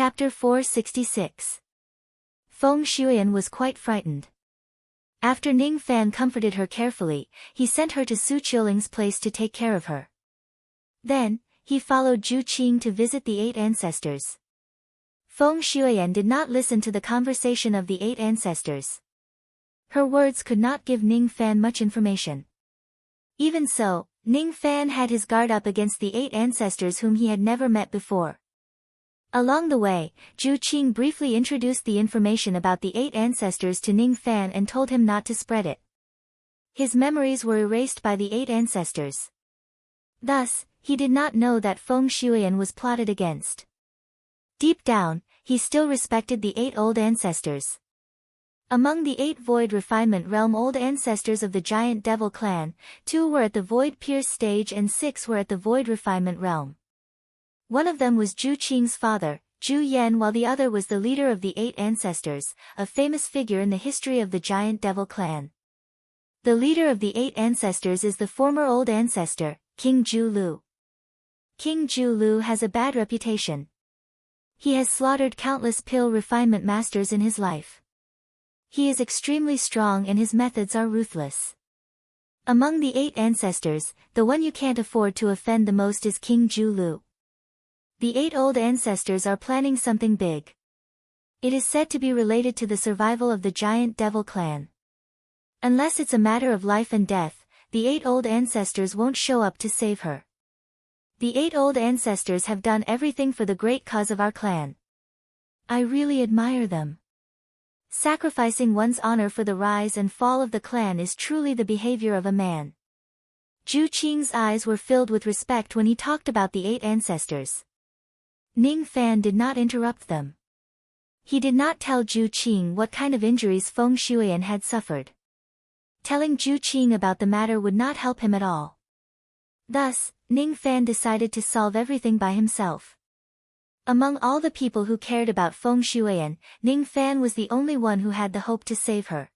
Chapter 466. Feng Shuyan was quite frightened. After Ning Fan comforted her carefully, he sent her to Su Qiuling's place to take care of her. Then, he followed Zhu Qing to visit the 8 ancestors. Feng Shuyan did not listen to the conversation of the 8 ancestors. Her words could not give Ning Fan much information. Even so, Ning Fan had his guard up against the 8 ancestors whom he had never met before. Along the way, Zhu Qing briefly introduced the information about the 8 ancestors to Ning Fan and told him not to spread it. His memories were erased by the 8 ancestors. Thus, he did not know that Feng Shuyan was plotted against. Deep down, he still respected the 8 old ancestors. Among the 8 Void Refinement Realm old ancestors of the Giant Devil clan, 2 were at the Void Pierce stage and 6 were at the Void Refinement Realm. One of them was Zhu Qing's father, Zhu Yan, while the other was the leader of the 8 ancestors, a famous figure in the history of the Giant Devil clan. The leader of the 8 ancestors is the former old ancestor, King Zhu Lu. King Zhu Lu has a bad reputation. He has slaughtered countless pill refinement masters in his life. He is extremely strong and his methods are ruthless. Among the 8 ancestors, the one you can't afford to offend the most is King Zhu Lu. The 8 old ancestors are planning something big. It is said to be related to the survival of the Giant Devil clan. Unless it's a matter of life and death, the 8 old ancestors won't show up to save her. The 8 old ancestors have done everything for the great cause of our clan. I really admire them. Sacrificing one's honor for the rise and fall of the clan is truly the behavior of a man. Zhu Qing's eyes were filled with respect when he talked about the 8 ancestors. Ning Fan did not interrupt them. He did not tell Zhu Qing what kind of injuries Feng Shuyan had suffered. Telling Zhu Qing about the matter would not help him at all. Thus, Ning Fan decided to solve everything by himself. Among all the people who cared about Feng Shuyan, Ning Fan was the only one who had the hope to save her.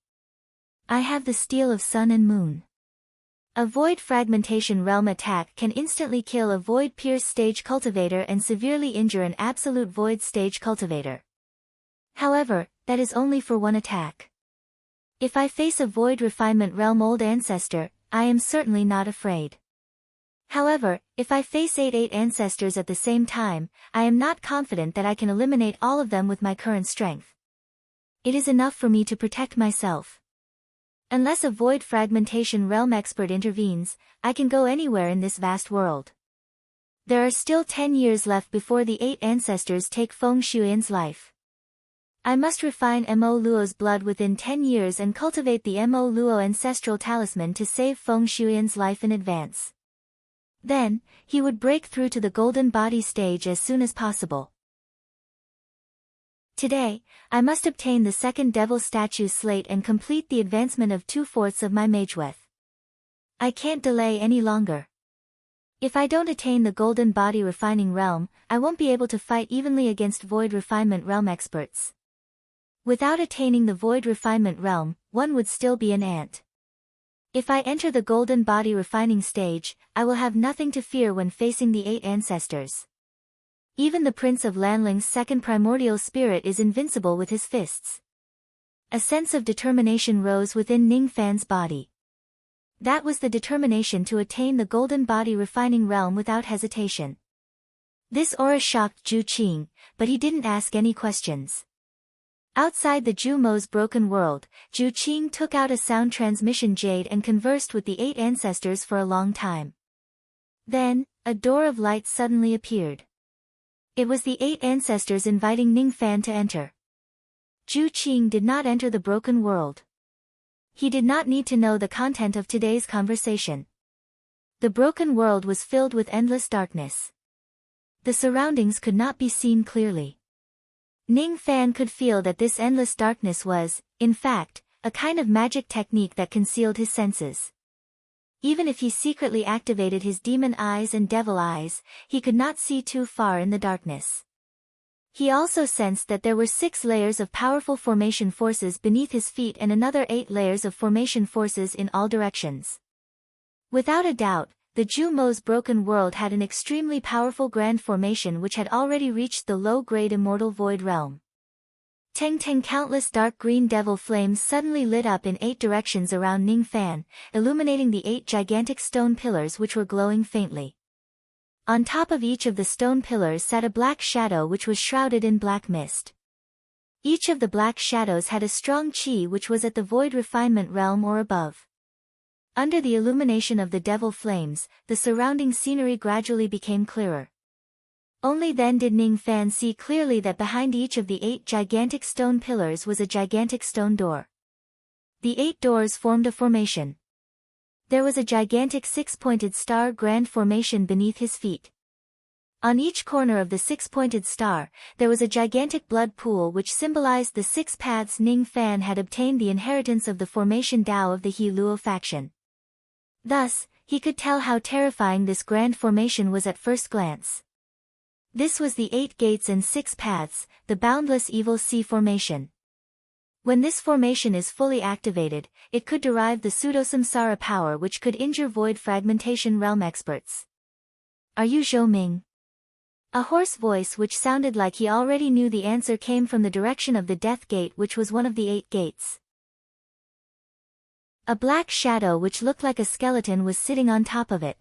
I have the steel of sun and moon. A Void Fragmentation Realm attack can instantly kill a Void Pierce stage cultivator and severely injure an Absolute Void stage cultivator. However, that is only for one attack. If I face a Void Refinement Realm old ancestor, I am certainly not afraid. However, if I face 8 ancestors at the same time, I am not confident that I can eliminate all of them with my current strength. It is enough for me to protect myself. Unless a Void Fragmentation Realm expert intervenes, I can go anywhere in this vast world. There are still 10 years left before the 8 ancestors take Feng Shuyan's life. I must refine Mo Luo's blood within 10 years and cultivate the Mo Luo ancestral talisman to save Feng Shuyan's life in advance. Then, he would break through to the golden body stage as soon as possible. Today, I must obtain the second devil statue slate and complete the advancement of 2/4 of my mageweth. I can't delay any longer. If I don't attain the golden body refining realm, I won't be able to fight evenly against Void Refinement Realm experts. Without attaining the Void Refinement Realm, one would still be an ant. If I enter the golden body refining stage, I will have nothing to fear when facing the 8 ancestors. Even the Prince of Lanling's second primordial spirit is invincible with his fists. A sense of determination rose within Ning Fan's body. That was the determination to attain the golden body refining realm without hesitation. This aura shocked Zhu Qing, but he didn't ask any questions. Outside the Jumo's broken world, Zhu Qing took out a sound transmission jade and conversed with the 8 ancestors for a long time. Then, a door of light suddenly appeared. It was the 8 ancestors inviting Ning Fan to enter. Zhu Qing did not enter the broken world. He did not need to know the content of today's conversation. The broken world was filled with endless darkness. The surroundings could not be seen clearly. Ning Fan could feel that this endless darkness was, in fact, a kind of magic technique that concealed his senses. Even if he secretly activated his demon eyes and devil eyes, he could not see too far in the darkness. He also sensed that there were 6 layers of powerful formation forces beneath his feet and another 8 layers of formation forces in all directions. Without a doubt, the Jumo's broken world had an extremely powerful grand formation which had already reached the low-grade immortal void realm. Teng countless dark green devil flames suddenly lit up in 8 directions around Ning Fan, illuminating the 8 gigantic stone pillars which were glowing faintly. On top of each of the stone pillars sat a black shadow which was shrouded in black mist. Each of the black shadows had a strong chi which was at the void refinement realm or above. Under the illumination of the devil flames, the surrounding scenery gradually became clearer. Only then did Ning Fan see clearly that behind each of the 8 gigantic stone pillars was a gigantic stone door. The 8 doors formed a formation. There was a gigantic 6-pointed star grand formation beneath his feet. On each corner of the 6-pointed star, there was a gigantic blood pool which symbolized the 6 paths Ning Fan had obtained the inheritance of the formation Dao of the He Luo faction. Thus, he could tell how terrifying this grand formation was at first glance. This was the 8 gates and 6 paths, the boundless evil sea formation. When this formation is fully activated, it could derive the pseudo-samsara power which could injure void fragmentation realm experts. Are you Zhou Ming? A hoarse voice which sounded like he already knew the answer came from the direction of the death gate which was one of the 8 gates. A black shadow which looked like a skeleton was sitting on top of it.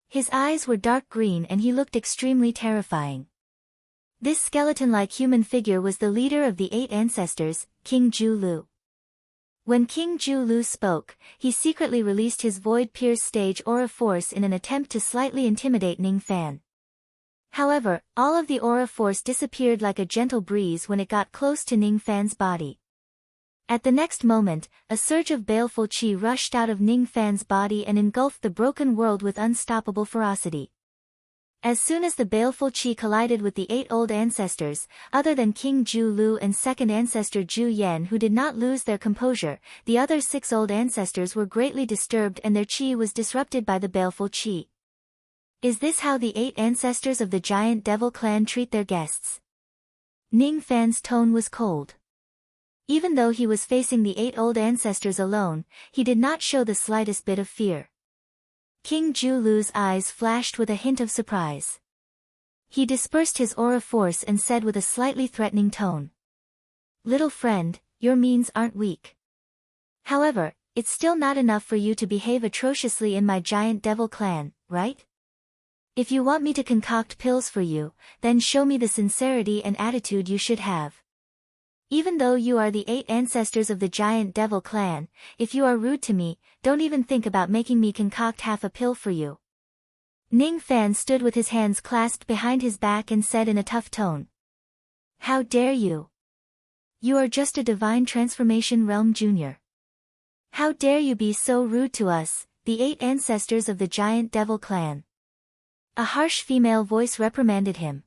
His eyes were dark green and he looked extremely terrifying. This skeleton-like human figure was the leader of the 8 ancestors, King Ju Lu. When King Ju Lu spoke, he secretly released his Void Pierce stage aura force in an attempt to slightly intimidate Ning Fan. However, all of the aura force disappeared like a gentle breeze when it got close to Ning Fan's body. At the next moment, a surge of baleful qi rushed out of Ning Fan's body and engulfed the broken world with unstoppable ferocity. As soon as the baleful qi collided with the 8 old ancestors, other than King Ju Lu and second ancestor Ju Yan who did not lose their composure, the other 6 old ancestors were greatly disturbed and their qi was disrupted by the baleful qi. Is this how the 8 ancestors of the giant devil clan treat their guests? Ning Fan's tone was cold. Even though he was facing the 8 old ancestors alone, he did not show the slightest bit of fear. King Ju Lu's eyes flashed with a hint of surprise. He dispersed his aura force and said with a slightly threatening tone. Little friend, your means aren't weak. However, it's still not enough for you to behave atrociously in my giant devil clan, right? If you want me to concoct pills for you, then show me the sincerity and attitude you should have. Even though you are the 8 ancestors of the giant devil clan, if you are rude to me, don't even think about making me concoct half a pill for you. Ning Fan stood with his hands clasped behind his back and said in a tough tone. How dare you? You are just a divine transformation realm junior. How dare you be so rude to us, the 8 ancestors of the giant devil clan? A harsh female voice reprimanded him.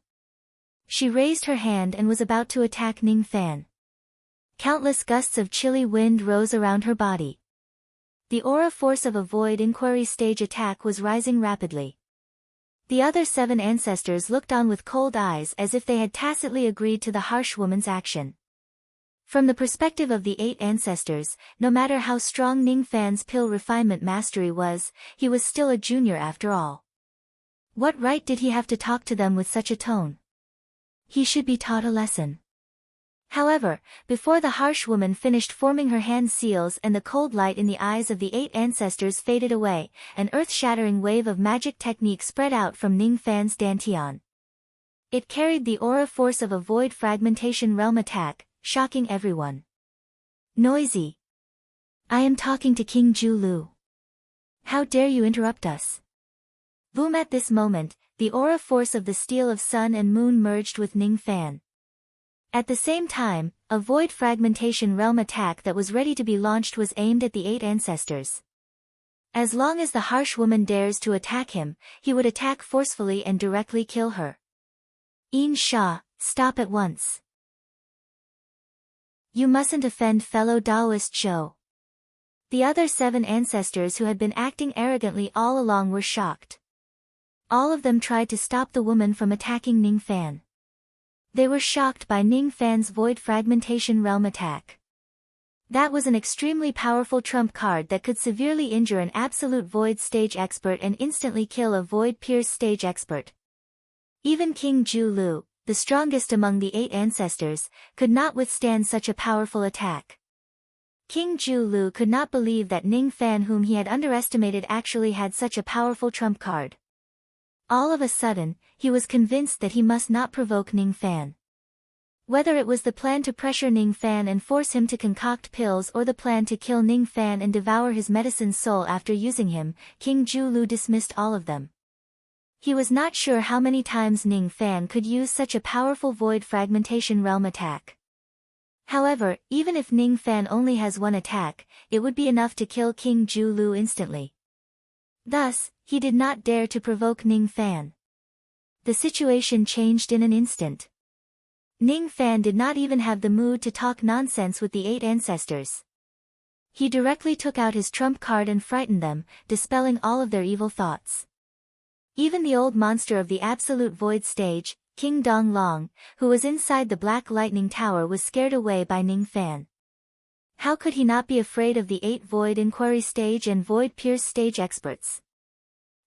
She raised her hand and was about to attack Ning Fan. Countless gusts of chilly wind rose around her body. The aura force of a void inquiry stage attack was rising rapidly. The other 7 ancestors looked on with cold eyes as if they had tacitly agreed to the harsh woman's action. From the perspective of the 8 ancestors, no matter how strong Ning Fan's pill refinement mastery was, he was still a junior after all. What right did he have to talk to them with such a tone? He should be taught a lesson. However, before the harsh woman finished forming her hand seals and the cold light in the eyes of the 8 ancestors faded away, an earth-shattering wave of magic technique spread out from Ning Fan's dantian. It carried the aura force of a void fragmentation realm attack, shocking everyone. Noisy! I am talking to King Ju Lu. How dare you interrupt us? Boom! At this moment, the aura force of the steel of sun and moon merged with Ning Fan. At the same time, a void fragmentation realm attack that was ready to be launched was aimed at the 8 ancestors. As long as the harsh woman dares to attack him, he would attack forcefully and directly kill her. Yin Sha, stop at once. You mustn't offend fellow Taoist Zhou. The other 7 ancestors who had been acting arrogantly all along were shocked. All of them tried to stop the woman from attacking Ning Fan. They were shocked by Ning Fan's void fragmentation realm attack. That was an extremely powerful trump card that could severely injure an absolute void stage expert and instantly kill a void pierce stage expert. Even King Ju Lu, the strongest among the 8 ancestors, could not withstand such a powerful attack. King Ju Lu could not believe that Ning Fan, whom he had underestimated, actually had such a powerful trump card. All of a sudden, he was convinced that he must not provoke Ning Fan. Whether it was the plan to pressure Ning Fan and force him to concoct pills or the plan to kill Ning Fan and devour his medicine soul after using him, King Ju Lu dismissed all of them. He was not sure how many times Ning Fan could use such a powerful void fragmentation realm attack. However, even if Ning Fan only has one attack, it would be enough to kill King Ju Lu instantly. Thus, he did not dare to provoke Ning Fan. The situation changed in an instant. Ning Fan did not even have the mood to talk nonsense with the 8 ancestors. He directly took out his trump card and frightened them, dispelling all of their evil thoughts. Even the old monster of the absolute void stage, King Dong Long, who was inside the Black Lightning Tower, was scared away by Ning Fan. How could he not be afraid of the 8 void inquiry stage and void pierce stage experts?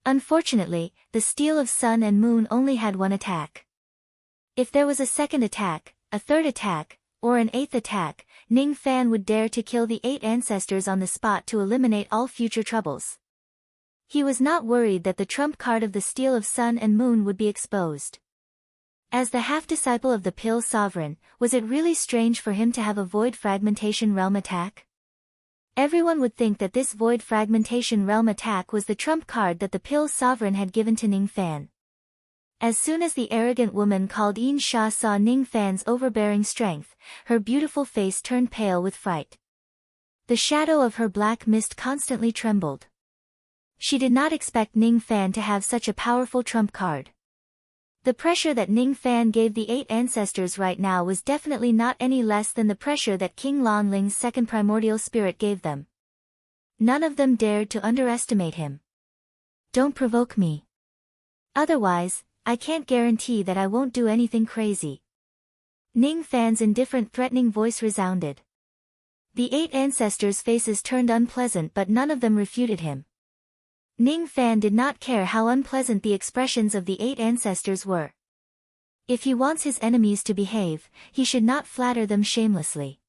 Unfortunately, the Steel of Sun and Moon only had one attack. If there was a second attack, a third attack, or an 8th attack, Ning Fan would dare to kill the 8 ancestors on the spot to eliminate all future troubles. He was not worried that the trump card of the Steel of Sun and Moon would be exposed. As the half-disciple of the Pill Sovereign, was it really strange for him to have a void fragmentation realm attack? Everyone would think that this void fragmentation realm attack was the trump card that the Pill Sovereign had given to Ning Fan. As soon as the arrogant woman called Yin Sha saw Ning Fan's overbearing strength, her beautiful face turned pale with fright. The shadow of her black mist constantly trembled. She did not expect Ning Fan to have such a powerful trump card. The pressure that Ning Fan gave the 8 ancestors right now was definitely not any less than the pressure that King Lan Ling's second primordial spirit gave them. None of them dared to underestimate him. Don't provoke me. Otherwise, I can't guarantee that I won't do anything crazy. Ning Fan's indifferent, threatening voice resounded. The 8 ancestors' faces turned unpleasant, but none of them refuted him. Ning Fan did not care how unpleasant the expressions of the 8 ancestors were. If he wants his enemies to behave, he should not flatter them shamelessly.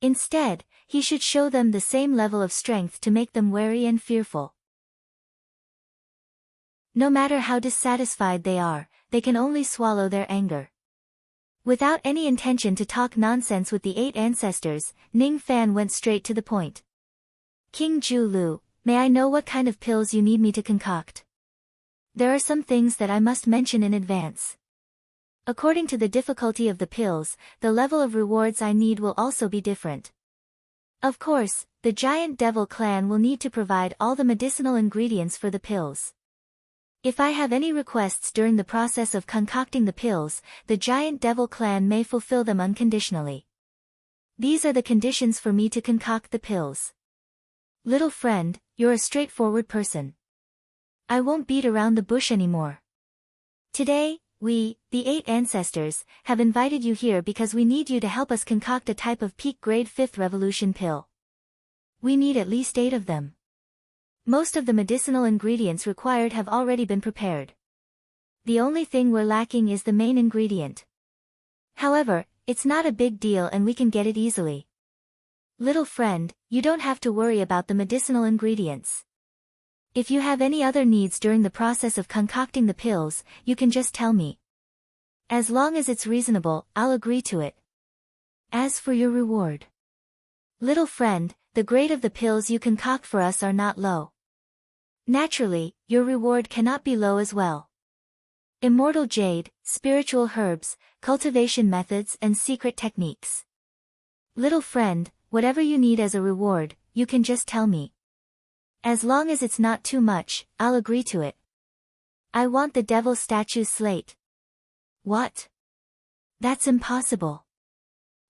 Instead, he should show them the same level of strength to make them wary and fearful. No matter how dissatisfied they are, they can only swallow their anger. Without any intention to talk nonsense with the 8 ancestors, Ning Fan went straight to the point. King Ju Lu, may I know what kind of pills you need me to concoct? There are some things that I must mention in advance. According to the difficulty of the pills, the level of rewards I need will also be different. Of course, the Giant Devil clan will need to provide all the medicinal ingredients for the pills. If I have any requests during the process of concocting the pills, the Giant Devil clan may fulfill them unconditionally. These are the conditions for me to concoct the pills. Little friend, you're a straightforward person. I won't beat around the bush anymore. Today, we, the 8 ancestors, have invited you here because we need you to help us concoct a type of peak grade 5th revolution pill. We need at least 8 of them. Most of the medicinal ingredients required have already been prepared. The only thing we're lacking is the main ingredient. However, it's not a big deal and we can get it easily. Little friend, you don't have to worry about the medicinal ingredients. If you have any other needs during the process of concocting the pills, you can just tell me. As long as it's reasonable, I'll agree to it. As for your reward. Little friend, the grade of the pills you concoct for us are not low. Naturally, your reward cannot be low as well. Immortal jade, spiritual herbs, cultivation methods and secret techniques. Little friend, whatever you need as a reward, you can just tell me. As long as it's not too much, I'll agree to it. I want the devil statue slate. What? That's impossible.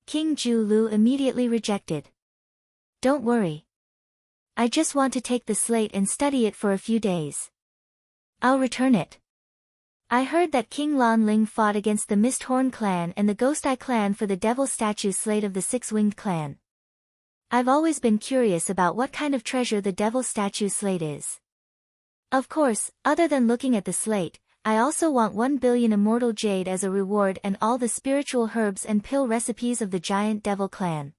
King Ju Lu immediately rejected. Don't worry. I just want to take the slate and study it for a few days. I'll return it. I heard that King Lan Ling fought against the Misthorn clan and the Ghost Eye clan for the devil statue slate of the 6-winged clan. I've always been curious about what kind of treasure the devil statue slate is. Of course, other than looking at the slate, I also want 1 billion immortal jade as a reward and all the spiritual herbs and pill recipes of the giant devil clan.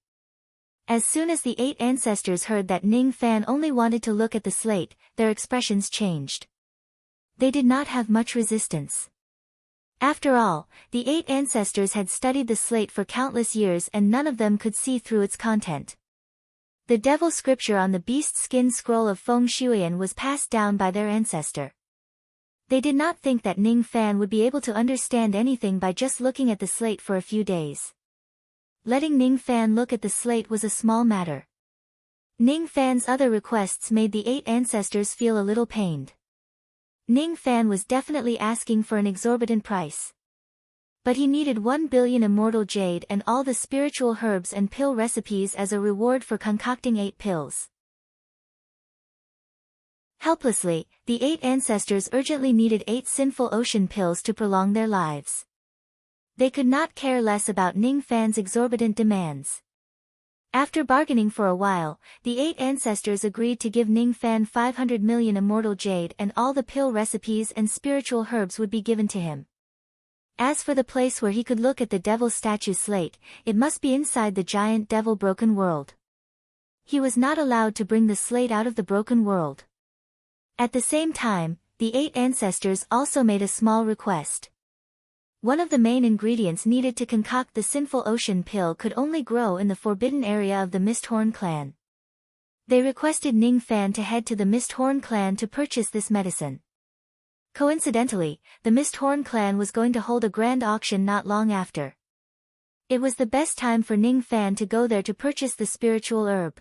As soon as the 8 ancestors heard that Ning Fan only wanted to look at the slate, their expressions changed. They did not have much resistance. After all, the 8 ancestors had studied the slate for countless years and none of them could see through its content. The devil scripture on the beast skin scroll of Feng Shuian was passed down by their ancestor. They did not think that Ning Fan would be able to understand anything by just looking at the slate for a few days. Letting Ning Fan look at the slate was a small matter. Ning Fan's other requests made the 8 ancestors feel a little pained. Ning Fan was definitely asking for an exorbitant price. But he needed 1 billion immortal jade and all the spiritual herbs and pill recipes as a reward for concocting 8 pills. Helplessly, the 8 ancestors urgently needed 8 sinful ocean pills to prolong their lives. They could not care less about Ning Fan's exorbitant demands. After bargaining for a while, the 8 ancestors agreed to give Ning Fan 500 million immortal jade and all the pill recipes and spiritual herbs would be given to him. As for the place where he could look at the devil statue slate, it must be inside the giant devil broken world. He was not allowed to bring the slate out of the broken world. At the same time, the 8 ancestors also made a small request. One of the main ingredients needed to concoct the sinful ocean pill could only grow in the forbidden area of the Misthorn clan. They requested Ning Fan to head to the Misthorn clan to purchase this medicine. Coincidentally, the Misthorn clan was going to hold a grand auction not long after. It was the best time for Ning Fan to go there to purchase the spiritual herb.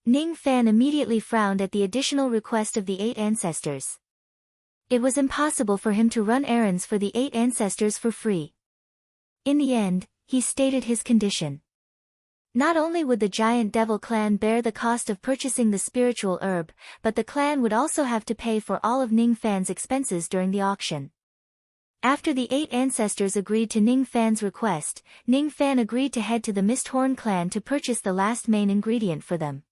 Ning Fan immediately frowned at the additional request of the 8 ancestors. It was impossible for him to run errands for the 8 ancestors for free. In the end, he stated his condition. Not only would the giant devil clan bear the cost of purchasing the spiritual herb, but the clan would also have to pay for all of Ning Fan's expenses during the auction. After the 8 ancestors agreed to Ning Fan's request, Ning Fan agreed to head to the Misthorn clan to purchase the last main ingredient for them.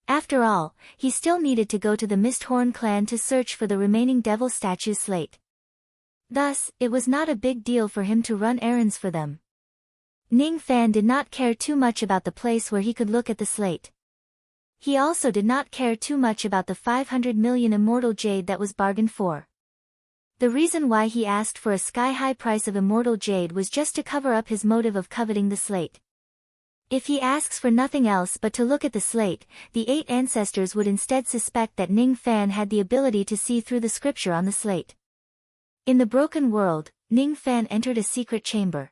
After all, he still needed to go to the Misthorn clan to search for the remaining devil statue slate. Thus, it was not a big deal for him to run errands for them. Ning Fan did not care too much about the place where he could look at the slate. He also did not care too much about the 500 million immortal jade that was bargained for. The reason why he asked for a sky-high price of immortal jade was just to cover up his motive of coveting the slate. If he asks for nothing else but to look at the slate, the 8 ancestors would instead suspect that Ning Fan had the ability to see through the scripture on the slate. In the broken world, Ning Fan entered a secret chamber.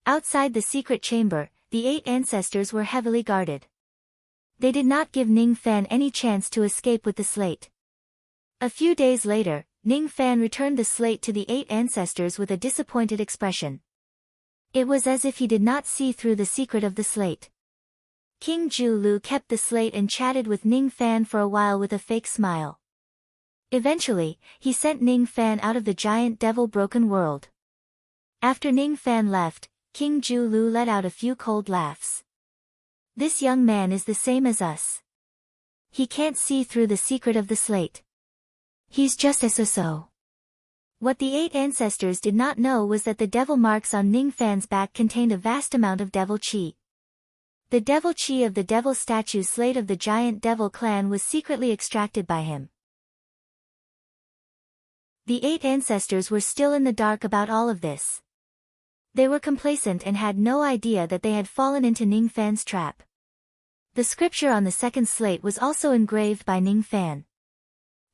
Outside the secret chamber, the 8 ancestors were heavily guarded. They did not give Ning Fan any chance to escape with the slate. A few days later, Ning Fan returned the slate to the 8 ancestors with a disappointed expression. It was as if he did not see through the secret of the slate. King Ju Lu kept the slate and chatted with Ning Fan for a while with a fake smile. Eventually, he sent Ning Fan out of the giant devil broken world. After Ning Fan left, King Ju Lu let out a few cold laughs. This young man is the same as us. He can't see through the secret of the slate. He's just as so. What the 8 ancestors did not know was that the devil marks on Ning Fan's back contained a vast amount of devil chi. The devil chi of the devil statue slate of the giant devil clan was secretly extracted by him. The 8 ancestors were still in the dark about all of this. They were complacent and had no idea that they had fallen into Ning Fan's trap. The scripture on the second slate was also engraved by Ning Fan.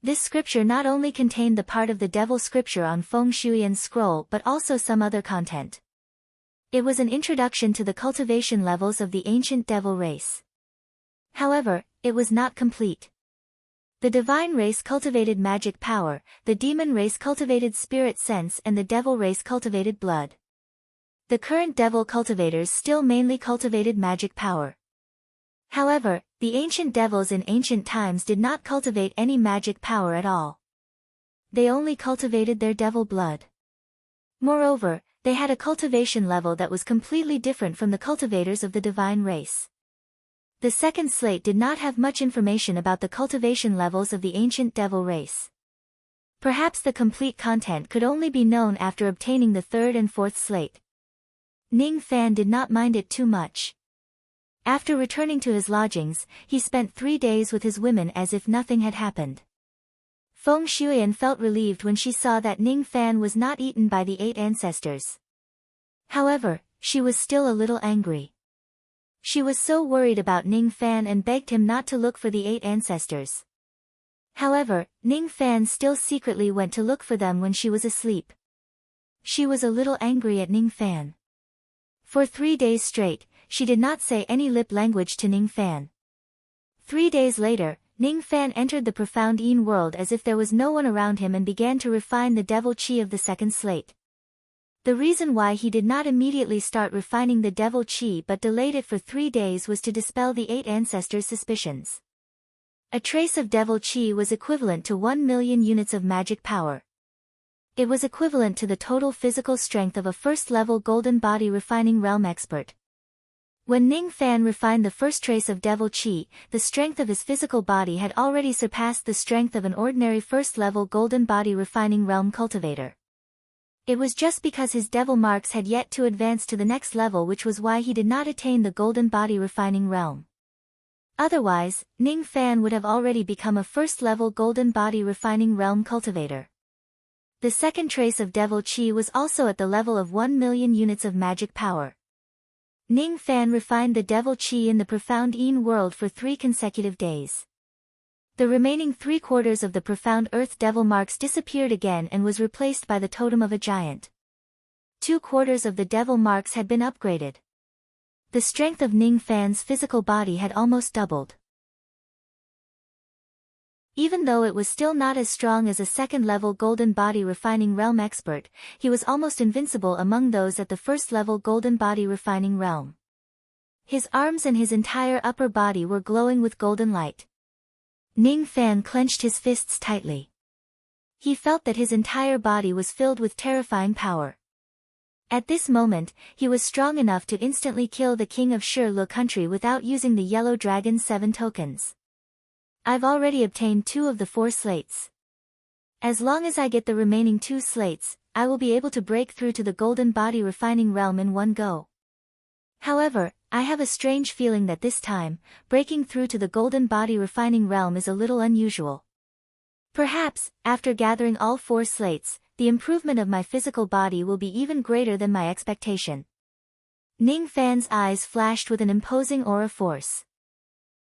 This scripture not only contained the part of the devil scripture on Feng Shuian's scroll but also some other content. It was an introduction to the cultivation levels of the ancient devil race. However, it was not complete. The divine race cultivated magic power, the demon race cultivated spirit sense and the devil race cultivated blood. The current devil cultivators still mainly cultivated magic power. However, the ancient devils in ancient times did not cultivate any magic power at all. They only cultivated their devil blood. Moreover, they had a cultivation level that was completely different from the cultivators of the divine race. The second slate did not have much information about the cultivation levels of the ancient devil race. Perhaps the complete content could only be known after obtaining the third and fourth slate. Ning Fan did not mind it too much. After returning to his lodgings, he spent 3 days with his women as if nothing had happened. Feng Shuyan felt relieved when she saw that Ning Fan was not eaten by the 8 ancestors. However, she was still a little angry. She was so worried about Ning Fan and begged him not to look for the 8 ancestors. However, Ning Fan still secretly went to look for them when she was asleep. She was a little angry at Ning Fan. For 3 days straight, she did not say any lip language to Ning Fan. 3 days later, Ning Fan entered the profound Yin world as if there was no one around him and began to refine the devil chi of the second slate. The reason why he did not immediately start refining the devil chi but delayed it for 3 days was to dispel the 8 ancestors' suspicions. A trace of devil chi was equivalent to 1 million units of magic power. It was equivalent to the total physical strength of a first-level golden body refining realm expert. When Ning Fan refined the first trace of devil chi, the strength of his physical body had already surpassed the strength of an ordinary first-level golden body refining realm cultivator. It was just because his devil marks had yet to advance to the next level, which was why he did not attain the golden body refining realm. Otherwise, Ning Fan would have already become a first-level golden body refining realm cultivator. The second trace of devil chi was also at the level of 1 million units of magic power. Ning Fan refined the devil chi in the profound Yin world for 3 consecutive days. The remaining 3/4 of the profound earth devil marks disappeared again and was replaced by the totem of a giant. 2/4 of the devil marks had been upgraded. The strength of Ning Fan's physical body had almost doubled. Even though it was still not as strong as a second-level golden body refining realm expert, he was almost invincible among those at the first-level golden body refining realm. His arms and his entire upper body were glowing with golden light. Ning Fan clenched his fists tightly. He felt that his entire body was filled with terrifying power. At this moment, he was strong enough to instantly kill the king of Shi-Le country without using the yellow dragon's 7 tokens. I've already obtained 2 of the 4 slates. As long as I get the remaining 2 slates, I will be able to break through to the golden body refining realm in one go. However, I have a strange feeling that this time, breaking through to the golden body refining realm is a little unusual. Perhaps, after gathering all 4 slates, the improvement of my physical body will be even greater than my expectation. Ning Fan's eyes flashed with an imposing aura force.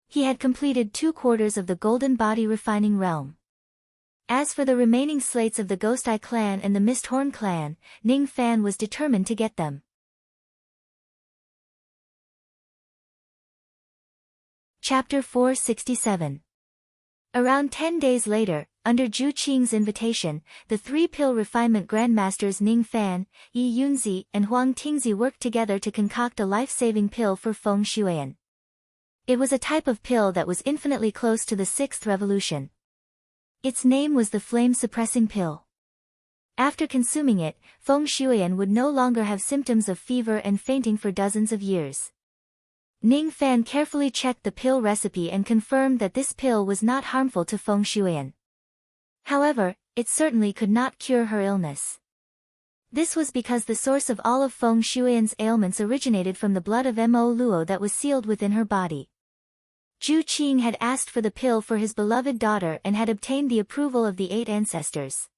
He had completed 2/4 of the golden body refining realm. As for the remaining slates of the Ghost Eye clan and the Misthorn clan, Ning Fan was determined to get them. Chapter 467. Around 10 days later, under Zhu Qing's invitation, the 3 pill refinement grandmasters Ning Fan, Yi Yunzi, and Huang Tingzi worked together to concoct a life-saving pill for Feng Shuyan. It was a type of pill that was infinitely close to the 6th revolution. Its name was the flame-suppressing pill. After consuming it, Feng Shuyan would no longer have symptoms of fever and fainting for dozens of years. Ning Fan carefully checked the pill recipe and confirmed that this pill was not harmful to Feng Shuyan. However, it certainly could not cure her illness. This was because the source of all of Feng Shuyan's ailments originated from the blood of Mo Luo that was sealed within her body. Zhu Qing had asked for the pill for his beloved daughter and had obtained the approval of the 8 ancestors.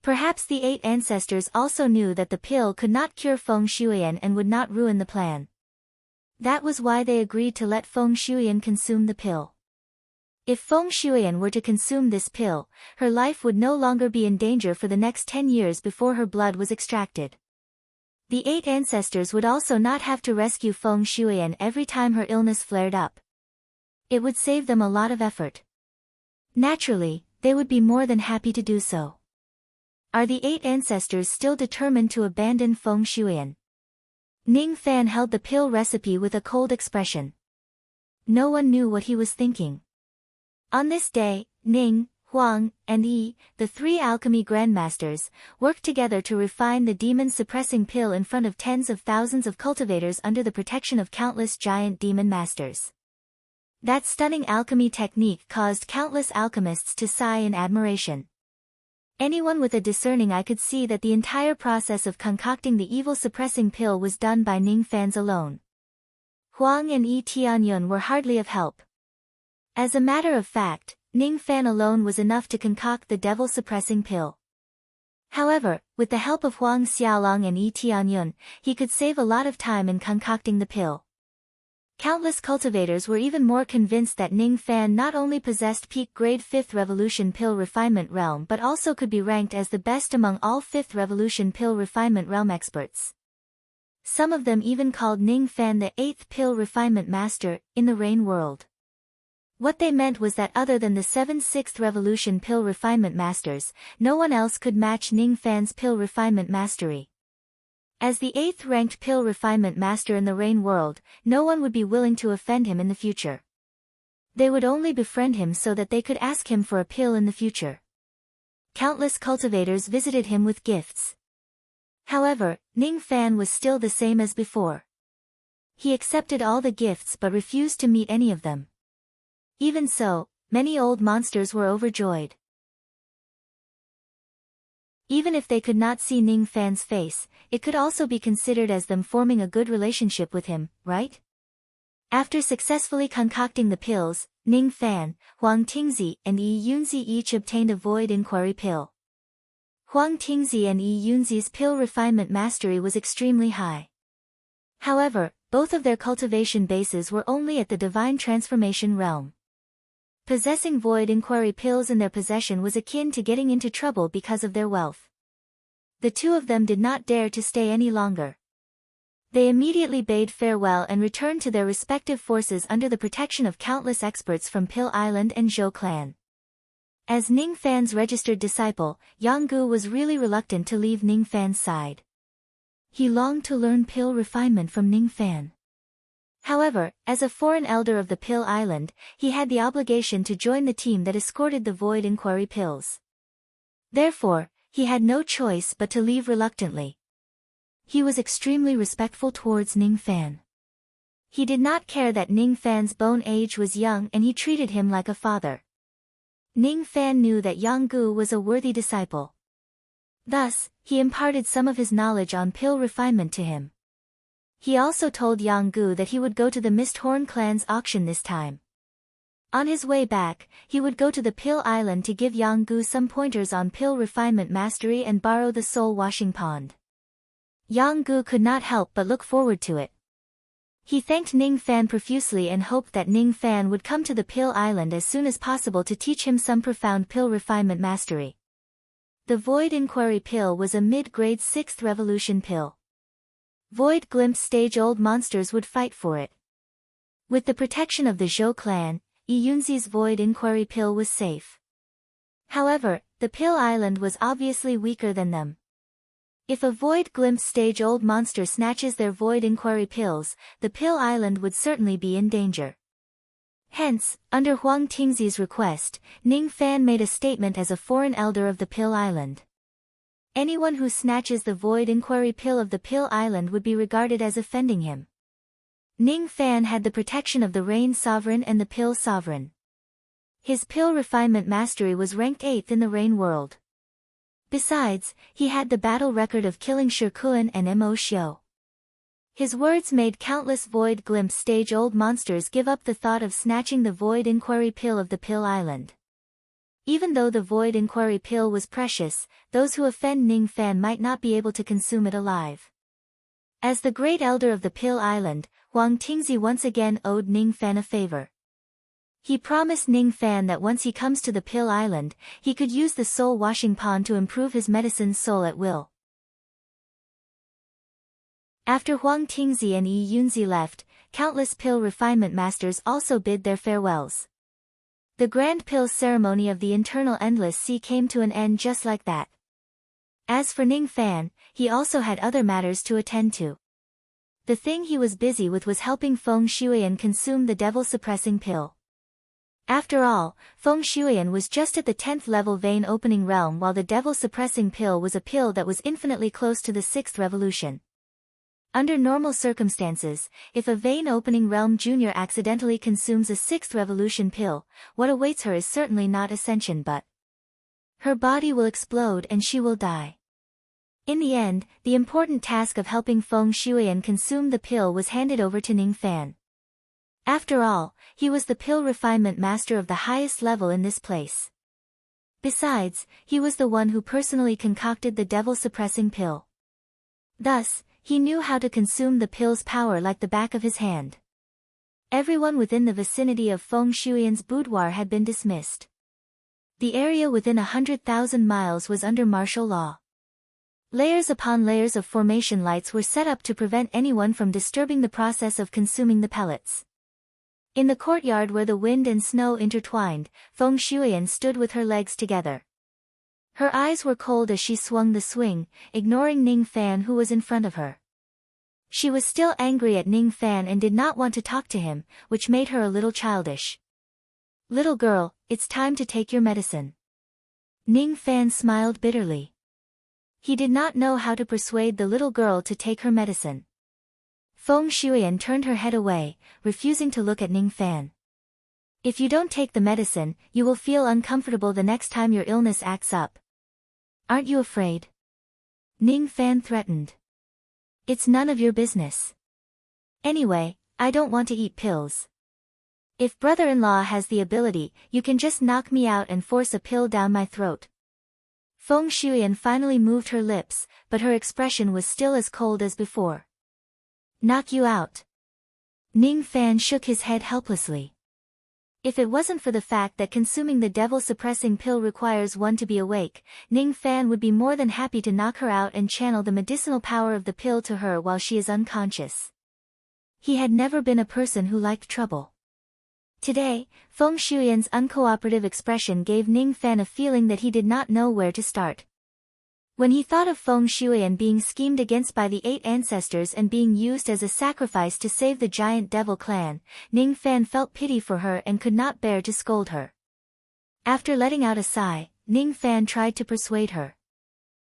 Perhaps the 8 ancestors also knew that the pill could not cure Feng Shuyan and would not ruin the plan. That was why they agreed to let Feng Shuyan consume the pill. If Feng Shuyan were to consume this pill, her life would no longer be in danger for the next 10 years before her blood was extracted. The 8 ancestors would also not have to rescue Feng Shuyan every time her illness flared up. It would save them a lot of effort. Naturally, they would be more than happy to do so. Are the 8 ancestors still determined to abandon Feng Shuyan? Ning Fan held the pill recipe with a cold expression. No one knew what he was thinking. On this day, Ning, Huang, and Yi, the 3 alchemy grandmasters, worked together to refine the demon-suppressing pill in front of tens of thousands of cultivators under the protection of countless giant demon masters. That stunning alchemy technique caused countless alchemists to sigh in admiration. Anyone with a discerning eye could see that the entire process of concocting the evil-suppressing pill was done by Ning Fan's alone. Huang and Yi Tianyun were hardly of help. As a matter of fact, Ning Fan alone was enough to concoct the devil-suppressing pill. However, with the help of Huang Xiaolong and Yi Tianyun, he could save a lot of time in concocting the pill. Countless cultivators were even more convinced that Ning Fan not only possessed peak grade 5th Revolution pill refinement realm but also could be ranked as the best among all 5th Revolution pill refinement realm experts. Some of them even called Ning Fan the 8th pill refinement master in the Rain world. What they meant was that other than the 7 6th Revolution pill refinement masters, no one else could match Ning Fan's pill refinement mastery. As the 8th ranked pill refinement master in the Rain world, no one would be willing to offend him in the future. They would only befriend him so that they could ask him for a pill in the future. Countless cultivators visited him with gifts. However, Ning Fan was still the same as before. He accepted all the gifts but refused to meet any of them. Even so, many old monsters were overjoyed. Even if they could not see Ning Fan's face, it could also be considered as them forming a good relationship with him, right? After successfully concocting the pills, Ning Fan, Huang Tingzi and Yi Yunzi each obtained a void inquiry pill. Huang Tingzi and Yi Yunzi's pill refinement mastery was extremely high. However, both of their cultivation bases were only at the divine transformation realm. Possessing void inquiry pills in their possession was akin to getting into trouble because of their wealth. The two of them did not dare to stay any longer. They immediately bade farewell and returned to their respective forces under the protection of countless experts from Pill Island and Zhou clan. As Ning Fan's registered disciple, Yang Gu was really reluctant to leave Ning Fan's side. He longed to learn pill refinement from Ning Fan. However, as a foreign elder of the Pill Island, he had the obligation to join the team that escorted the void inquiry pills. Therefore, he had no choice but to leave reluctantly. He was extremely respectful towards Ning Fan. He did not care that Ning Fan's bone age was young and he treated him like a father. Ning Fan knew that Yang Gu was a worthy disciple. Thus, he imparted some of his knowledge on pill refinement to him. He also told Yang Gu that he would go to the Misthorn clan's auction this time. On his way back, he would go to the Pill Island to give Yang Gu some pointers on pill refinement mastery and borrow the soul washing pond. Yang Gu could not help but look forward to it. He thanked Ning Fan profusely and hoped that Ning Fan would come to the Pill Island as soon as possible to teach him some profound pill refinement mastery. The Void Inquiry Pill was a mid-grade 6th Revolution pill. Void glimpse stage-old monsters would fight for it. With the protection of the Zhou clan, Yi Yunzi's Void Inquiry Pill was safe. However, the Pill Island was obviously weaker than them. If a Void glimpse stage-old monster snatches their Void Inquiry Pills, the Pill Island would certainly be in danger. Hence, under Huang Tingzi's request, Ning Fan made a statement as a foreign elder of the Pill Island. Anyone who snatches the Void Inquiry Pill of the Pill Island would be regarded as offending him. Ning Fan had the protection of the Rain Sovereign and the Pill Sovereign. His pill refinement mastery was ranked 8th in the Rain world. Besides, he had the battle record of killing Shikuan and Mo Xiu. His words made countless Void glimpse stage-old monsters give up the thought of snatching the Void Inquiry Pill of the Pill Island. Even though the Void Inquiry Pill was precious, those who offend Ning Fan might not be able to consume it alive. As the great elder of the Pill Island, Huang Tingzi once again owed Ning Fan a favor. He promised Ning Fan that once he comes to the Pill Island, he could use the soul washing pond to improve his medicine soul at will. After Huang Tingzi and Yi Yunzi left, countless pill refinement masters also bid their farewells. The grand pill ceremony of the Internal Endless Sea came to an end just like that. As for Ning Fan, he also had other matters to attend to. The thing he was busy with was helping Feng Shuiyan consume the devil-suppressing pill. After all, Feng Shuiyan was just at the 10th level vein opening realm while the devil-suppressing pill was a pill that was infinitely close to the 6th revolution. Under normal circumstances, if a vein-opening Realm Junior accidentally consumes a 6th revolution pill, what awaits her is certainly not ascension but her body will explode and she will die. In the end, the important task of helping Feng Shuiyan consume the pill was handed over to Ning Fan. After all, he was the pill refinement master of the highest level in this place. Besides, he was the one who personally concocted the devil-suppressing pill. Thus, he knew how to consume the pill's power like the back of his hand. Everyone within the vicinity of Feng Shuiyan's boudoir had been dismissed. The area within 100,000 miles was under martial law. Layers upon layers of formation lights were set up to prevent anyone from disturbing the process of consuming the pellets. In the courtyard where the wind and snow intertwined, Feng Shuiyan stood with her legs together. Her eyes were cold as she swung the swing, ignoring Ning Fan who was in front of her. She was still angry at Ning Fan and did not want to talk to him, which made her a little childish. "Little girl, it's time to take your medicine." Ning Fan smiled bitterly. He did not know how to persuade the little girl to take her medicine. Feng Shuiyan turned her head away, refusing to look at Ning Fan. "If you don't take the medicine, you will feel uncomfortable the next time your illness acts up. Aren't you afraid?" Ning Fan threatened. "It's none of your business. Anyway, I don't want to eat pills. If brother-in-law has the ability, you can just knock me out and force a pill down my throat." Feng Shuiyan finally moved her lips, but her expression was still as cold as before. "Knock you out?" Ning Fan shook his head helplessly. If it wasn't for the fact that consuming the devil-suppressing pill requires one to be awake, Ning Fan would be more than happy to knock her out and channel the medicinal power of the pill to her while she is unconscious. He had never been a person who liked trouble. Today, Feng Shuiyan's uncooperative expression gave Ning Fan a feeling that he did not know where to start. When he thought of Feng Shuiyan being schemed against by the 8 ancestors and being used as a sacrifice to save the giant devil clan, Ning Fan felt pity for her and could not bear to scold her. After letting out a sigh, Ning Fan tried to persuade her.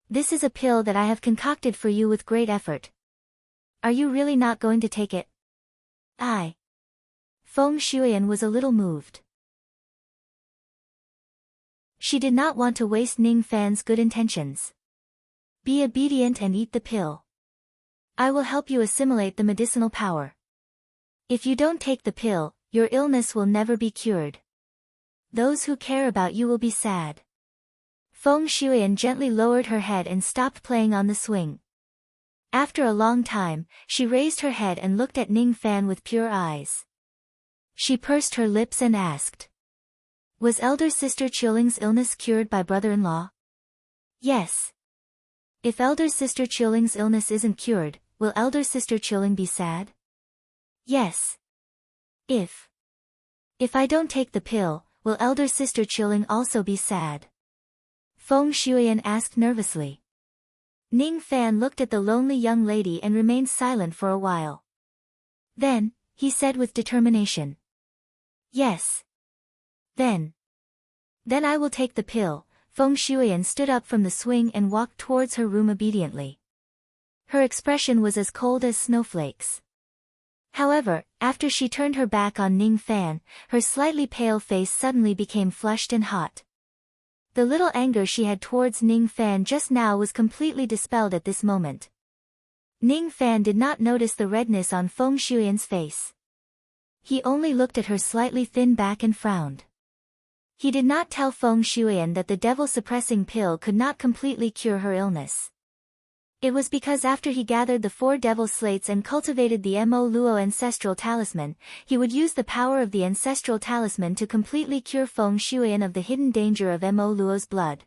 "This is a pill that I have concocted for you with great effort. Are you really not going to take it?" Feng Shuiyan was a little moved. She did not want to waste Ning Fan's good intentions. "Be obedient and eat the pill. I will help you assimilate the medicinal power. If you don't take the pill, your illness will never be cured. Those who care about you will be sad." Feng Shuiyan gently lowered her head and stopped playing on the swing. After a long time, she raised her head and looked at Ning Fan with pure eyes. She pursed her lips and asked, "Was elder sister Qiling's illness cured by brother-in-law?" "Yes." "If elder sister Qiling's illness isn't cured, will elder sister Qiling be sad?" "Yes." If I don't take the pill, will elder sister Qiling also be sad?" Feng Shuiyan asked nervously. Ning Fan looked at the lonely young lady and remained silent for a while. Then, he said with determination, "Yes. Then I will take the pill." Feng Shuiyan stood up from the swing and walked towards her room obediently. Her expression was as cold as snowflakes. However, after she turned her back on Ning Fan, her slightly pale face suddenly became flushed and hot. The little anger she had towards Ning Fan just now was completely dispelled at this moment. Ning Fan did not notice the redness on Feng Shuiyan's face. He only looked at her slightly thin back and frowned. He did not tell Feng Shuiyan that the devil-suppressing pill could not completely cure her illness. It was because after he gathered the 4 devil slates and cultivated the Mo Luo ancestral talisman, he would use the power of the ancestral talisman to completely cure Feng Shuiyan of the hidden danger of Mo Luo's blood.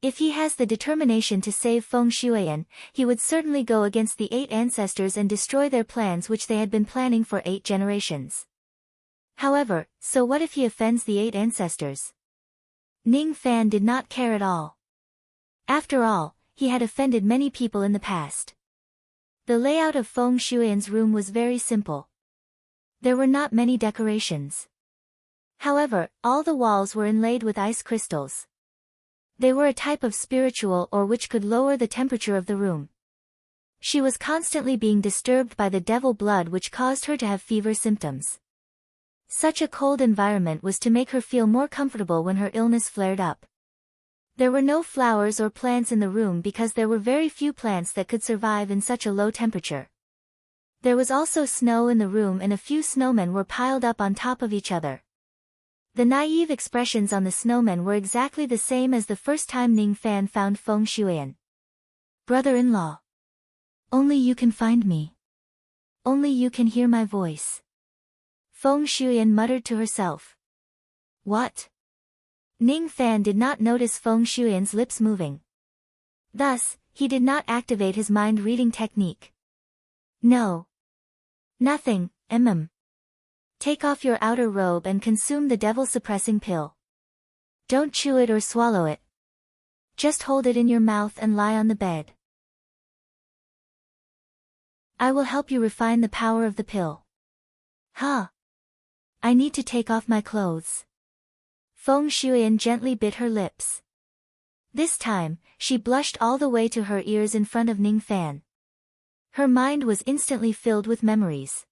If he has the determination to save Feng Shuiyan, he would certainly go against the 8 ancestors and destroy their plans which they had been planning for 8 generations. However, so what if he offends the 8 ancestors? Ning Fan did not care at all. After all, he had offended many people in the past. The layout of Feng Shuiyan's room was very simple. There were not many decorations. However, all the walls were inlaid with ice crystals. They were a type of spiritual or which could lower the temperature of the room. She was constantly being disturbed by the devil blood, which caused her to have fever symptoms. Such a cold environment was to make her feel more comfortable when her illness flared up. There were no flowers or plants in the room because there were very few plants that could survive in such a low temperature. There was also snow in the room and a few snowmen were piled up on top of each other. The naive expressions on the snowmen were exactly the same as the first time Ning Fan found Feng Shuyan. "Brother-in-law. Only you can find me. Only you can hear my voice." Feng Shuyan muttered to herself. "What?" Ning Fan did not notice Feng Shuyan's lips moving. Thus, he did not activate his mind-reading technique. "No. Nothing, Take off your outer robe and consume the devil-suppressing pill. Don't chew it or swallow it. Just hold it in your mouth and lie on the bed. I will help you refine the power of the pill." "Huh. I need to take off my clothes." Feng Shuyan gently bit her lips. This time, she blushed all the way to her ears in front of Ning Fan. Her mind was instantly filled with memories.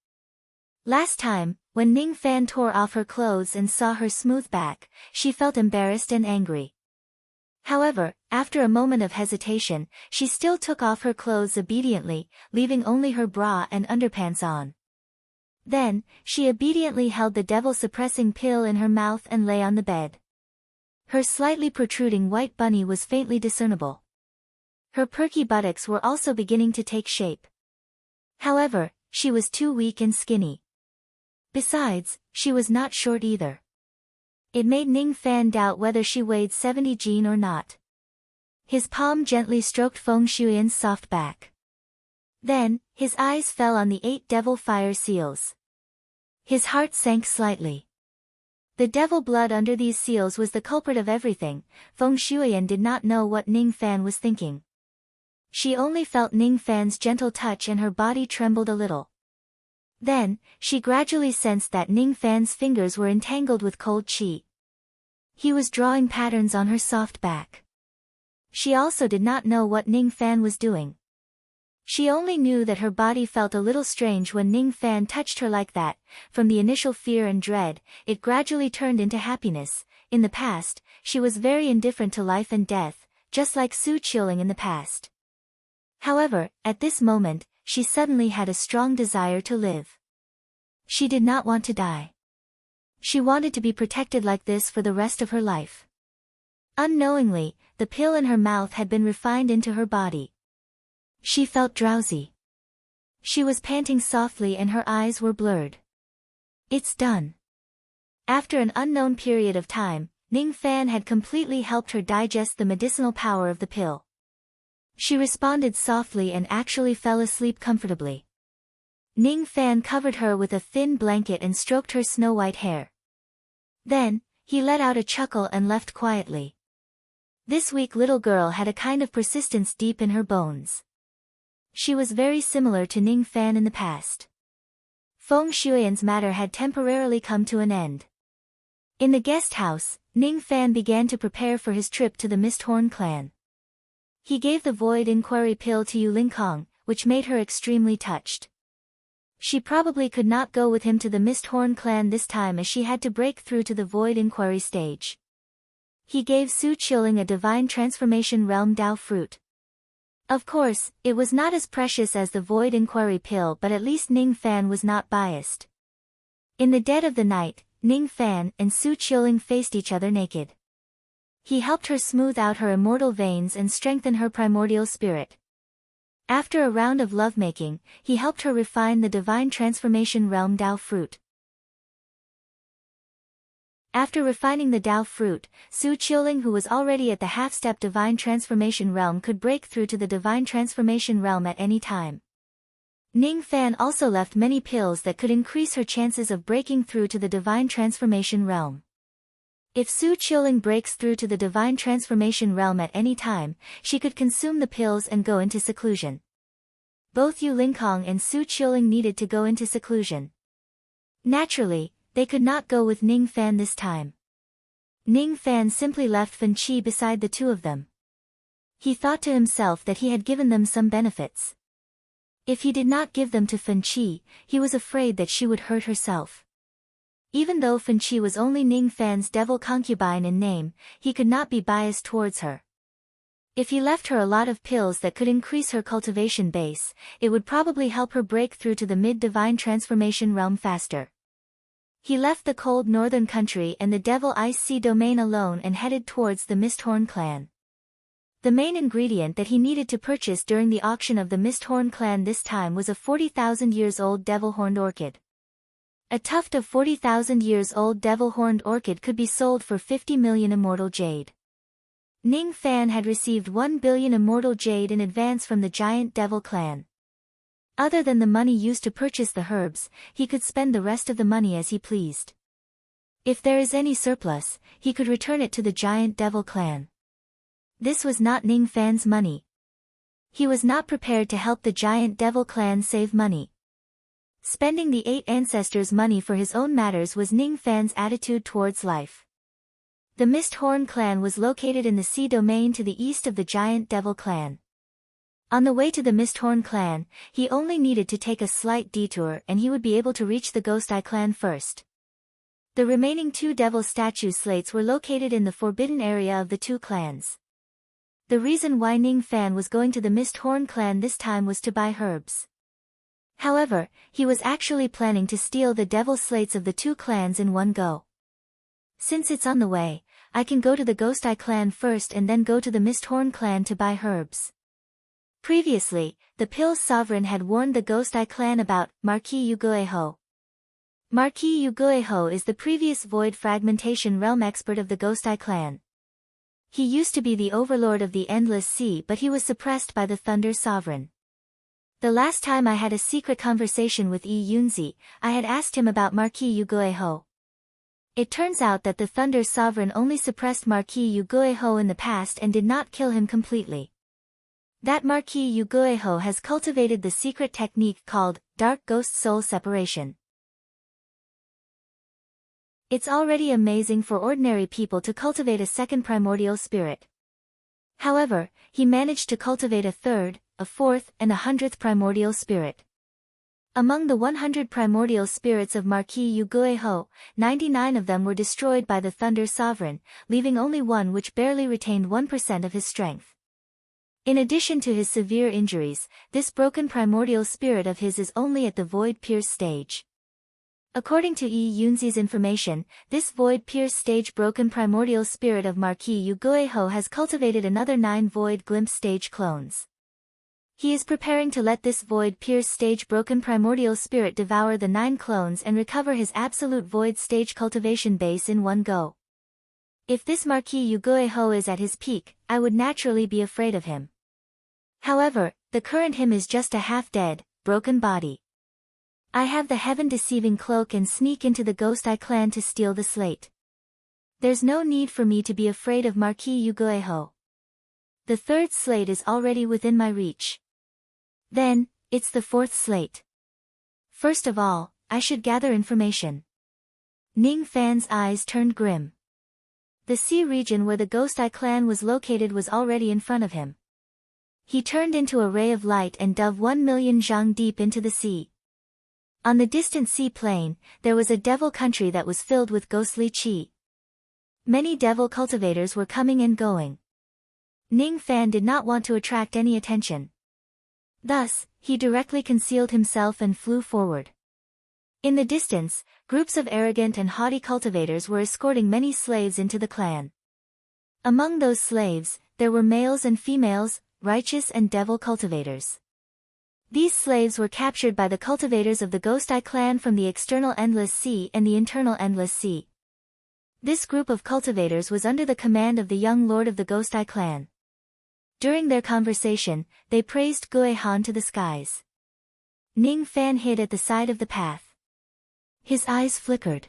Last time, when Ning Fan tore off her clothes and saw her smooth back, she felt embarrassed and angry. However, after a moment of hesitation, she still took off her clothes obediently, leaving only her bra and underpants on. Then, she obediently held the devil-suppressing pill in her mouth and lay on the bed. Her slightly protruding white bunny was faintly discernible. Her perky buttocks were also beginning to take shape. However, she was too weak and skinny. Besides, she was not short either. It made Ning Fan doubt whether she weighed 70 jin or not. His palm gently stroked Feng Shuyan's soft back. Then, his eyes fell on the 8 devil fire seals. His heart sank slightly. The devil blood under these seals was the culprit of everything. Feng Shuyan did not know what Ning Fan was thinking. She only felt Ning Fan's gentle touch and her body trembled a little. Then, she gradually sensed that Ning Fan's fingers were entangled with cold qi. He was drawing patterns on her soft back. She also did not know what Ning Fan was doing. She only knew that her body felt a little strange when Ning Fan touched her like that. From the initial fear and dread, it gradually turned into happiness. In the past, she was very indifferent to life and death, just like Su Qiuling in the past. However, at this moment, she suddenly had a strong desire to live. She did not want to die. She wanted to be protected like this for the rest of her life. Unknowingly, the pill in her mouth had been refined into her body. She felt drowsy. She was panting softly and her eyes were blurred. It's done. After an unknown period of time, Ning Fan had completely helped her digest the medicinal power of the pill. She responded softly and actually fell asleep comfortably. Ning Fan covered her with a thin blanket and stroked her snow-white hair. Then, he let out a chuckle and left quietly. This weak little girl had a kind of persistence deep in her bones. She was very similar to Ning Fan in the past. Feng Shuyan's matter had temporarily come to an end. In the guest house, Ning Fan began to prepare for his trip to the Misthorn clan. He gave the void inquiry pill to Yu Linkong, which made her extremely touched. She probably could not go with him to the Misthorn clan this time as she had to break through to the void inquiry stage. He gave Su Qiuling a divine transformation realm Dao fruit. Of course, it was not as precious as the void inquiry pill, but at least Ning Fan was not biased. In the dead of the night, Ning Fan and Su Qiuling faced each other naked. He helped her smooth out her immortal veins and strengthen her primordial spirit. After a round of lovemaking, he helped her refine the divine transformation realm Dao fruit. After refining the Dao fruit, Su Qiuling, who was already at the half-step divine transformation realm, could break through to the divine transformation realm at any time. Ning Fan also left many pills that could increase her chances of breaking through to the divine transformation realm. If Su Qiuling breaks through to the divine transformation realm at any time, she could consume the pills and go into seclusion. Both Yu Linkong and Su Qiuling needed to go into seclusion. Naturally, they could not go with Ning Fan this time. Ning Fan simply left Fan Qi beside the two of them. He thought to himself that he had given them some benefits. If he did not give them to Fen Qi, he was afraid that she would hurt herself. Even though Fen Qi was only Ning Fan's devil concubine in name, he could not be biased towards her. If he left her a lot of pills that could increase her cultivation base, it would probably help her break through to the mid-divine transformation realm faster. He left the cold northern country and the Devil Ice Sea domain alone and headed towards the Misthorn clan. The main ingredient that he needed to purchase during the auction of the Misthorn clan this time was a 40,000 years old devil-horned orchid. A tuft of 40,000 years old devil-horned orchid could be sold for 50 million immortal jade. Ning Fan had received 1 billion immortal jade in advance from the giant devil clan. Other than the money used to purchase the herbs, he could spend the rest of the money as he pleased. If there is any surplus, he could return it to the giant devil clan. This was not Ning Fan's money. He was not prepared to help the giant devil clan save money. Spending the 8 ancestors' money for his own matters was Ning Fan's attitude towards life. The Misthorn clan was located in the sea domain to the east of the giant devil clan. On the way to the Misthorn clan, he only needed to take a slight detour and he would be able to reach the Ghost Eye clan first. The remaining 2 devil statue slates were located in the forbidden area of the 2 clans. The reason why Ning Fan was going to the Misthorn clan this time was to buy herbs. However, he was actually planning to steal the devil slates of the 2 clans in one go. Since it's on the way, I can go to the Ghost Eye clan first and then go to the Misthorn clan to buy herbs. Previously, the Pill's sovereign had warned the Ghost Eye clan about Marquis Yugueho. Marquis Yugueho is the previous void fragmentation realm expert of the Ghost Eye clan. He used to be the overlord of the Endless Sea, but he was suppressed by the Thunder Sovereign. The last time I had a secret conversation with Yi Yunzi, I had asked him about Marquis Yugueho. It turns out that the Thunder Sovereign only suppressed Marquis Yugueho in the past and did not kill him completely. That Marquis Yugueho has cultivated the secret technique called Dark Ghost Soul Separation. It's already amazing for ordinary people to cultivate a second primordial spirit. However, he managed to cultivate a third, a fourth, and a 100th primordial spirit. Among the 100 primordial spirits of Marquis Yugueho, 99 of them were destroyed by the Thunder Sovereign, leaving only one which barely retained 1% of his strength. In addition to his severe injuries, this broken primordial spirit of his is only at the Void Pierce stage. According to Yi Yunzi's information, this Void Pierce stage broken primordial spirit of Marquis Yugueho has cultivated another 9 Void Glimpse stage clones. He is preparing to let this Void Pierce stage broken primordial spirit devour the 9 clones and recover his absolute Void stage cultivation base in one go. If this Marquis Yugueho is at his peak, I would naturally be afraid of him. However, the current him is just a half-dead, broken body. I have the heaven-deceiving cloak and sneak into the Ghost Eye clan to steal the slate. There's no need for me to be afraid of Marquis Yugueho. The 3rd slate is already within my reach. Then, it's the 4th slate. First of all, I should gather information. Ning Fan's eyes turned grim. The sea region where the Ghost Eye clan was located was already in front of him. He turned into a ray of light and dove 1 million zhang deep into the sea. On the distant sea plain, there was a devil country that was filled with ghostly qi. Many devil cultivators were coming and going. Ning Fan did not want to attract any attention. Thus, he directly concealed himself and flew forward. In the distance, groups of arrogant and haughty cultivators were escorting many slaves into the clan. Among those slaves, there were males and females, righteous and devil cultivators. These slaves were captured by the cultivators of the Ghost Eye clan from the external Endless Sea and the internal Endless Sea. This group of cultivators was under the command of the young lord of the Ghost Eye clan. During their conversation, they praised Gue Han to the skies. Ning Fan hid at the side of the path. His eyes flickered.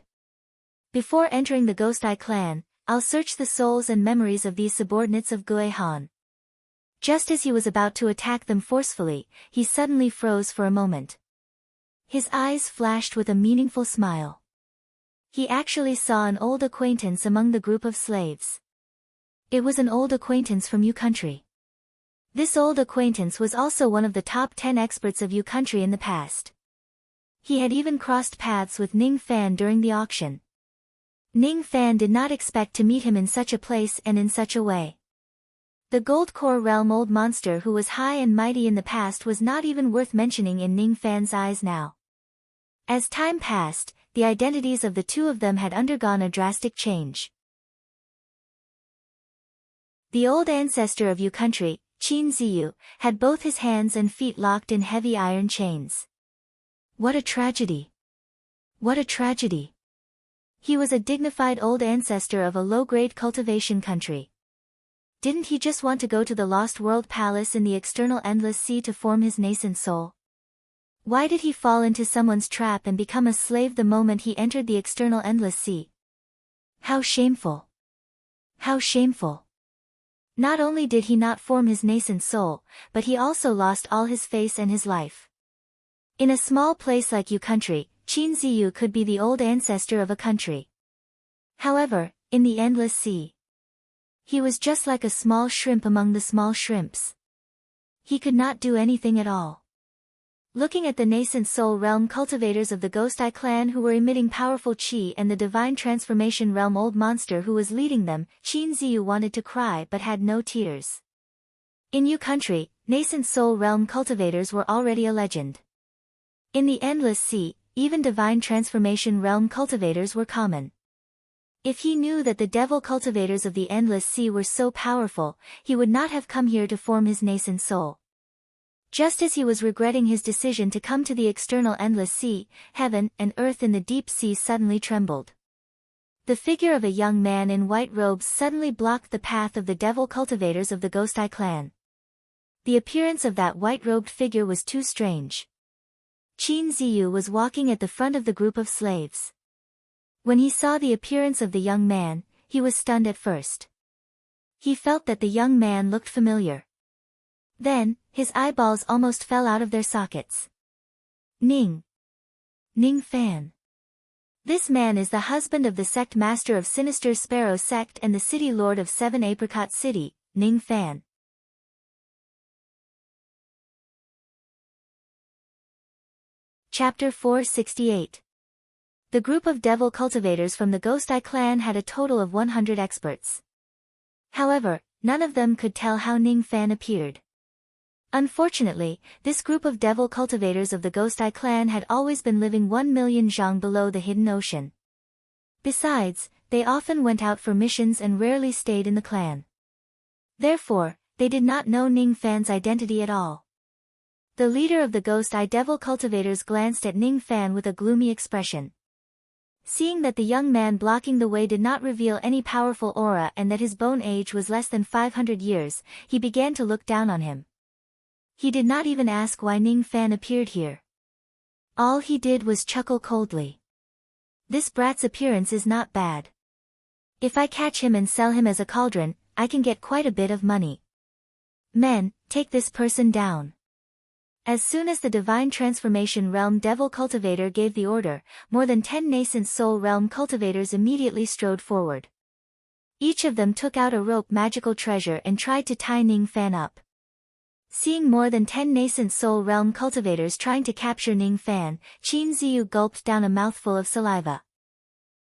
Before entering the Ghost Eye clan, I'll search the souls and memories of these subordinates of Gue Han. Just as he was about to attack them forcefully, he suddenly froze for a moment. His eyes flashed with a meaningful smile. He actually saw an old acquaintance among the group of slaves. It was an old acquaintance from Yu country. This old acquaintance was also one of the top 10 experts of Yu country in the past. He had even crossed paths with Ning Fan during the auction. Ning Fan did not expect to meet him in such a place and in such a way. The Gold Core Realm old monster who was high and mighty in the past was not even worth mentioning in Ning Fan's eyes now. As time passed, the identities of the two of them had undergone a drastic change. The old ancestor of Yu country, Qin Ziyu, had both his hands and feet locked in heavy iron chains. What a tragedy! What a tragedy! He was a dignified old ancestor of a low-grade cultivation country. Didn't he just want to go to the Lost World Palace in the external endless sea to form his nascent soul? Why did he fall into someone's trap and become a slave the moment he entered the external endless sea? How shameful! How shameful! Not only did he not form his nascent soul, but he also lost all his face and his life. In a small place like Yu country, Qin Ziyu could be the old ancestor of a country. However, in the endless sea, he was just like a small shrimp among the small shrimps. He could not do anything at all. Looking at the nascent soul realm cultivators of the Ghost Eye clan who were emitting powerful chi and the divine transformation realm old monster who was leading them, Qin Ziyu wanted to cry but had no tears. In Yu country, nascent soul realm cultivators were already a legend. In the endless sea, even divine transformation realm cultivators were common. If he knew that the devil cultivators of the endless sea were so powerful, he would not have come here to form his nascent soul. Just as he was regretting his decision to come to the external endless sea, heaven and earth in the deep sea suddenly trembled. The figure of a young man in white robes suddenly blocked the path of the devil cultivators of the Ghost Eye clan. The appearance of that white-robed figure was too strange. Qin Ziyu was walking at the front of the group of slaves. When he saw the appearance of the young man, he was stunned at first. He felt that the young man looked familiar. Then, his eyeballs almost fell out of their sockets. Ning Fan. This man is the husband of the sect master of Sinister Sparrow sect and the city lord of Seven Apricot City, Ning Fan. Chapter 468. The group of devil cultivators from the Ghost Eye clan had a total of 100 experts. However, none of them could tell how Ning Fan appeared. Unfortunately, this group of devil cultivators of the Ghost Eye clan had always been living 1 million zhang below the hidden ocean. Besides, they often went out for missions and rarely stayed in the clan. Therefore, they did not know Ning Fan's identity at all. The leader of the Ghost Eye devil cultivators glanced at Ning Fan with a gloomy expression. Seeing that the young man blocking the way did not reveal any powerful aura and that his bone age was less than 500 years, he began to look down on him. He did not even ask why Ning Fan appeared here. All he did was chuckle coldly. This brat's appearance is not bad. If I catch him and sell him as a cauldron, I can get quite a bit of money. Men, take this person down. As soon as the Divine Transformation Realm Devil Cultivator gave the order, more than 10 Nascent Soul Realm Cultivators immediately strode forward. Each of them took out a rope magical treasure and tried to tie Ning Fan up. Seeing more than 10 Nascent Soul Realm Cultivators trying to capture Ning Fan, Qin Ziyu gulped down a mouthful of saliva.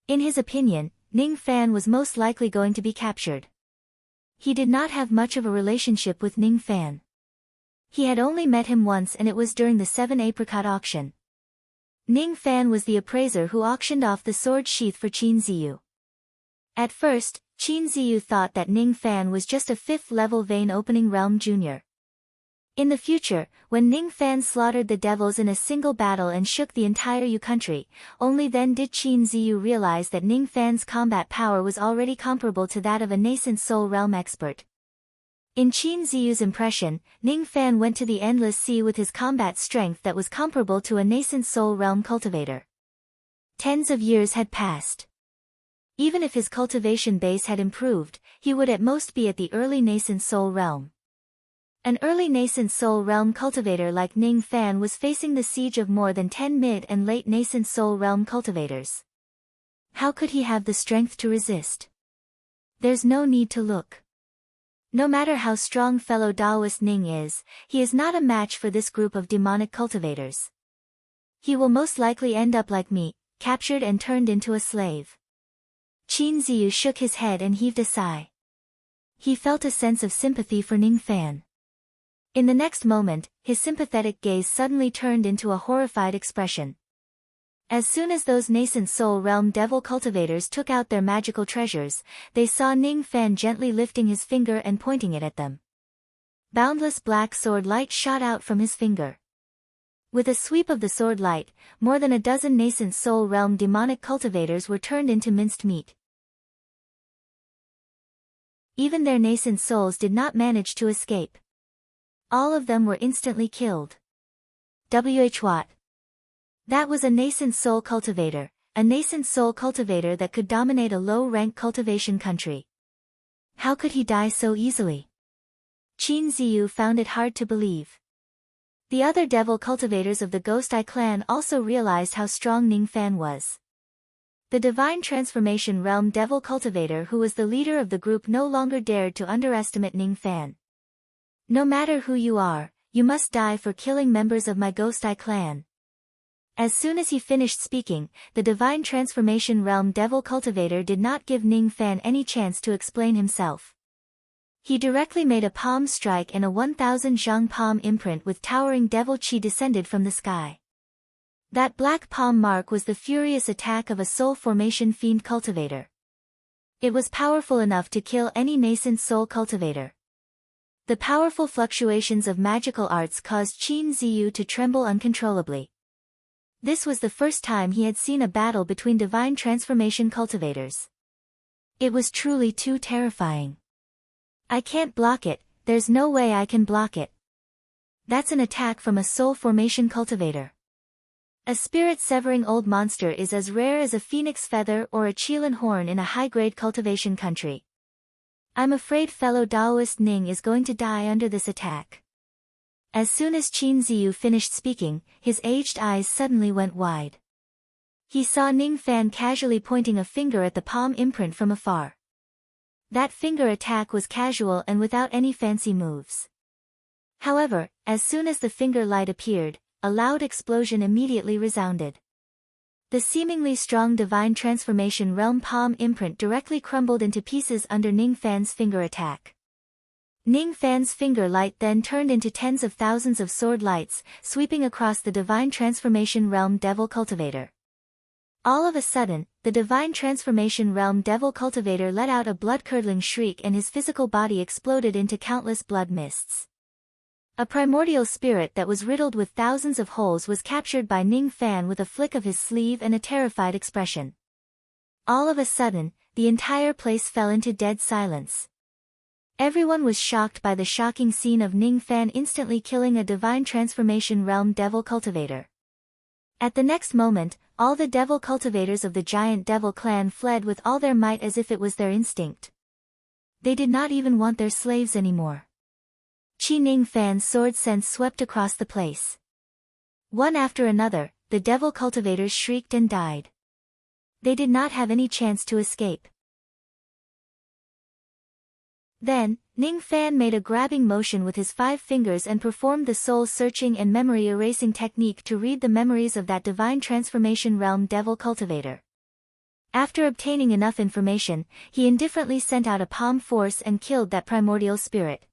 In his opinion, Ning Fan was most likely going to be captured. He did not have much of a relationship with Ning Fan. He had only met him once and it was during the 7 Apricot auction. Ning Fan was the appraiser who auctioned off the sword sheath for Qin Ziyu. At first, Qin Ziyu thought that Ning Fan was just a 5th-level vein opening realm junior. In the future, when Ning Fan slaughtered the devils in a single battle and shook the entire Yu country, only then did Qin Ziyu realize that Ning Fan's combat power was already comparable to that of a nascent soul realm expert. In Qin Ziyu's impression, Ning Fan went to the endless sea with his combat strength that was comparable to a nascent soul realm cultivator. Tens of years had passed. Even if his cultivation base had improved, he would at most be at the early nascent soul realm. An early nascent soul realm cultivator like Ning Fan was facing the siege of more than 10 mid and late nascent soul realm cultivators. How could he have the strength to resist? There's no need to look. No matter how strong fellow Taoist Ning is, he is not a match for this group of demonic cultivators. He will most likely end up like me, captured and turned into a slave. Qin Ziyu shook his head and heaved a sigh. He felt a sense of sympathy for Ning Fan. In the next moment, his sympathetic gaze suddenly turned into a horrified expression. As soon as those nascent soul realm devil cultivators took out their magical treasures, they saw Ning Fan gently lifting his finger and pointing it at them. Boundless black sword light shot out from his finger. With a sweep of the sword light, more than a dozen nascent soul realm demonic cultivators were turned into minced meat. Even their nascent souls did not manage to escape. All of them were instantly killed. What? That was a nascent soul cultivator that could dominate a low-rank cultivation country. How could he die so easily? Qin Ziyu found it hard to believe. The other devil cultivators of the Ghost Eye clan also realized how strong Ning Fan was. The Divine Transformation Realm devil cultivator who was the leader of the group no longer dared to underestimate Ning Fan. No matter who you are, you must die for killing members of my Ghost Eye clan. As soon as he finished speaking, the Divine Transformation Realm devil cultivator did not give Ning Fan any chance to explain himself. He directly made a palm strike and a 1000 zhang palm imprint with towering devil chi descended from the sky. That black palm mark was the furious attack of a soul formation fiend cultivator. It was powerful enough to kill any nascent soul cultivator. The powerful fluctuations of magical arts caused Qin Ziyu to tremble uncontrollably. This was the first time he had seen a battle between divine transformation cultivators. It was truly too terrifying. I can't block it, there's no way I can block it. That's an attack from a soul formation cultivator. A spirit-severing old monster is as rare as a phoenix feather or a Qilin horn in a high-grade cultivation country. I'm afraid fellow Taoist Ning is going to die under this attack. As soon as Qin Ziyu finished speaking, his aged eyes suddenly went wide. He saw Ning Fan casually pointing a finger at the palm imprint from afar. That finger attack was casual and without any fancy moves. However, as soon as the finger light appeared, a loud explosion immediately resounded. The seemingly strong Divine Transformation Realm palm imprint directly crumbled into pieces under Ning Fan's finger attack. Ning Fan's finger light then turned into tens of thousands of sword lights, sweeping across the Divine Transformation Realm Devil Cultivator. All of a sudden, the Divine Transformation Realm Devil Cultivator let out a blood-curdling shriek and his physical body exploded into countless blood mists. A primordial spirit that was riddled with thousands of holes was captured by Ning Fan with a flick of his sleeve and a terrified expression. All of a sudden, the entire place fell into dead silence. Everyone was shocked by the shocking scene of Ning Fan instantly killing a Divine Transformation Realm Devil Cultivator. At the next moment, all the devil cultivators of the giant devil clan fled with all their might as if it was their instinct. They did not even want their slaves anymore. Ning Fan's sword sense swept across the place. One after another, the devil cultivators shrieked and died. They did not have any chance to escape. Then, Ning Fan made a grabbing motion with his 5 fingers and performed the soul-searching and memory-erasing technique to read the memories of that Divine Transformation Realm Devil Cultivator. After obtaining enough information, he indifferently sent out a palm force and killed that primordial spirit.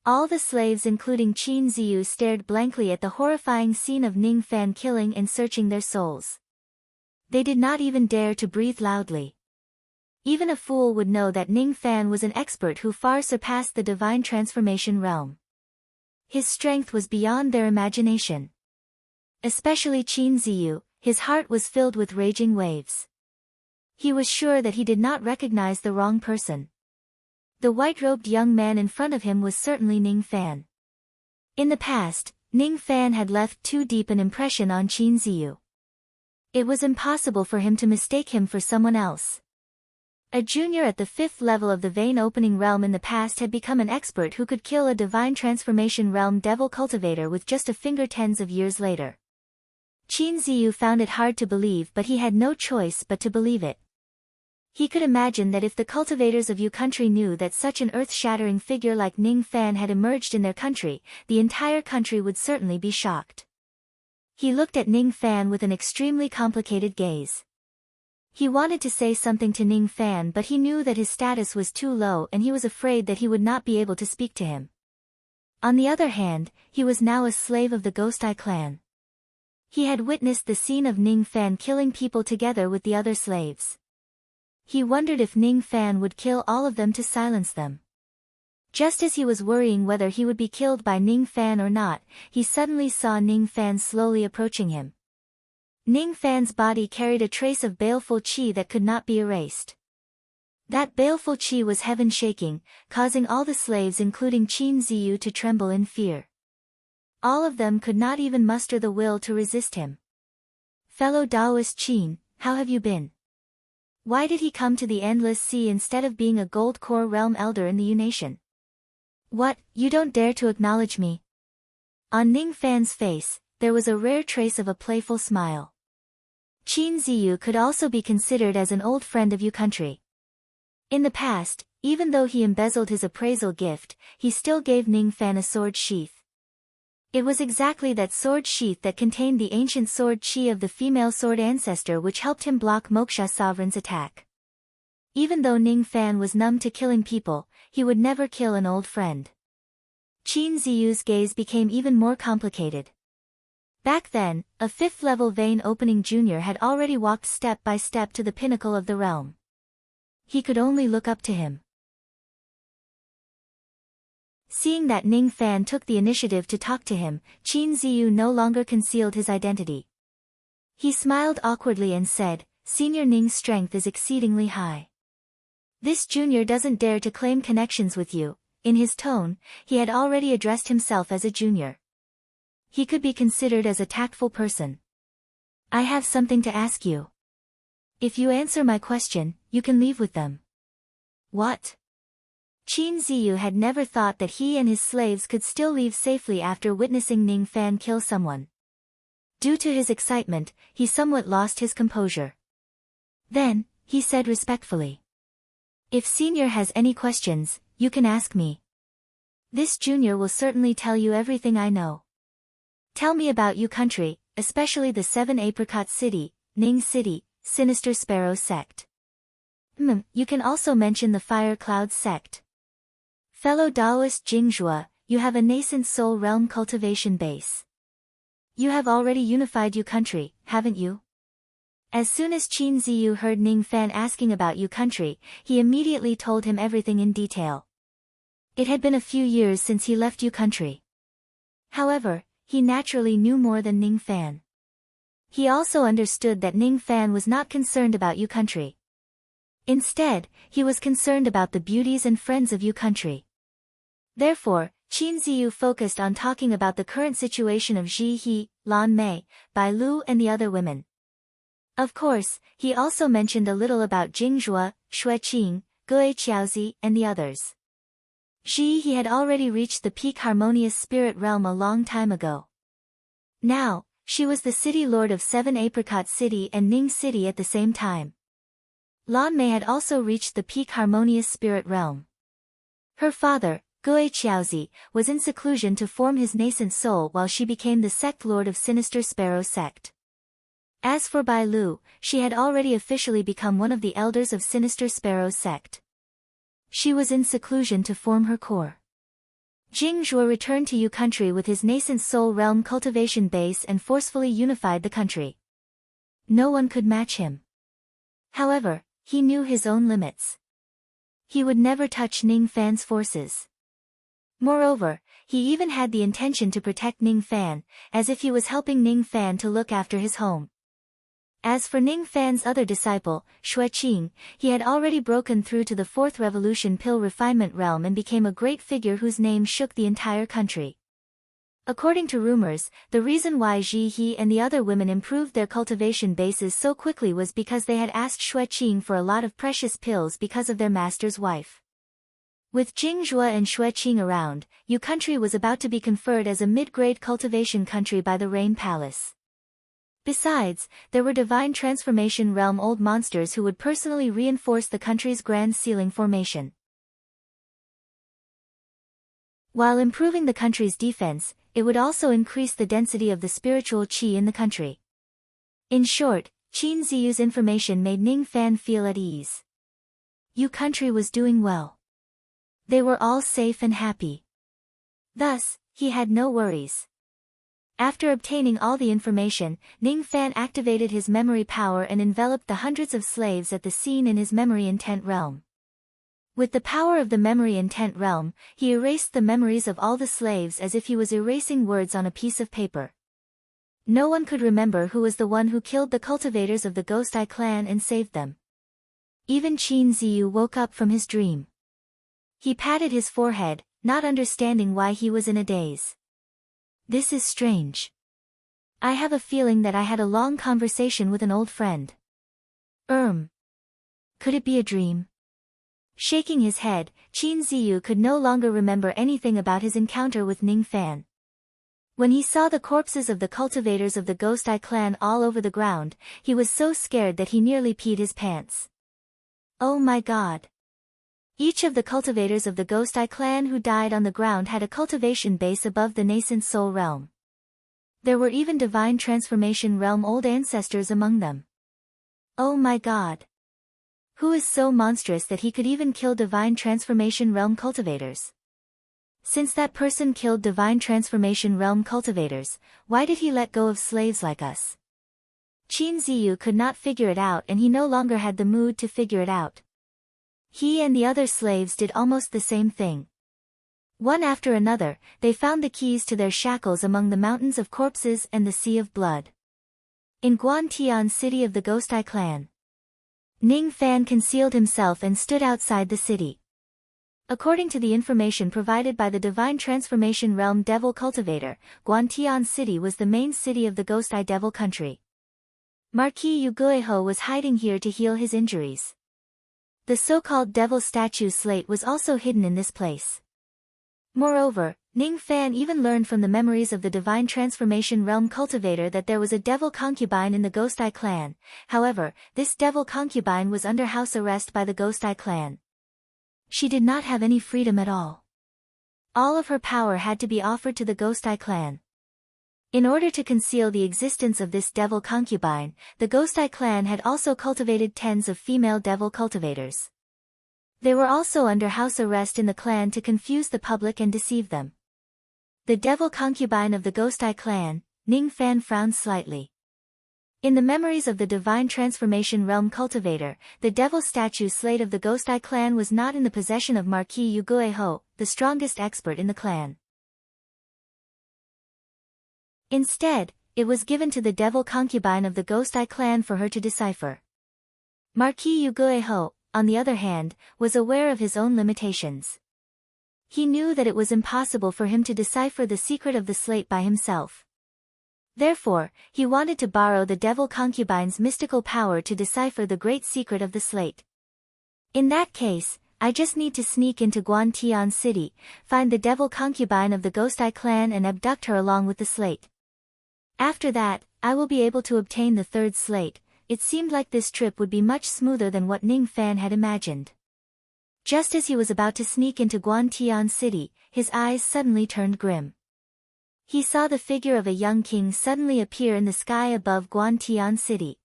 All the slaves including Qin Ziyu stared blankly at the horrifying scene of Ning Fan killing and searching their souls. They did not even dare to breathe loudly. Even a fool would know that Ning Fan was an expert who far surpassed the Divine Transformation Realm. His strength was beyond their imagination. Especially Qin Ziyu, his heart was filled with raging waves. He was sure that he did not recognize the wrong person. The white-robed young man in front of him was certainly Ning Fan. In the past, Ning Fan had left too deep an impression on Qin Ziyu. It was impossible for him to mistake him for someone else. A junior at the 5th level of the vein-opening realm in the past had become an expert who could kill a Divine Transformation Realm Devil Cultivator with just a finger tens of years later. Qin Ziyu found it hard to believe but he had no choice but to believe it. He could imagine that if the cultivators of Yu country knew that such an earth-shattering figure like Ning Fan had emerged in their country, the entire country would certainly be shocked. He looked at Ning Fan with an extremely complicated gaze. He wanted to say something to Ning Fan, but he knew that his status was too low and he was afraid that he would not be able to speak to him. On the other hand, he was now a slave of the Ghost Eye clan. He had witnessed the scene of Ning Fan killing people together with the other slaves. He wondered if Ning Fan would kill all of them to silence them. Just as he was worrying whether he would be killed by Ning Fan or not, he suddenly saw Ning Fan slowly approaching him. Ning Fan's body carried a trace of baleful qi that could not be erased. That baleful qi was heaven-shaking, causing all the slaves including Qin Ziyu to tremble in fear. All of them could not even muster the will to resist him. "Fellow Taoist Qin, how have you been? Why did he come to the Endless Sea instead of being a Gold Core Realm Elder in the Yu Nation? What, you don't dare to acknowledge me?" On Ning Fan's face, there was a rare trace of a playful smile. Qin Ziyu could also be considered as an old friend of Yu country. In the past, even though he embezzled his appraisal gift, he still gave Ning Fan a sword sheath. It was exactly that sword sheath that contained the ancient sword qi of the female sword ancestor which helped him block Moksha Sovereign's attack. Even though Ning Fan was numb to killing people, he would never kill an old friend. Qin Ziyu's gaze became even more complicated. Back then, a 5th-level vein opening junior had already walked step by step to the pinnacle of the realm. He could only look up to him. Seeing that Ning Fan took the initiative to talk to him, Qin Ziyu no longer concealed his identity. He smiled awkwardly and said, "Senior Ning's strength is exceedingly high. This junior doesn't dare to claim connections with you." In his tone, he had already addressed himself as a junior. He could be considered as a tactful person. "I have something to ask you. If you answer my question, you can leave with them." "What?" Qin Ziyu had never thought that he and his slaves could still leave safely after witnessing Ning Fan kill someone. Due to his excitement, he somewhat lost his composure. Then, he said respectfully, "If Senior has any questions, you can ask me. This junior will certainly tell you everything I know. Tell me about Yu country, especially the 7 Apricot City, Ning City, Sinister Sparrow Sect. You can also mention the Fire Cloud Sect. Fellow Taoist Jingzhua, you have a nascent soul realm cultivation base. You have already unified Yu country, haven't you?" As soon as Qin Ziyu heard Ning Fan asking about Yu country, he immediately told him everything in detail. It had been a few years since he left Yu country. However, he naturally knew more than Ning Fan. He also understood that Ning Fan was not concerned about Yu country. Instead, he was concerned about the beauties and friends of Yu country. Therefore, Qin Ziyu focused on talking about the current situation of Ji He, Lan Mei, Bai Lu and the other women. Of course, he also mentioned a little about Jingzhua, Xueqing, Gue Qiaozi and the others. Ji He had already reached the peak harmonious spirit realm a long time ago. Now, she was the city lord of 7 Apricot City and Ning City at the same time. Lan Mei had also reached the peak harmonious spirit realm. Her father, Gue Qiaozi, was in seclusion to form his nascent soul while she became the sect lord of Sinister Sparrow Sect. As for Bai Lu, she had already officially become one of the elders of Sinister Sparrow Sect. She was in seclusion to form her core. Jingzhua returned to Yu country with his nascent soul realm cultivation base and forcefully unified the country. No one could match him. However, he knew his own limits. He would never touch Ning Fan's forces. Moreover, he even had the intention to protect Ning Fan, as if he was helping Ning Fan to look after his home. As for Ning Fan's other disciple, Xueqing, he had already broken through to the 4th Revolution Pill Refinement realm and became a great figure whose name shook the entire country. According to rumors, the reason why Ji He and the other women improved their cultivation bases so quickly was because they had asked Xueqing for a lot of precious pills because of their master's wife. With Jingzhua and Xueqing around, Yu country was about to be conferred as a mid-grade cultivation country by the Rain Palace. Besides, there were Divine Transformation Realm old monsters who would personally reinforce the country's grand ceiling formation. While improving the country's defense, it would also increase the density of the spiritual qi in the country. In short, Qin Ziyu's information made Ning Fan feel at ease. Yu country was doing well. They were all safe and happy. Thus, he had no worries. After obtaining all the information, Ning Fan activated his memory power and enveloped the hundreds of slaves at the scene in his memory intent realm. With the power of the memory intent realm, he erased the memories of all the slaves as if he was erasing words on a piece of paper. No one could remember who was the one who killed the cultivators of the Ghost Eye clan and saved them. Even Qin Ziyu woke up from his dream. He patted his forehead, not understanding why he was in a daze. This is strange. I have a feeling that I had a long conversation with an old friend. Could it be a dream? Shaking his head, Qin Ziyu could no longer remember anything about his encounter with Ning Fan. When he saw the corpses of the cultivators of the Ghost Eye clan all over the ground, he was so scared that he nearly peed his pants. Oh my god! Each of the cultivators of the Ghost Eye clan who died on the ground had a cultivation base above the nascent soul realm. There were even Divine Transformation Realm old ancestors among them. Oh my god! Who is so monstrous that he could even kill Divine Transformation Realm cultivators? Since that person killed Divine Transformation Realm cultivators, why did he let go of slaves like us? Qin Ziyu could not figure it out, and he no longer had the mood to figure it out. He and the other slaves did almost the same thing. One after another, they found the keys to their shackles among the mountains of corpses and the sea of blood. In Guantian city of the Ghost Eye clan, Ning Fan concealed himself and stood outside the city. According to the information provided by the Divine Transformation Realm Devil Cultivator, Guantian city was the main city of the Ghost Eye Devil country. Marquis Yugueho was hiding here to heal his injuries. The so-called devil statue slate was also hidden in this place. Moreover, Ning Fan even learned from the memories of the Divine Transformation Realm cultivator that there was a devil concubine in the Ghost Eye clan. However, this devil concubine was under house arrest by the Ghost Eye clan. She did not have any freedom at all. All of her power had to be offered to the Ghost Eye clan. In order to conceal the existence of this devil concubine, the Ghost Eye clan had also cultivated tens of female devil cultivators. They were also under house arrest in the clan to confuse the public and deceive them. The devil concubine of the Ghost Eye clan, Ning Fan frowned slightly. In the memories of the Divine Transformation Realm cultivator, the devil statue slate of the Ghost Eye clan was not in the possession of Marquis Yugueho, the strongest expert in the clan. Instead, it was given to the devil concubine of the Ghost Eye clan for her to decipher. Marquis Yugueho, on the other hand, was aware of his own limitations. He knew that it was impossible for him to decipher the secret of the slate by himself. Therefore, he wanted to borrow the devil concubine's mystical power to decipher the great secret of the slate. In that case, I just need to sneak into Guantian city, find the devil concubine of the Ghost Eye clan and abduct her along with the slate. After that, I will be able to obtain the third slate. It seemed like this trip would be much smoother than what Ning Fan had imagined. Just as he was about to sneak into Guantian city, his eyes suddenly turned grim. He saw the figure of a young king suddenly appear in the sky above Guantian city.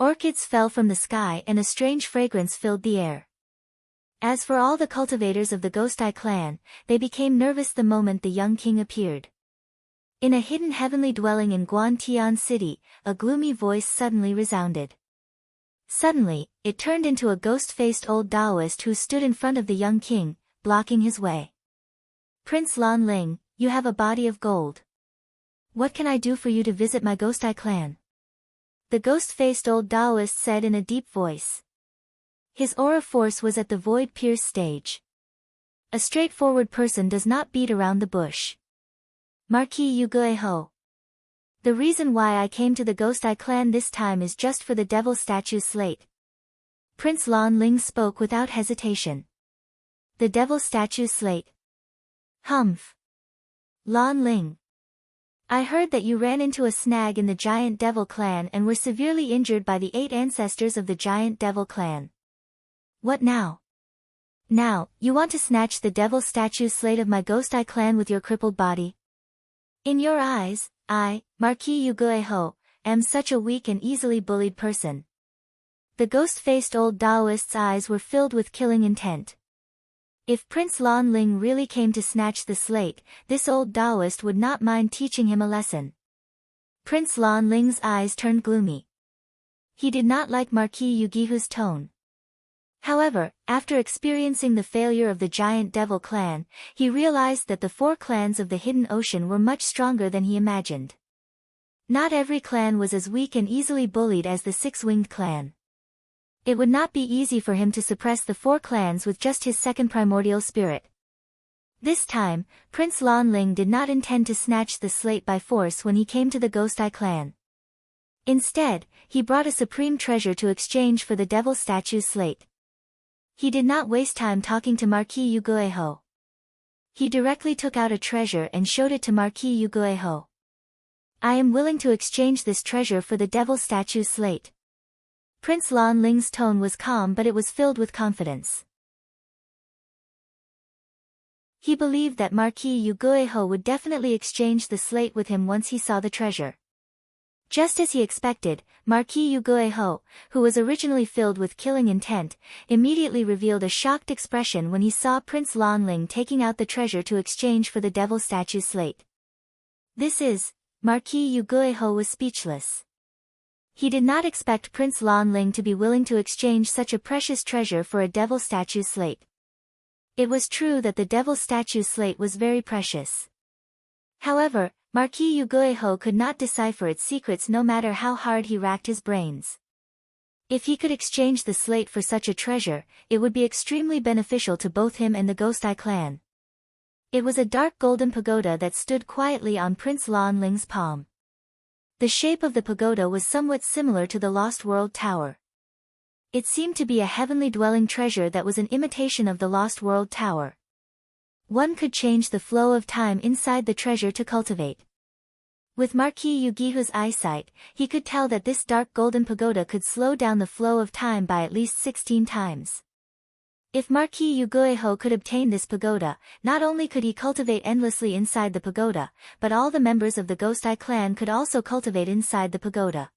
Orchids fell from the sky and a strange fragrance filled the air. As for all the cultivators of the Ghost Eye clan, they became nervous the moment the young king appeared. In a hidden heavenly dwelling in Guantian city, a gloomy voice suddenly resounded. Suddenly, it turned into a ghost-faced old Taoist who stood in front of the young king, blocking his way. Prince Lan Ling, you have a body of gold. What can I do for you to visit my Ghost Eye clan? The ghost-faced old Taoist said in a deep voice. His aura force was at the void-pierce stage. A straightforward person does not beat around the bush. Marquis Yugueho. The reason why I came to the Ghost Eye clan this time is just for the devil statue slate. Prince Lan Ling spoke without hesitation. The devil statue slate. Humph. Lan Ling. I heard that you ran into a snag in the Giant Devil clan and were severely injured by the 8 ancestors of the Giant Devil clan. What now? Now, you want to snatch the devil statue slate of my Ghost Eye clan with your crippled body? In your eyes, I, Marquis Yugueho, am such a weak and easily bullied person. The ghost-faced old Daoist's eyes were filled with killing intent. If Prince Lan Ling really came to snatch the slate, this old Daoist would not mind teaching him a lesson. Prince Lan Ling's eyes turned gloomy. He did not like Marquis Yugihu's tone. However, after experiencing the failure of the Giant Devil clan, he realized that the 4 clans of the Hidden Ocean were much stronger than he imagined. Not every clan was as weak and easily bullied as the 6-winged clan. It would not be easy for him to suppress the 4 clans with just his second primordial spirit. This time, Prince Lan Ling did not intend to snatch the slate by force when he came to the Ghost Eye clan. Instead, he brought a supreme treasure to exchange for the devil statue's slate. He did not waste time talking to Marquis Yugueho. He directly took out a treasure and showed it to Marquis Yugueho. I am willing to exchange this treasure for the devil statue's slate. Prince Lan Ling's tone was calm, but it was filled with confidence. He believed that Marquis Yugueho would definitely exchange the slate with him once he saw the treasure. Just as he expected, Marquis Yugueho, who was originally filled with killing intent, immediately revealed a shocked expression when he saw Prince Lan Ling taking out the treasure to exchange for the devil statue's slate. Marquis Yugueho was speechless. He did not expect Prince Lan Ling to be willing to exchange such a precious treasure for a devil statue slate. It was true that the devil statue slate was very precious. However, Marquis Yugueho could not decipher its secrets no matter how hard he racked his brains. If he could exchange the slate for such a treasure, it would be extremely beneficial to both him and the Ghost Eye clan. It was a dark golden pagoda that stood quietly on Prince Lan Ling's palm. The shape of the pagoda was somewhat similar to the Lost World Tower. It seemed to be a heavenly dwelling treasure that was an imitation of the Lost World Tower. One could change the flow of time inside the treasure to cultivate. With Marquis Yugihu's eyesight, he could tell that this dark golden pagoda could slow down the flow of time by at least 16 times. If Marquis Yugueho could obtain this pagoda, not only could he cultivate endlessly inside the pagoda, but all the members of the Ghost Eye clan could also cultivate inside the pagoda.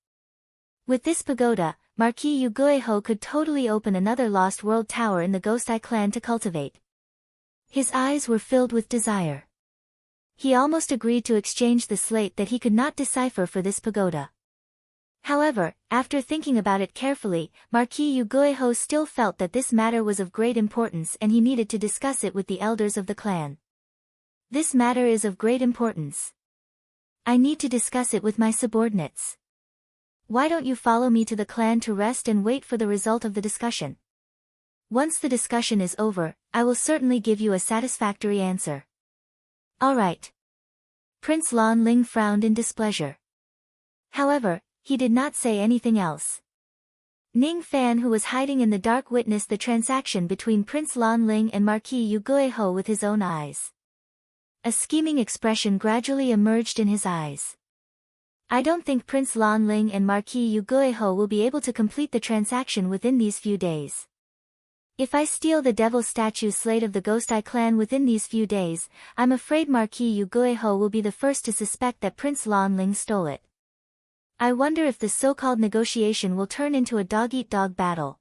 With this pagoda, Marquis Yugueho could totally open another Lost World Tower in the Ghost Eye clan to cultivate. His eyes were filled with desire. He almost agreed to exchange the slate that he could not decipher for this pagoda. However, after thinking about it carefully, Marquis Yugueho still felt that this matter was of great importance and he needed to discuss it with the elders of the clan. This matter is of great importance. I need to discuss it with my subordinates. Why don't you follow me to the clan to rest and wait for the result of the discussion? Once the discussion is over, I will certainly give you a satisfactory answer. All right. Prince Lan Ling frowned in displeasure. However, he did not say anything else. Ning Fan, who was hiding in the dark, witnessed the transaction between Prince Lan Ling and Marquis Yugueho with his own eyes. A scheming expression gradually emerged in his eyes. I don't think Prince Lan Ling and Marquis Yugueho will be able to complete the transaction within these few days. If I steal the devil statue slate of the Ghost Eye clan within these few days, I'm afraid Marquis Yugueho will be the first to suspect that Prince Lan Ling stole it. I wonder if the so-called negotiation will turn into a dog-eat-dog battle.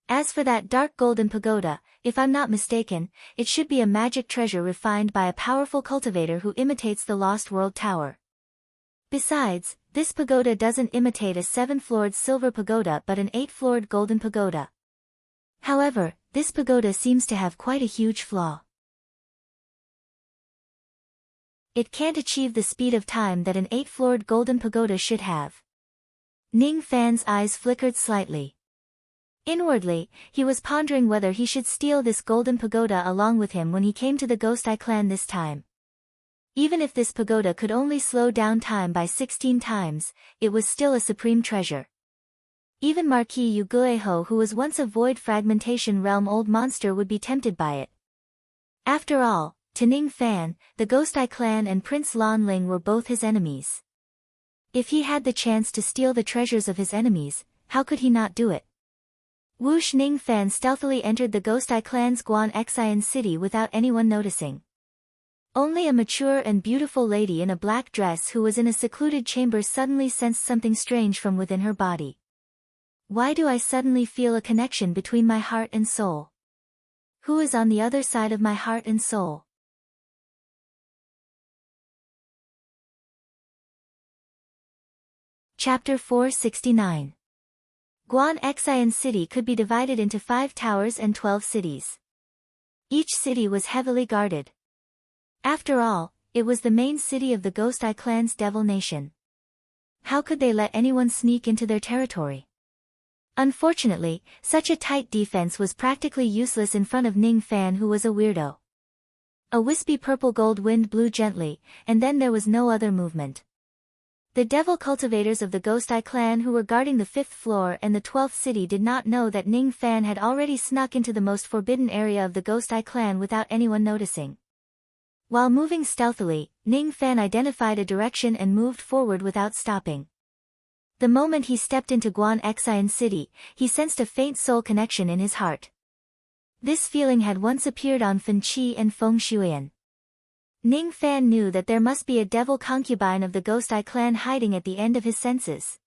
As for that dark golden pagoda, if I'm not mistaken, it should be a magic treasure refined by a powerful cultivator who imitates the Lost World Tower. Besides, this pagoda doesn't imitate a 7-floored silver pagoda but an 8-floored golden pagoda. However, this pagoda seems to have quite a huge flaw. It can't achieve the speed of time that an 8-floored golden pagoda should have. Ning Fan's eyes flickered slightly. Inwardly, he was pondering whether he should steal this golden pagoda along with him when he came to the Ghost Eye clan this time. Even if this pagoda could only slow down time by 16 times, it was still a supreme treasure. Even Marquis Yugueho, who was once a void fragmentation realm old monster, would be tempted by it. After all, to Ning Fan, the Ghost Eye clan and Prince Lan Ling were both his enemies. If he had the chance to steal the treasures of his enemies, how could he not do it? Whoosh! Ning Fan stealthily entered the Ghost Eye clan's Guan Xian city without anyone noticing. Only a mature and beautiful lady in a black dress who was in a secluded chamber suddenly sensed something strange from within her body. Why do I suddenly feel a connection between my heart and soul? Who is on the other side of my heart and soul? Chapter 469. Guan Xian City could be divided into 5 towers and 12 cities. Each city was heavily guarded. After all, it was the main city of the Ghost Eye clan's Devil Nation. How could they let anyone sneak into their territory? Unfortunately, such a tight defense was practically useless in front of Ning Fan, who was a weirdo. A wispy purple gold wind blew gently, and then there was no other movement. The devil cultivators of the Ghost Eye clan who were guarding the 5th floor and the 12th city did not know that Ning Fan had already snuck into the most forbidden area of the Ghost Eye clan without anyone noticing. While moving stealthily, Ning Fan identified a direction and moved forward without stopping. The moment he stepped into Guan Xian City, he sensed a faint soul connection in his heart. This feeling had once appeared on Fen Qi and Feng Shuyan. Ning Fan knew that there must be a devil concubine of the Ghost Eye clan hiding at the end of his senses.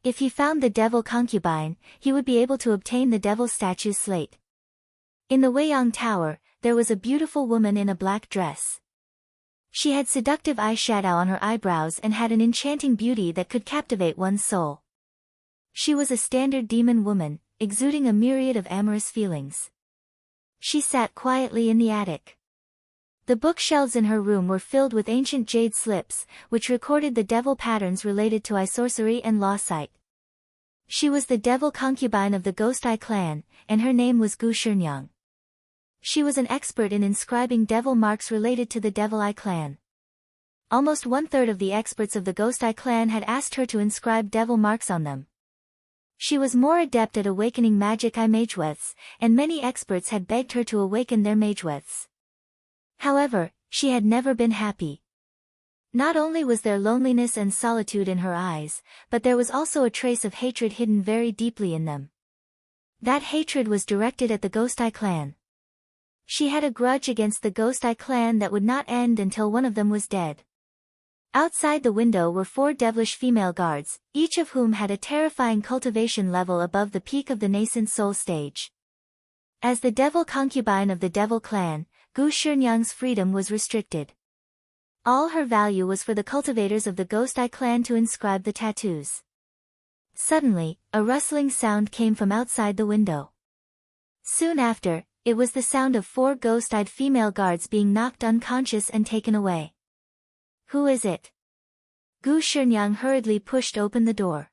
If he found the devil concubine, he would be able to obtain the devil statue's slate. In the Weiyang Tower, there was a beautiful woman in a black dress. She had seductive eyeshadow on her eyebrows and had an enchanting beauty that could captivate one's soul. She was a standard demon woman, exuding a myriad of amorous feelings. She sat quietly in the attic. The bookshelves in her room were filled with ancient jade slips, which recorded the devil patterns related to eye sorcery and law sight. She was the devil concubine of the Ghost Eye clan, and her name was Gu Shinyang. She was an expert in inscribing devil marks related to the Devil Eye clan. Almost 1/3 of the experts of the Ghost Eye clan had asked her to inscribe devil marks on them. She was more adept at awakening magic eye mageweths, and many experts had begged her to awaken their mageweths. However, she had never been happy. Not only was there loneliness and solitude in her eyes, but there was also a trace of hatred hidden very deeply in them. That hatred was directed at the Ghost Eye clan. She had a grudge against the Ghost Eye clan that would not end until one of them was dead. Outside the window were 4 devilish female guards, each of whom had a terrifying cultivation level above the peak of the nascent soul stage. As the devil concubine of the Devil clan, Gu Shinyang's freedom was restricted. All her value was for the cultivators of the Ghost Eye clan to inscribe the tattoos. Suddenly, a rustling sound came from outside the window. Soon after, it was the sound of 4 ghost-eyed female guards being knocked unconscious and taken away. Who is it? Gu Shinyang hurriedly pushed open the door.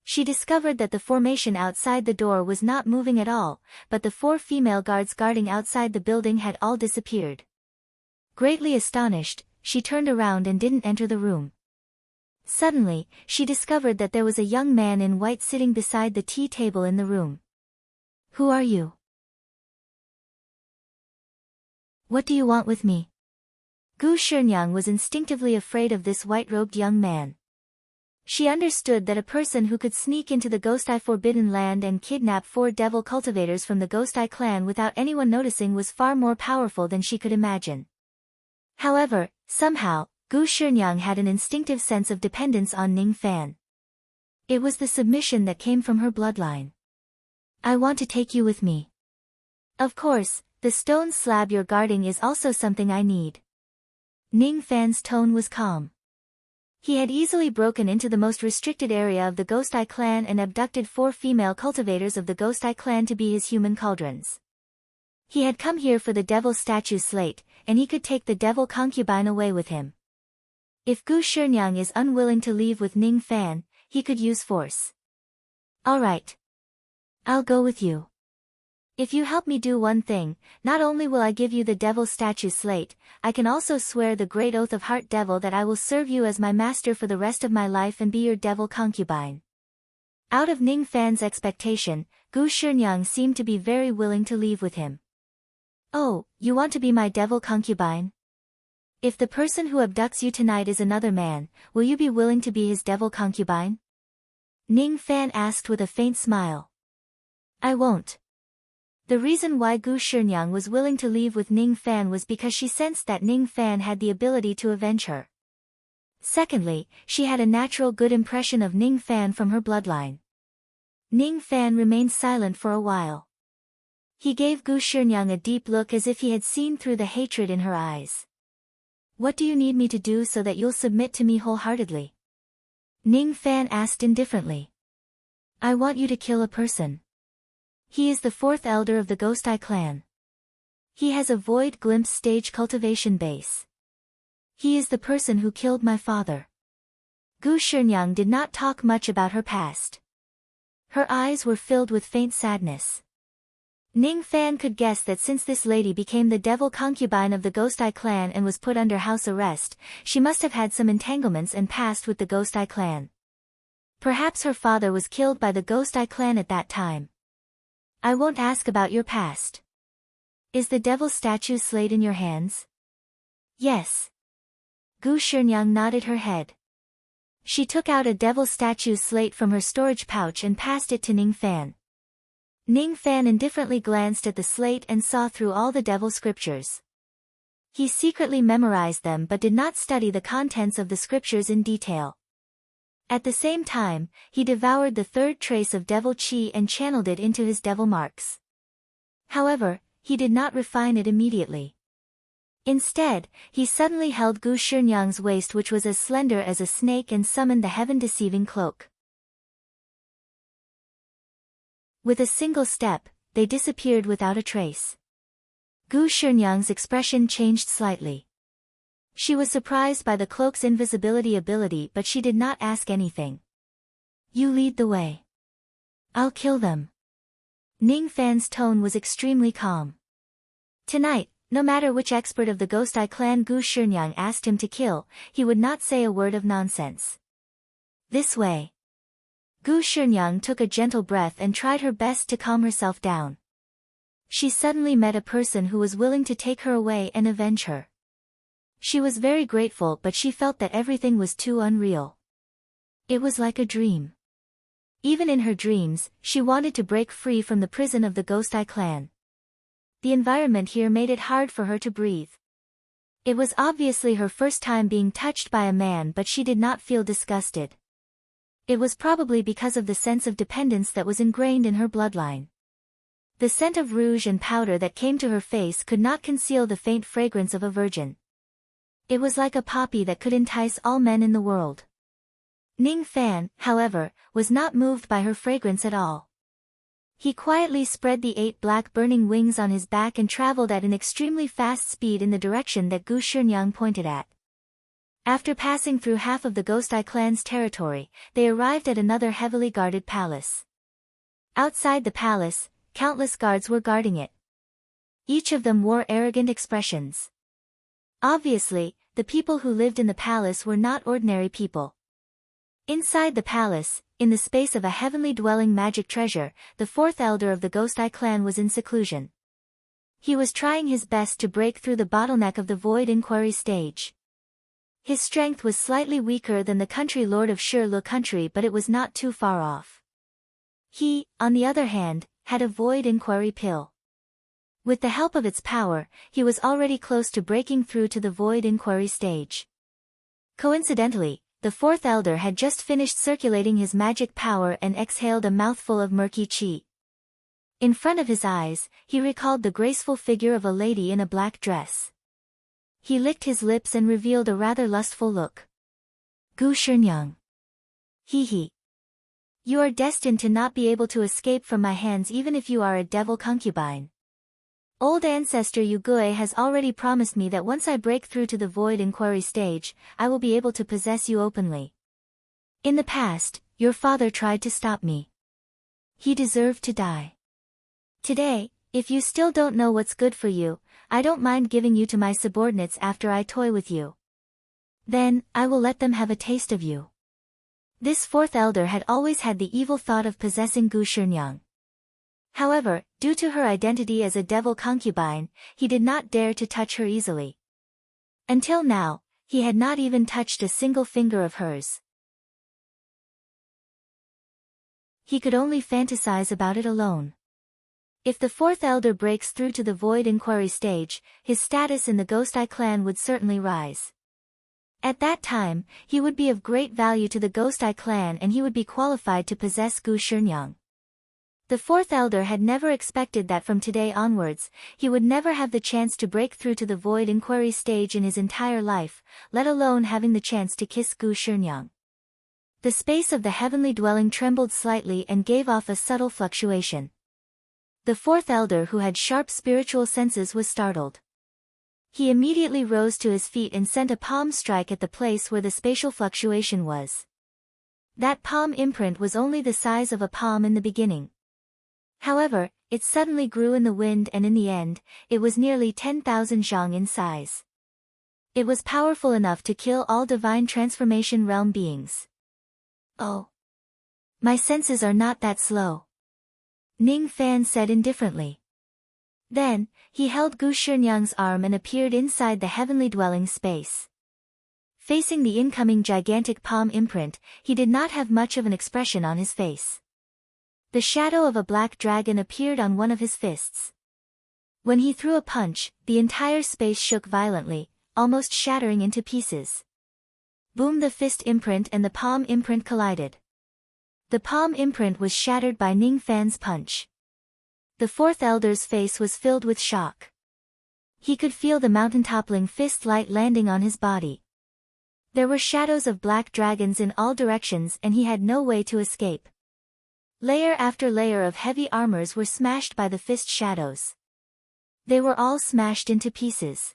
She discovered that the formation outside the door was not moving at all, but the 4 female guards guarding outside the building had all disappeared. Greatly astonished, she turned around and didn't enter the room. Suddenly, she discovered that there was a young man in white sitting beside the tea table in the room. Who are you? What do you want with me? Gu Shinyang was instinctively afraid of this white-robed young man. She understood that a person who could sneak into the Ghost Eye Forbidden Land and kidnap 4 devil cultivators from the Ghost Eye clan without anyone noticing was far more powerful than she could imagine. However, somehow, Gu Shinyang had an instinctive sense of dependence on Ning Fan. It was the submission that came from her bloodline. I want to take you with me. Of course, the stone slab you're guarding is also something I need. Ning Fan's tone was calm. He had easily broken into the most restricted area of the Ghost Eye clan and abducted 4 female cultivators of the Ghost Eye clan to be his human cauldrons. He had come here for the devil statue slate, and he could take the devil concubine away with him. If Gu Shinyang is unwilling to leave with Ning Fan, he could use force. All right. I'll go with you. If you help me do one thing, not only will I give you the devil statue slate, I can also swear the great oath of Heart Devil that I will serve you as my master for the rest of my life and be your devil concubine. Out of Ning Fan's expectation, Gu Shinyang seemed to be very willing to leave with him. Oh, you want to be my devil concubine? If the person who abducts you tonight is another man, will you be willing to be his devil concubine? Ning Fan asked with a faint smile. I won't. The reason why Gu Shinyang was willing to leave with Ning Fan was because she sensed that Ning Fan had the ability to avenge her. Secondly, she had a natural good impression of Ning Fan from her bloodline. Ning Fan remained silent for a while. He gave Gu Shinyang a deep look as if he had seen through the hatred in her eyes. What do you need me to do so that you'll submit to me wholeheartedly? Ning Fan asked indifferently. I want you to kill a person. He is the fourth elder of the Ghost Eye clan. He has a void glimpse stage cultivation base. He is the person who killed my father. Gu Shinyang did not talk much about her past. Her eyes were filled with faint sadness. Ning Fan could guess that since this lady became the devil concubine of the Ghost Eye clan and was put under house arrest, she must have had some entanglements and past with the Ghost Eye clan. Perhaps her father was killed by the Ghost Eye clan at that time. I won't ask about your past. Is the devil statue slate in your hands? Yes. Gu Shinyang nodded her head. She took out a devil statue slate from her storage pouch and passed it to Ning Fan. Ning Fan indifferently glanced at the slate and saw through all the devil scriptures. He secretly memorized them but did not study the contents of the scriptures in detail. At the same time, he devoured the third trace of devil chi and channeled it into his devil marks. However, he did not refine it immediately. Instead, he suddenly held Gu Shinyang's waist, which was as slender as a snake, and summoned the heaven-deceiving cloak. With a single step, they disappeared without a trace. Gu Shinyang's expression changed slightly. She was surprised by the cloak's invisibility ability, but she did not ask anything. You lead the way. I'll kill them. Ning Fan's tone was extremely calm. Tonight, no matter which expert of the Ghost Eye clan Gu Shinyang asked him to kill, he would not say a word of nonsense. This way. Gu Shinyang took a gentle breath and tried her best to calm herself down. She suddenly met a person who was willing to take her away and avenge her. She was very grateful, but she felt that everything was too unreal. It was like a dream. Even in her dreams, she wanted to break free from the prison of the Ghost Eye clan. The environment here made it hard for her to breathe. It was obviously her first time being touched by a man, but she did not feel disgusted. It was probably because of the sense of dependence that was ingrained in her bloodline. The scent of rouge and powder that came to her face could not conceal the faint fragrance of a virgin. It was like a poppy that could entice all men in the world. Ning Fan, however, was not moved by her fragrance at all. He quietly spread the 8 black burning wings on his back and traveled at an extremely fast speed in the direction that Gu Shinyang pointed at. After passing through half of the Ghost Eye clan's territory, they arrived at another heavily guarded palace. Outside the palace, countless guards were guarding it. Each of them wore arrogant expressions. Obviously, the people who lived in the palace were not ordinary people. Inside the palace, in the space of a heavenly dwelling magic treasure, the fourth elder of the Ghost Eye clan was in seclusion. He was trying his best to break through the bottleneck of the void inquiry stage. His strength was slightly weaker than the country lord of Shirlu country, but it was not too far off. He, on the other hand, had a void inquiry pill. With the help of its power, he was already close to breaking through to the void inquiry stage. Coincidentally, the fourth elder had just finished circulating his magic power and exhaled a mouthful of murky chi. In front of his eyes, he recalled the graceful figure of a lady in a black dress. He licked his lips and revealed a rather lustful look. Gu Shinyang. Hee. You are destined to not be able to escape from my hands even if you are a devil concubine. Old ancestor Yugui has already promised me that once I break through to the void inquiry stage, I will be able to possess you openly. In the past, your father tried to stop me. He deserved to die. Today, if you still don't know what's good for you, I don't mind giving you to my subordinates after I toy with you. Then, I will let them have a taste of you. This fourth elder had always had the evil thought of possessing Gu Shinyang. However, due to her identity as a devil concubine, he did not dare to touch her easily. Until now, he had not even touched a single finger of hers. He could only fantasize about it alone. If the fourth elder breaks through to the void inquiry stage, his status in the Ghost Eye clan would certainly rise. At that time, he would be of great value to the Ghost Eye clan and he would be qualified to possess Gu Shinyang. The fourth elder had never expected that from today onwards, he would never have the chance to break through to the void inquiry stage in his entire life, let alone having the chance to kiss Gu Shinyang. The space of the heavenly dwelling trembled slightly and gave off a subtle fluctuation. The fourth elder who had sharp spiritual senses was startled. He immediately rose to his feet and sent a palm strike at the place where the spatial fluctuation was. That palm imprint was only the size of a palm in the beginning. However, it suddenly grew in the wind and in the end, it was nearly 10,000 zhang in size. It was powerful enough to kill all divine transformation realm beings. Oh. My senses are not that slow. Ning Fan said indifferently. Then, he held Gu Shinyang's arm and appeared inside the heavenly dwelling space. Facing the incoming gigantic palm imprint, he did not have much of an expression on his face. The shadow of a black dragon appeared on one of his fists. When he threw a punch, the entire space shook violently, almost shattering into pieces. Boom! The fist imprint and the palm imprint collided. The palm imprint was shattered by Ning Fan's punch. The fourth elder's face was filled with shock. He could feel the mountain-toppling fist light landing on his body. There were shadows of black dragons in all directions and he had no way to escape. Layer after layer of heavy armors were smashed by the fist shadows. They were all smashed into pieces.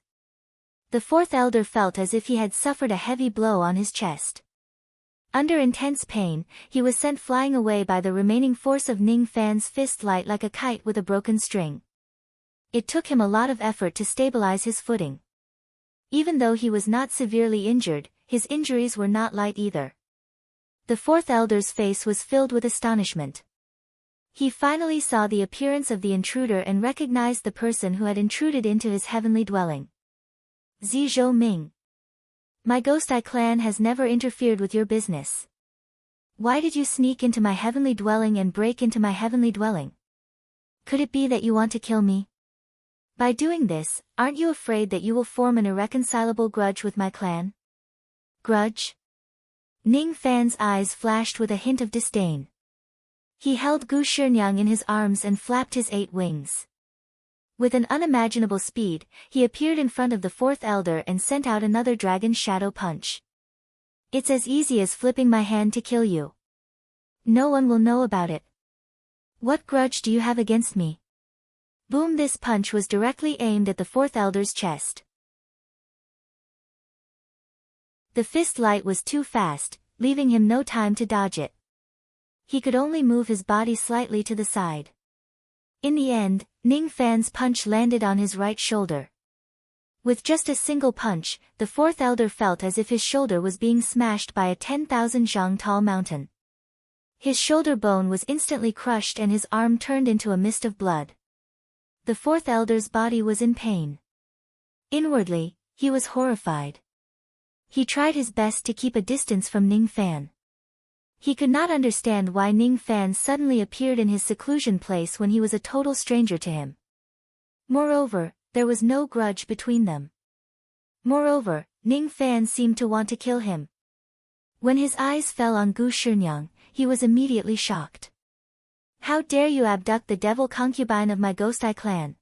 The fourth elder felt as if he had suffered a heavy blow on his chest. Under intense pain, he was sent flying away by the remaining force of Ning Fan's fist light like a kite with a broken string. It took him a lot of effort to stabilize his footing. Even though he was not severely injured, his injuries were not light either. The fourth elder's face was filled with astonishment. He finally saw the appearance of the intruder and recognized the person who had intruded into his heavenly dwelling. Zhizhou Ming. My Ghost Eye clan has never interfered with your business. Why did you sneak into my heavenly dwelling and break into my heavenly dwelling? Could it be that you want to kill me? By doing this, aren't you afraid that you will form an irreconcilable grudge with my clan? Grudge? Ning Fan's eyes flashed with a hint of disdain. He held Gu Shinyang in his arms and flapped his 8 wings. With an unimaginable speed, he appeared in front of the fourth elder and sent out another dragon shadow punch. It's as easy as flipping my hand to kill you. No one will know about it. What grudge do you have against me? Boom! This punch was directly aimed at the fourth elder's chest. The fist light was too fast, leaving him no time to dodge it. He could only move his body slightly to the side. In the end, Ning Fan's punch landed on his right shoulder. With just a single punch, the fourth elder felt as if his shoulder was being smashed by a 10,000 zhang tall mountain. His shoulder bone was instantly crushed and his arm turned into a mist of blood. The fourth elder's body was in pain. Inwardly, he was horrified. He tried his best to keep a distance from Ning Fan. He could not understand why Ning Fan suddenly appeared in his seclusion place when he was a total stranger to him. Moreover, there was no grudge between them. Moreover, Ning Fan seemed to want to kill him. When his eyes fell on Gu Shinyang, he was immediately shocked. How dare you abduct the devil concubine of my Ghost Eye clan?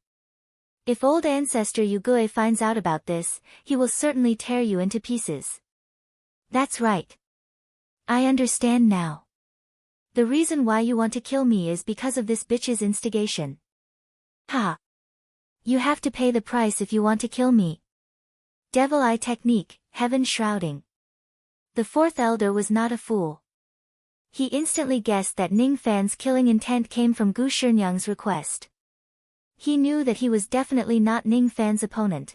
If old ancestor Yugui finds out about this, he will certainly tear you into pieces. That's right. I understand now. The reason why you want to kill me is because of this bitch's instigation. Ha! You have to pay the price if you want to kill me. Devil Eye technique, heaven shrouding. The fourth elder was not a fool. He instantly guessed that Ning Fan's killing intent came from Gu Shinyang's request. He knew that he was definitely not Ning Fan's opponent.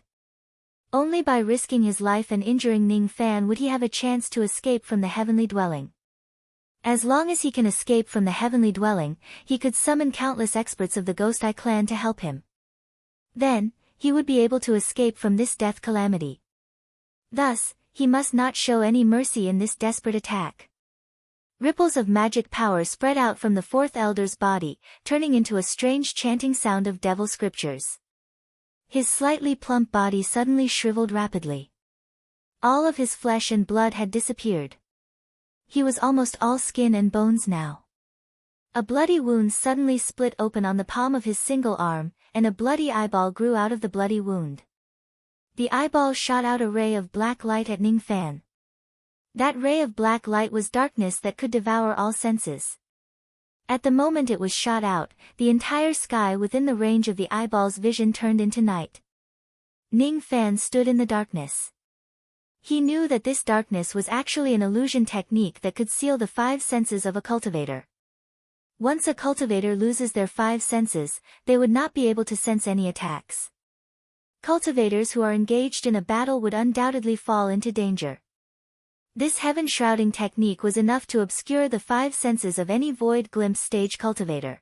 Only by risking his life and injuring Ning Fan would he have a chance to escape from the heavenly dwelling. As long as he can escape from the heavenly dwelling, he could summon countless experts of the Ghost Eye clan to help him. Then, he would be able to escape from this death calamity. Thus, he must not show any mercy in this desperate attack. Ripples of magic power spread out from the fourth elder's body, turning into a strange chanting sound of devil scriptures. His slightly plump body suddenly shriveled rapidly. All of his flesh and blood had disappeared. He was almost all skin and bones now. A bloody wound suddenly split open on the palm of his single arm, and a bloody eyeball grew out of the bloody wound. The eyeball shot out a ray of black light at Ning Fan. That ray of black light was darkness that could devour all senses. At the moment it was shot out, the entire sky within the range of the eyeball's vision turned into night. Ning Fan stood in the darkness. He knew that this darkness was actually an illusion technique that could seal the five senses of a cultivator. Once a cultivator loses their five senses, they would not be able to sense any attacks. Cultivators who are engaged in a battle would undoubtedly fall into danger. This heaven-shrouding technique was enough to obscure the five senses of any void glimpse stage cultivator.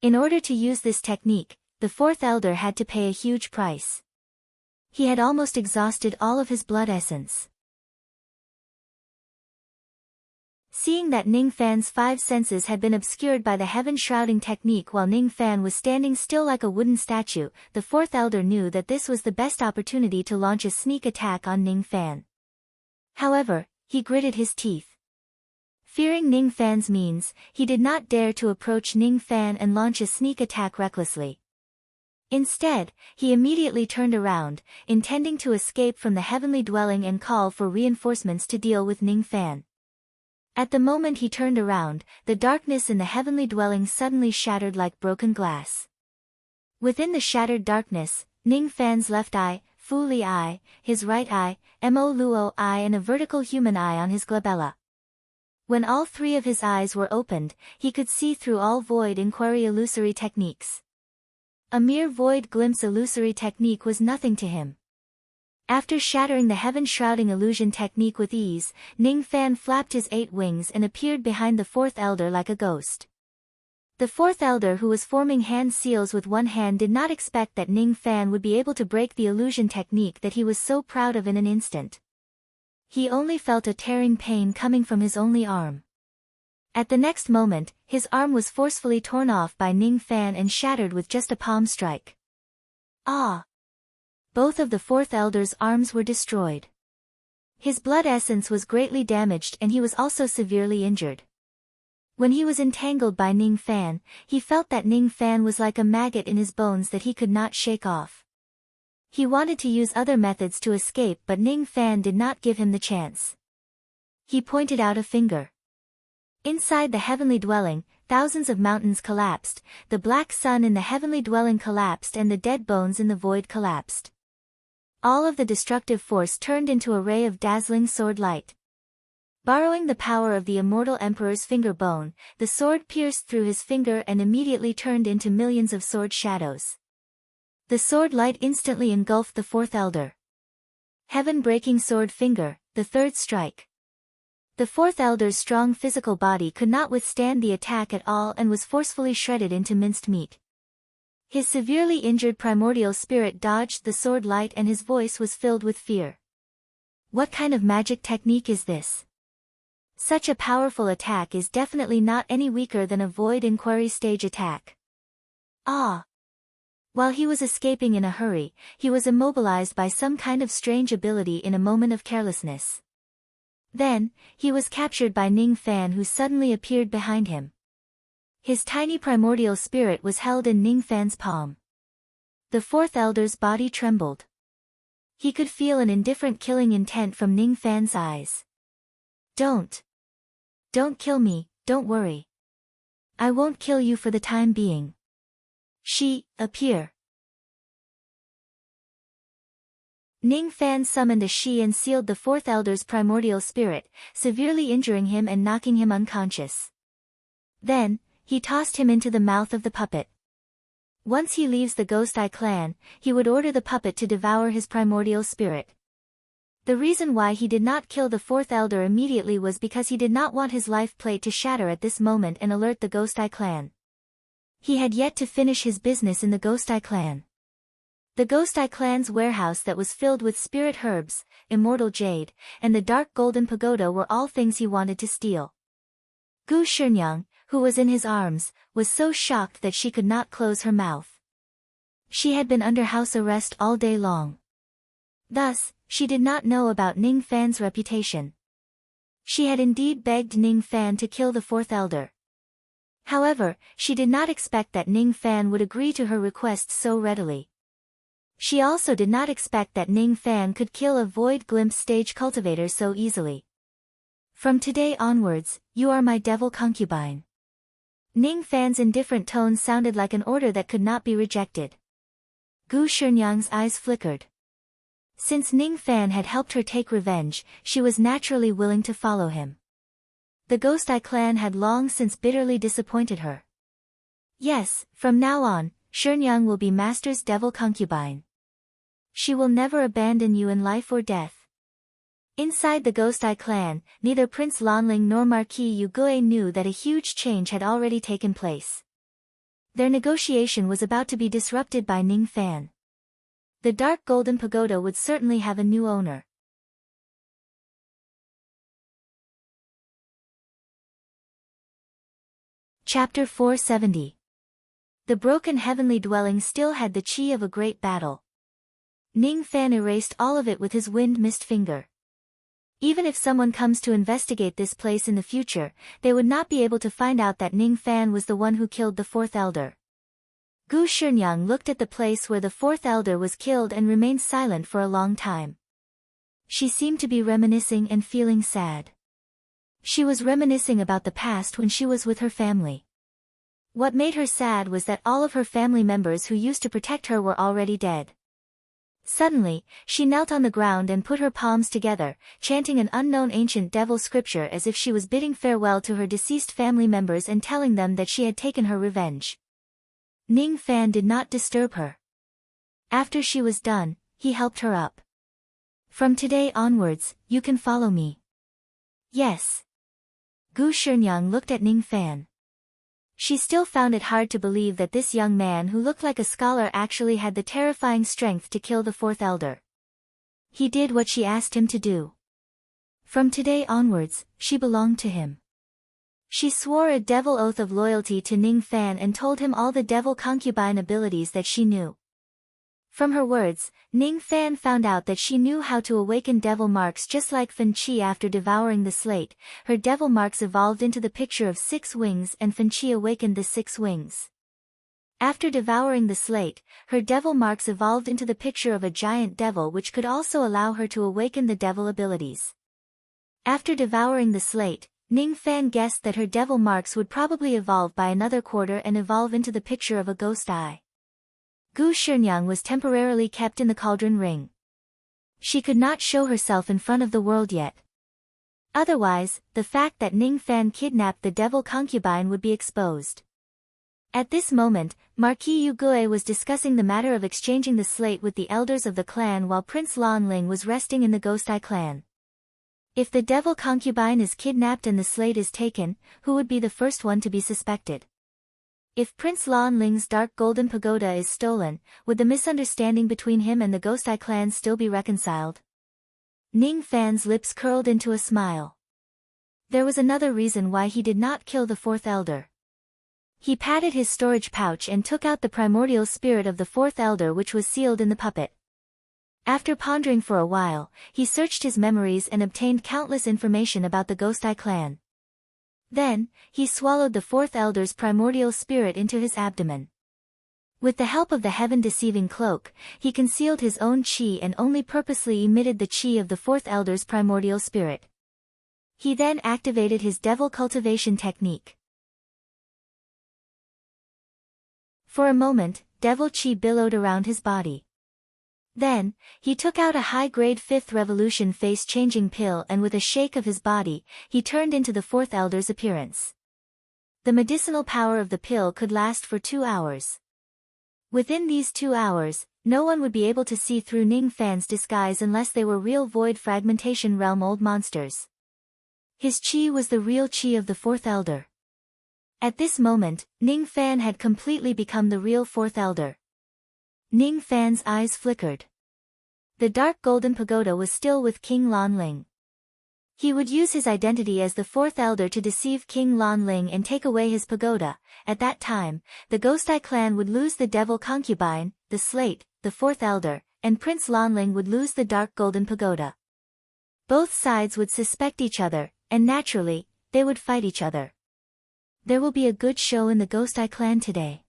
In order to use this technique, the fourth elder had to pay a huge price. He had almost exhausted all of his blood essence. Seeing that Ning Fan's five senses had been obscured by the heaven-shrouding technique while Ning Fan was standing still like a wooden statue, the fourth elder knew that this was the best opportunity to launch a sneak attack on Ning Fan. However, he gritted his teeth. Fearing Ning Fan's means, he did not dare to approach Ning Fan and launch a sneak attack recklessly. Instead, he immediately turned around, intending to escape from the heavenly dwelling and call for reinforcements to deal with Ning Fan. At the moment he turned around, the darkness in the heavenly dwelling suddenly shattered like broken glass. Within the shattered darkness, Ning Fan's left eye, Fu Li eye, his right eye, Mo Luo eye and a vertical human eye on his glabella. When all three of his eyes were opened, he could see through all void inquiry illusory techniques. A mere void glimpse illusory technique was nothing to him. After shattering the heaven-shrouding illusion technique with ease, Ning Fan flapped his 8 wings and appeared behind the fourth elder like a ghost. The fourth elder, who was forming hand seals with one hand, did not expect that Ning Fan would be able to break the illusion technique that he was so proud of in an instant. He only felt a tearing pain coming from his only arm. At the next moment, his arm was forcefully torn off by Ning Fan and shattered with just a palm strike. Ah! Both of the fourth elder's arms were destroyed. His blood essence was greatly damaged and he was also severely injured. When he was entangled by Ning Fan, he felt that Ning Fan was like a maggot in his bones that he could not shake off. He wanted to use other methods to escape, but Ning Fan did not give him the chance. He pointed out a finger. Inside the heavenly dwelling, thousands of mountains collapsed, the black sun in the heavenly dwelling collapsed and the dead bones in the void collapsed. All of the destructive force turned into a ray of dazzling sword light. Borrowing the power of the immortal emperor's finger bone, the sword pierced through his finger and immediately turned into millions of sword shadows. The sword light instantly engulfed the fourth elder. Heaven-breaking sword finger, the third strike. The fourth elder's strong physical body could not withstand the attack at all and was forcefully shredded into minced meat. His severely injured primordial spirit dodged the sword light and his voice was filled with fear. What kind of magic technique is this? Such a powerful attack is definitely not any weaker than a void inquiry stage attack. Ah! While he was escaping in a hurry, he was immobilized by some kind of strange ability in a moment of carelessness. Then, he was captured by Ning Fan, who suddenly appeared behind him. His tiny primordial spirit was held in Ning Fan's palm. The fourth elder's body trembled. He could feel an indifferent killing intent from Ning Fan's eyes. Don't kill me, don't worry. I won't kill you for the time being. Appear. Ning Fan summoned a she and sealed the fourth elder's primordial spirit, severely injuring him and knocking him unconscious. Then, he tossed him into the mouth of the puppet. Once he leaves the Ghost Eye clan, he would order the puppet to devour his primordial spirit. The reason why he did not kill the fourth elder immediately was because he did not want his life plate to shatter at this moment and alert the Ghost Eye clan. He had yet to finish his business in the Ghost Eye clan. The Ghost Eye clan's warehouse that was filled with spirit herbs, immortal jade, and the dark golden pagoda were all things he wanted to steal. Gu Shinyang, who was in his arms, was so shocked that she could not close her mouth. She had been under house arrest all day long. Thus, she did not know about Ning Fan's reputation. She had indeed begged Ning Fan to kill the fourth elder. However, she did not expect that Ning Fan would agree to her request so readily. She also did not expect that Ning Fan could kill a void glimpse stage cultivator so easily. From today onwards, you are my devil concubine. Ning Fan's indifferent tone sounded like an order that could not be rejected. Gu Shinyang's eyes flickered. Since Ning Fan had helped her take revenge, she was naturally willing to follow him. The Ghost Eye clan had long since bitterly disappointed her. Yes, from now on, Shinyang will be Master's devil concubine. She will never abandon you in life or death. Inside the Ghost Eye clan, neither Prince Lanling nor Marquis Yugui knew that a huge change had already taken place. Their negotiation was about to be disrupted by Ning Fan. The dark golden pagoda would certainly have a new owner. Chapter 470. The broken heavenly dwelling still had the chi of a great battle. Ning Fan erased all of it with his wind mist finger. Even if someone comes to investigate this place in the future, they would not be able to find out that Ning Fan was the one who killed the fourth elder. Gu Shinyang looked at the place where the fourth elder was killed and remained silent for a long time. She seemed to be reminiscing and feeling sad. She was reminiscing about the past when she was with her family. What made her sad was that all of her family members who used to protect her were already dead. Suddenly, she knelt on the ground and put her palms together, chanting an unknown ancient devil scripture as if she was bidding farewell to her deceased family members and telling them that she had taken her revenge. Ning Fan did not disturb her. After she was done, he helped her up. From today onwards, you can follow me. Yes. Gu Shinyang looked at Ning Fan. She still found it hard to believe that this young man who looked like a scholar actually had the terrifying strength to kill the fourth elder. He did what she asked him to do. From today onwards, she belonged to him. She swore a devil oath of loyalty to Ning Fan and told him all the devil concubine abilities that she knew. From her words, Ning Fan found out that she knew how to awaken devil marks just like Fan Qi. After devouring the slate, her devil marks evolved into the picture of 6 wings and Fan Qi awakened the 6 wings. After devouring the slate, her devil marks evolved into the picture of a giant devil which could also allow her to awaken the devil abilities. After devouring the slate, Ning Fan guessed that her devil marks would probably evolve by another quarter and evolve into the picture of a ghost eye. Gu Shinyang was temporarily kept in the cauldron ring. She could not show herself in front of the world yet. Otherwise, the fact that Ning Fan kidnapped the devil concubine would be exposed. At this moment, Marquis Yugui was discussing the matter of exchanging the slate with the elders of the clan while Prince Lanling was resting in the Ghost Eye clan. If the devil concubine is kidnapped and the slate is taken, who would be the first one to be suspected? If Prince Lanling's dark golden pagoda is stolen, would the misunderstanding between him and the Ghost Eye clan still be reconciled? Ning Fan's lips curled into a smile. There was another reason why he did not kill the fourth elder. He patted his storage pouch and took out the primordial spirit of the fourth elder which was sealed in the puppet. After pondering for a while, he searched his memories and obtained countless information about the Ghost Eye clan. Then, he swallowed the fourth elder's primordial spirit into his abdomen. With the help of the heaven-deceiving cloak, he concealed his own chi and only purposely emitted the chi of the fourth elder's primordial spirit. He then activated his devil cultivation technique. For a moment, devil chi billowed around his body. Then, he took out a high-grade 5th revolution face-changing pill and with a shake of his body, he turned into the fourth elder's appearance. The medicinal power of the pill could last for 2 hours. Within these 2 hours, no one would be able to see through Ning Fan's disguise unless they were real void fragmentation realm old monsters. His chi was the real chi of the fourth elder. At this moment, Ning Fan had completely become the real fourth elder. Ning Fan's eyes flickered. The dark golden pagoda was still with King Lan Ling. He would use his identity as the fourth elder to deceive King Lan Ling and take away his pagoda. At that time, the Ghost Eye clan would lose the devil concubine, the slate, the fourth elder, and Prince Lan Ling would lose the dark golden pagoda. Both sides would suspect each other, and naturally, they would fight each other. There will be a good show in the Ghost Eye clan today.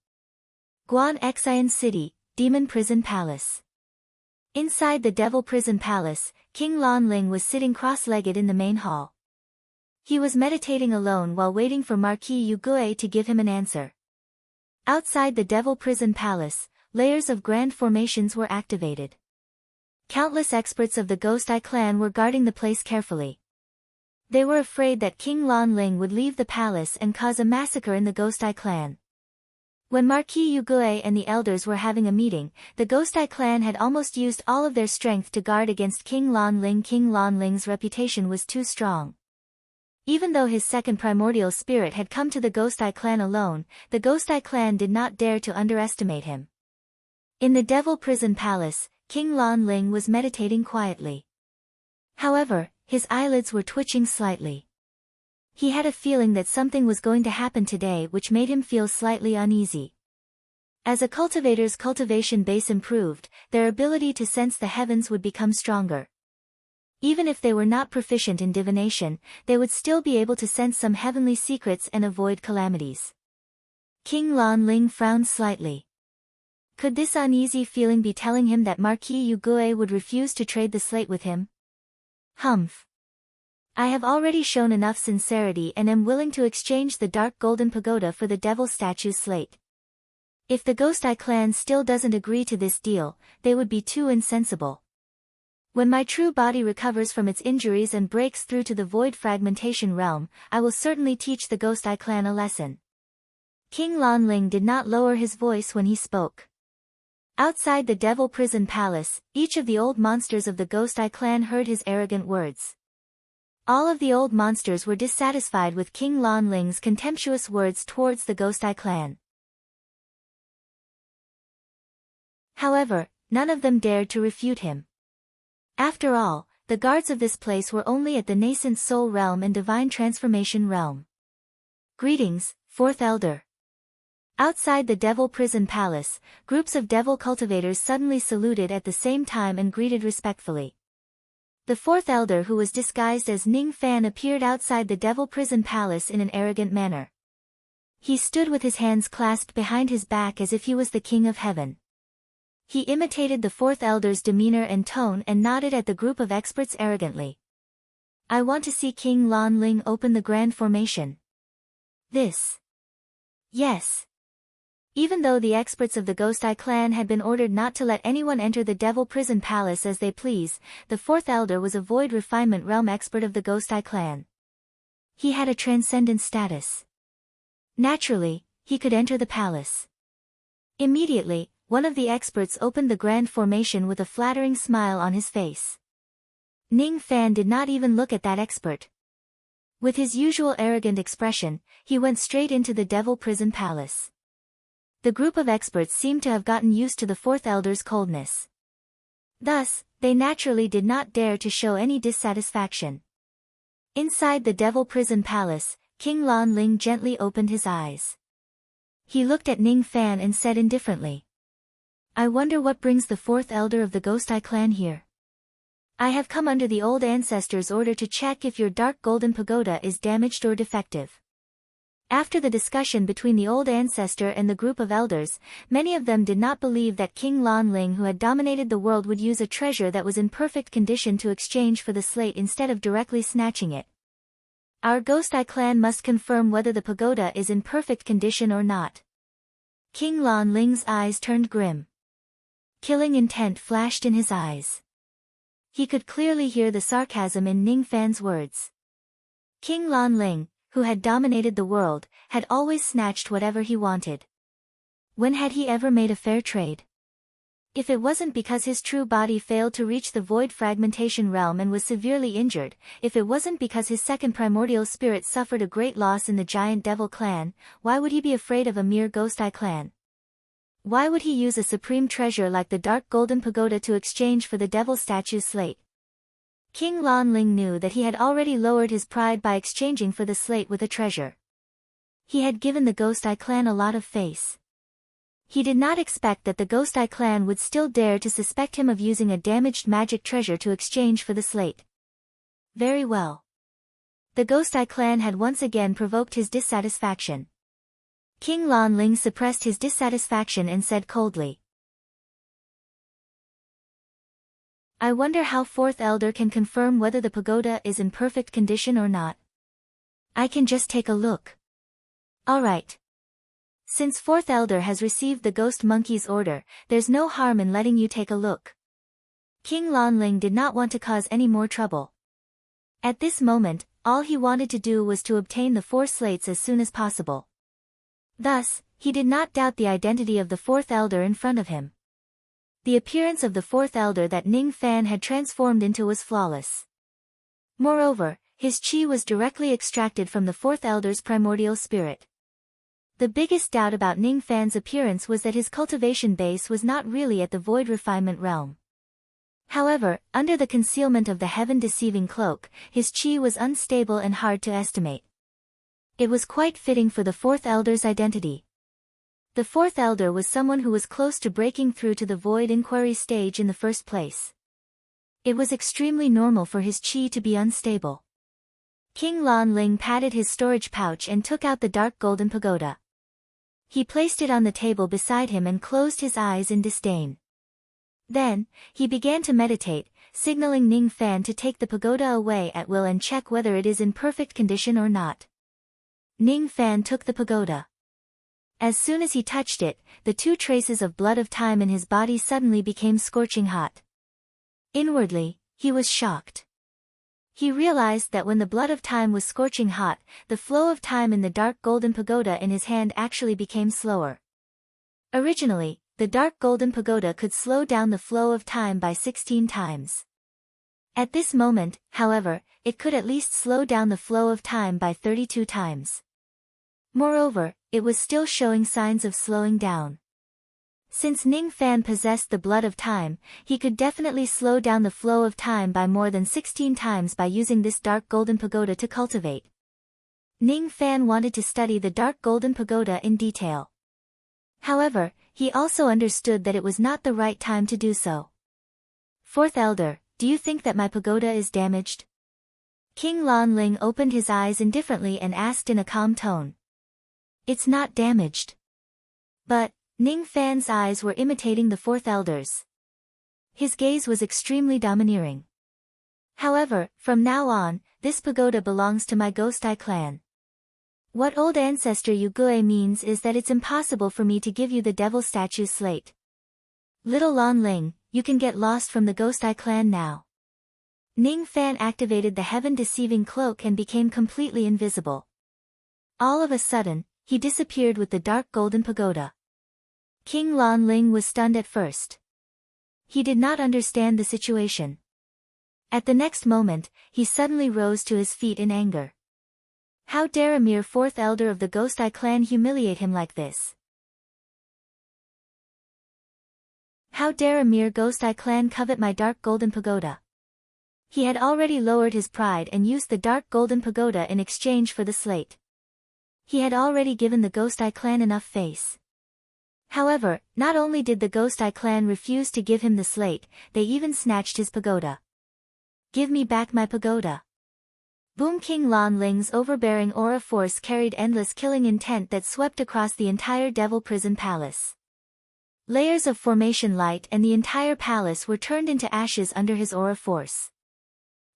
Guan Xian City, Demon Prison Palace. Inside the Devil Prison Palace, King Lan Ling was sitting cross-legged in the main hall. He was meditating alone while waiting for Marquis Yu Gui to give him an answer. Outside the Devil Prison Palace, layers of grand formations were activated. Countless experts of the Ghost Eye clan were guarding the place carefully. They were afraid that King Lan Ling would leave the palace and cause a massacre in the Ghost Eye clan. When Marquis Yu Gui and the elders were having a meeting, the Ghost Eye clan had almost used all of their strength to guard against King Lan Ling. King Lan Ling's reputation was too strong. Even though his second primordial spirit had come to the Ghost Eye clan alone, the Ghost Eye clan did not dare to underestimate him. In the Devil Prison Palace, King Lan Ling was meditating quietly. However, his eyelids were twitching slightly. He had a feeling that something was going to happen today which made him feel slightly uneasy. As a cultivator's cultivation base improved, their ability to sense the heavens would become stronger. Even if they were not proficient in divination, they would still be able to sense some heavenly secrets and avoid calamities. King Lan Ling frowned slightly. Could this uneasy feeling be telling him that Marquis Yu Gui would refuse to trade the slate with him? Humph. I have already shown enough sincerity and am willing to exchange the dark golden pagoda for the devil statue's slate. If the Ghost Eye clan still doesn't agree to this deal, they would be too insensible. When my true body recovers from its injuries and breaks through to the void fragmentation realm, I will certainly teach the Ghost Eye clan a lesson. King Lan Ling did not lower his voice when he spoke. Outside the Devil Prison Palace, each of the old monsters of the Ghost Eye clan heard his arrogant words. All of the old monsters were dissatisfied with King Lan Ling's contemptuous words towards the Ghost Eye clan. However, none of them dared to refute him. After all, the guards of this place were only at the nascent soul realm and divine transformation realm. Greetings, Fourth Elder. Outside the Devil Prison Palace, groups of devil cultivators suddenly saluted at the same time and greeted respectfully. The fourth elder who was disguised as Ning Fan appeared outside the Devil Prison Palace in an arrogant manner. He stood with his hands clasped behind his back as if he was the king of heaven. He imitated the fourth elder's demeanor and tone and nodded at the group of experts arrogantly. I want to see King Lan Ling open the grand formation. This. Yes. Even though the experts of the Ghost Eye clan had been ordered not to let anyone enter the Devil Prison Palace as they please, the fourth elder was a void refinement realm expert of the Ghost Eye clan. He had a transcendent status. Naturally, he could enter the palace. Immediately, one of the experts opened the grand formation with a flattering smile on his face. Ning Fan did not even look at that expert. With his usual arrogant expression, he went straight into the Devil Prison Palace. The group of experts seemed to have gotten used to the fourth elder's coldness. Thus, they naturally did not dare to show any dissatisfaction. Inside the Devil Prison Palace, King Lan Ling gently opened his eyes. He looked at Ning Fan and said indifferently, I wonder what brings the fourth elder of the Ghost Eye clan here. I have come under the old ancestors' order to check if your dark golden pagoda is damaged or defective. After the discussion between the old ancestor and the group of elders, many of them did not believe that King Lan Ling, who had dominated the world, would use a treasure that was in perfect condition to exchange for the slate instead of directly snatching it. Our Ghost Eye clan must confirm whether the pagoda is in perfect condition or not. King Lan Ling's eyes turned grim. Killing intent flashed in his eyes. He could clearly hear the sarcasm in Ning Fan's words. King Lan Ling, who had dominated the world, had always snatched whatever he wanted. When had he ever made a fair trade? If it wasn't because his true body failed to reach the void fragmentation realm and was severely injured, if it wasn't because his second primordial spirit suffered a great loss in the giant devil clan, why would he be afraid of a mere ghost eye clan? Why would he use a supreme treasure like the dark golden pagoda to exchange for the devil statue's slate? King Lan Ling knew that he had already lowered his pride by exchanging for the slate with a treasure. He had given the Ghost Eye clan a lot of face. He did not expect that the Ghost Eye clan would still dare to suspect him of using a damaged magic treasure to exchange for the slate. Very well. The Ghost Eye clan had once again provoked his dissatisfaction. King Lan Ling suppressed his dissatisfaction and said coldly, I wonder how Fourth Elder can confirm whether the pagoda is in perfect condition or not. I can just take a look. Alright. Since Fourth Elder has received the Ghost Monkey's order, there's no harm in letting you take a look. King Lan Ling did not want to cause any more trouble. At this moment, all he wanted to do was to obtain the 4 slates as soon as possible. Thus, he did not doubt the identity of the Fourth Elder in front of him. The appearance of the Fourth Elder that Ning Fan had transformed into was flawless. Moreover, his chi was directly extracted from the Fourth Elder's primordial spirit. The biggest doubt about Ning Fan's appearance was that his cultivation base was not really at the void refinement realm. However, under the concealment of the heaven-deceiving cloak, his chi was unstable and hard to estimate. It was quite fitting for the Fourth Elder's identity. The Fourth Elder was someone who was close to breaking through to the void inquiry stage in the first place. It was extremely normal for his chi to be unstable. King Lan Ling patted his storage pouch and took out the dark golden pagoda. He placed it on the table beside him and closed his eyes in disdain. Then, he began to meditate, signaling Ning Fan to take the pagoda away at will and check whether it is in perfect condition or not. Ning Fan took the pagoda. As soon as he touched it, the 2 traces of blood of time in his body suddenly became scorching hot. Inwardly, he was shocked. He realized that when the blood of time was scorching hot, the flow of time in the dark golden pagoda in his hand actually became slower. Originally, the dark golden pagoda could slow down the flow of time by 16 times. At this moment, however, it could at least slow down the flow of time by 32 times. Moreover, it was still showing signs of slowing down. Since Ning Fan possessed the blood of time, he could definitely slow down the flow of time by more than 16 times by using this dark golden pagoda to cultivate. Ning Fan wanted to study the dark golden pagoda in detail. However, he also understood that it was not the right time to do so. Fourth Elder, do you think that my pagoda is damaged? King Lan Ling opened his eyes indifferently and asked in a calm tone. It's not damaged. But, Ning Fan's eyes were imitating the Fourth Elder's. His gaze was extremely domineering. However, from now on, this pagoda belongs to my Ghost Eye clan. What old ancestor Yu Gue means is that it's impossible for me to give you the devil statue slate. Little Lan Ling, you can get lost from the Ghost Eye clan now. Ning Fan activated the heaven-deceiving cloak and became completely invisible. All of a sudden, he disappeared with the dark golden pagoda. King Lan Ling was stunned at first. He did not understand the situation. At the next moment, he suddenly rose to his feet in anger. How dare a mere 4th elder of the Ghost Eye clan humiliate him like this? How dare a mere Ghost Eye clan covet my dark golden pagoda? He had already lowered his pride and used the dark golden pagoda in exchange for the slate. He had already given the Ghost Eye clan enough face. However, not only did the Ghost Eye clan refuse to give him the slate, they even snatched his pagoda. Give me back my pagoda. Boom! King Lan Ling's overbearing aura force carried endless killing intent that swept across the entire Devil Prison Palace. Layers of formation light and the entire palace were turned into ashes under his aura force.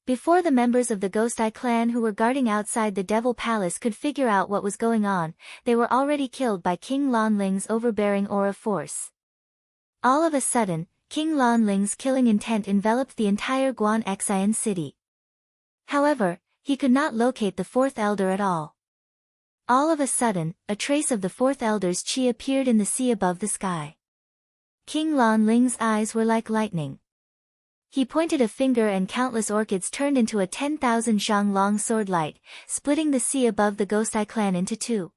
Before the members of the Ghost Eye clan who were guarding outside the Devil Palace could figure out what was going on, they were already killed by King Lan Ling's overbearing aura force. All of a sudden, King Lan Ling's killing intent enveloped the entire Guan Xian city. However, he could not locate the 4th elder at all. All of a sudden, a trace of the fourth elder's chi appeared in the sea above the sky. King Lan Ling's eyes were like lightning. He pointed a finger and countless orchids turned into a 10,000 zhang long sword light, splitting the sea above the Ghost Eye clan into two.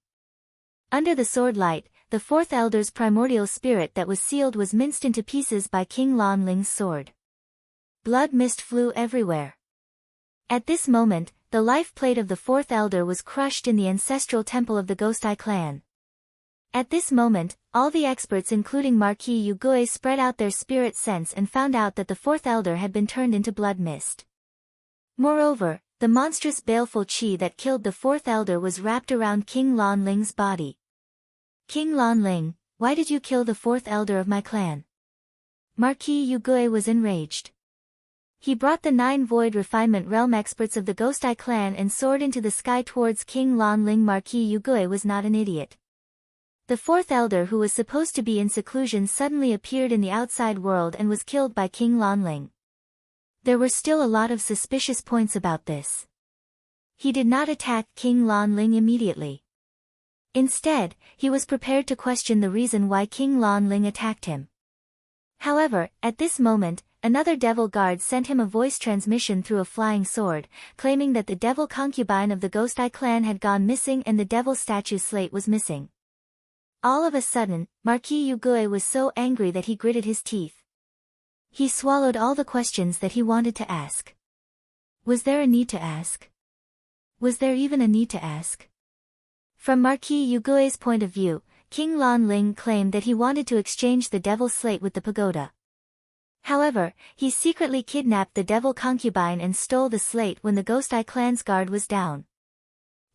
Under the sword light, the fourth elder's primordial spirit that was sealed was minced into pieces by King Lan Ling's sword. Blood mist flew everywhere. At this moment, the life plate of the fourth elder was crushed in the ancestral temple of the Ghost Eye clan. At this moment, all the experts including Marquis Yugui spread out their spirit sense and found out that the fourth elder had been turned into blood mist. Moreover, the monstrous baleful chi that killed the fourth elder was wrapped around King Lan Ling's body. King Lan Ling, why did you kill the fourth elder of my clan? Marquis Yugui was enraged. He brought the 9 void refinement realm experts of the Ghost Eye clan and soared into the sky towards King Lan Ling. Marquis Yugui was not an idiot. The fourth elder who was supposed to be in seclusion suddenly appeared in the outside world and was killed by King Lan Ling. There were still a lot of suspicious points about this. He did not attack King Lan Ling immediately. Instead, he was prepared to question the reason why King Lan Ling attacked him. However, at this moment, another devil guard sent him a voice transmission through a flying sword, claiming that the devil concubine of the Ghost Eye clan had gone missing and the devil statue slate was missing. All of a sudden, Marquis Yugui was so angry that he gritted his teeth. He swallowed all the questions that he wanted to ask. Was there a need to ask? Was there even a need to ask? From Marquis Yugui's point of view, King Lan Ling claimed that he wanted to exchange the devil slate with the pagoda. However, he secretly kidnapped the devil concubine and stole the slate when the Ghost Eye clan's guard was down.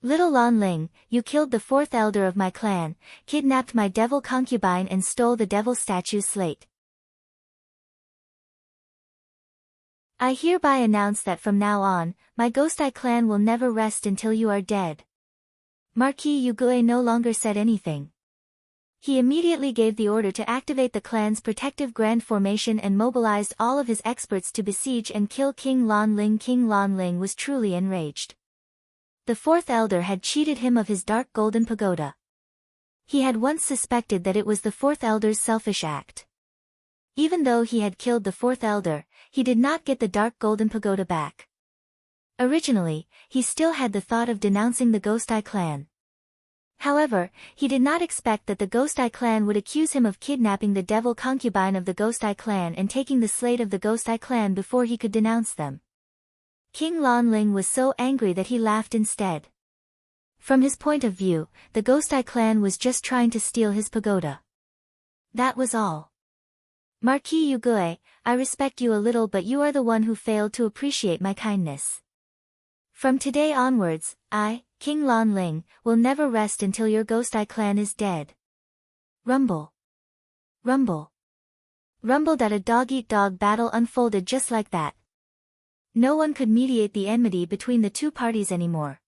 Little Lan Ling, you killed the fourth elder of my clan, kidnapped my devil concubine and stole the devil statue slate. I hereby announce that from now on, my Ghost Eye clan will never rest until you are dead. Marquis Yugui no longer said anything. He immediately gave the order to activate the clan's protective grand formation and mobilized all of his experts to besiege and kill King Lan Ling. King Lan Ling was truly enraged. The fourth elder had cheated him of his dark golden pagoda. He had once suspected that it was the fourth elder's selfish act. Even though he had killed the fourth elder, he did not get the dark golden pagoda back. Originally, he still had the thought of denouncing the Ghost Eye clan. However, he did not expect that the Ghost Eye clan would accuse him of kidnapping the devil concubine of the Ghost Eye clan and taking the slate of the Ghost Eye clan before he could denounce them. King Lan Ling was so angry that he laughed instead. From his point of view, the Ghost Eye clan was just trying to steal his pagoda. That was all. Marquis Yugui, I respect you a little, but you are the one who failed to appreciate my kindness. From today onwards, I, King Lan Ling, will never rest until your Ghost Eye clan is dead. Rumble. Rumble. Rumble. A dog-eat-dog battle unfolded just like that. No one could mediate the enmity between the two parties anymore.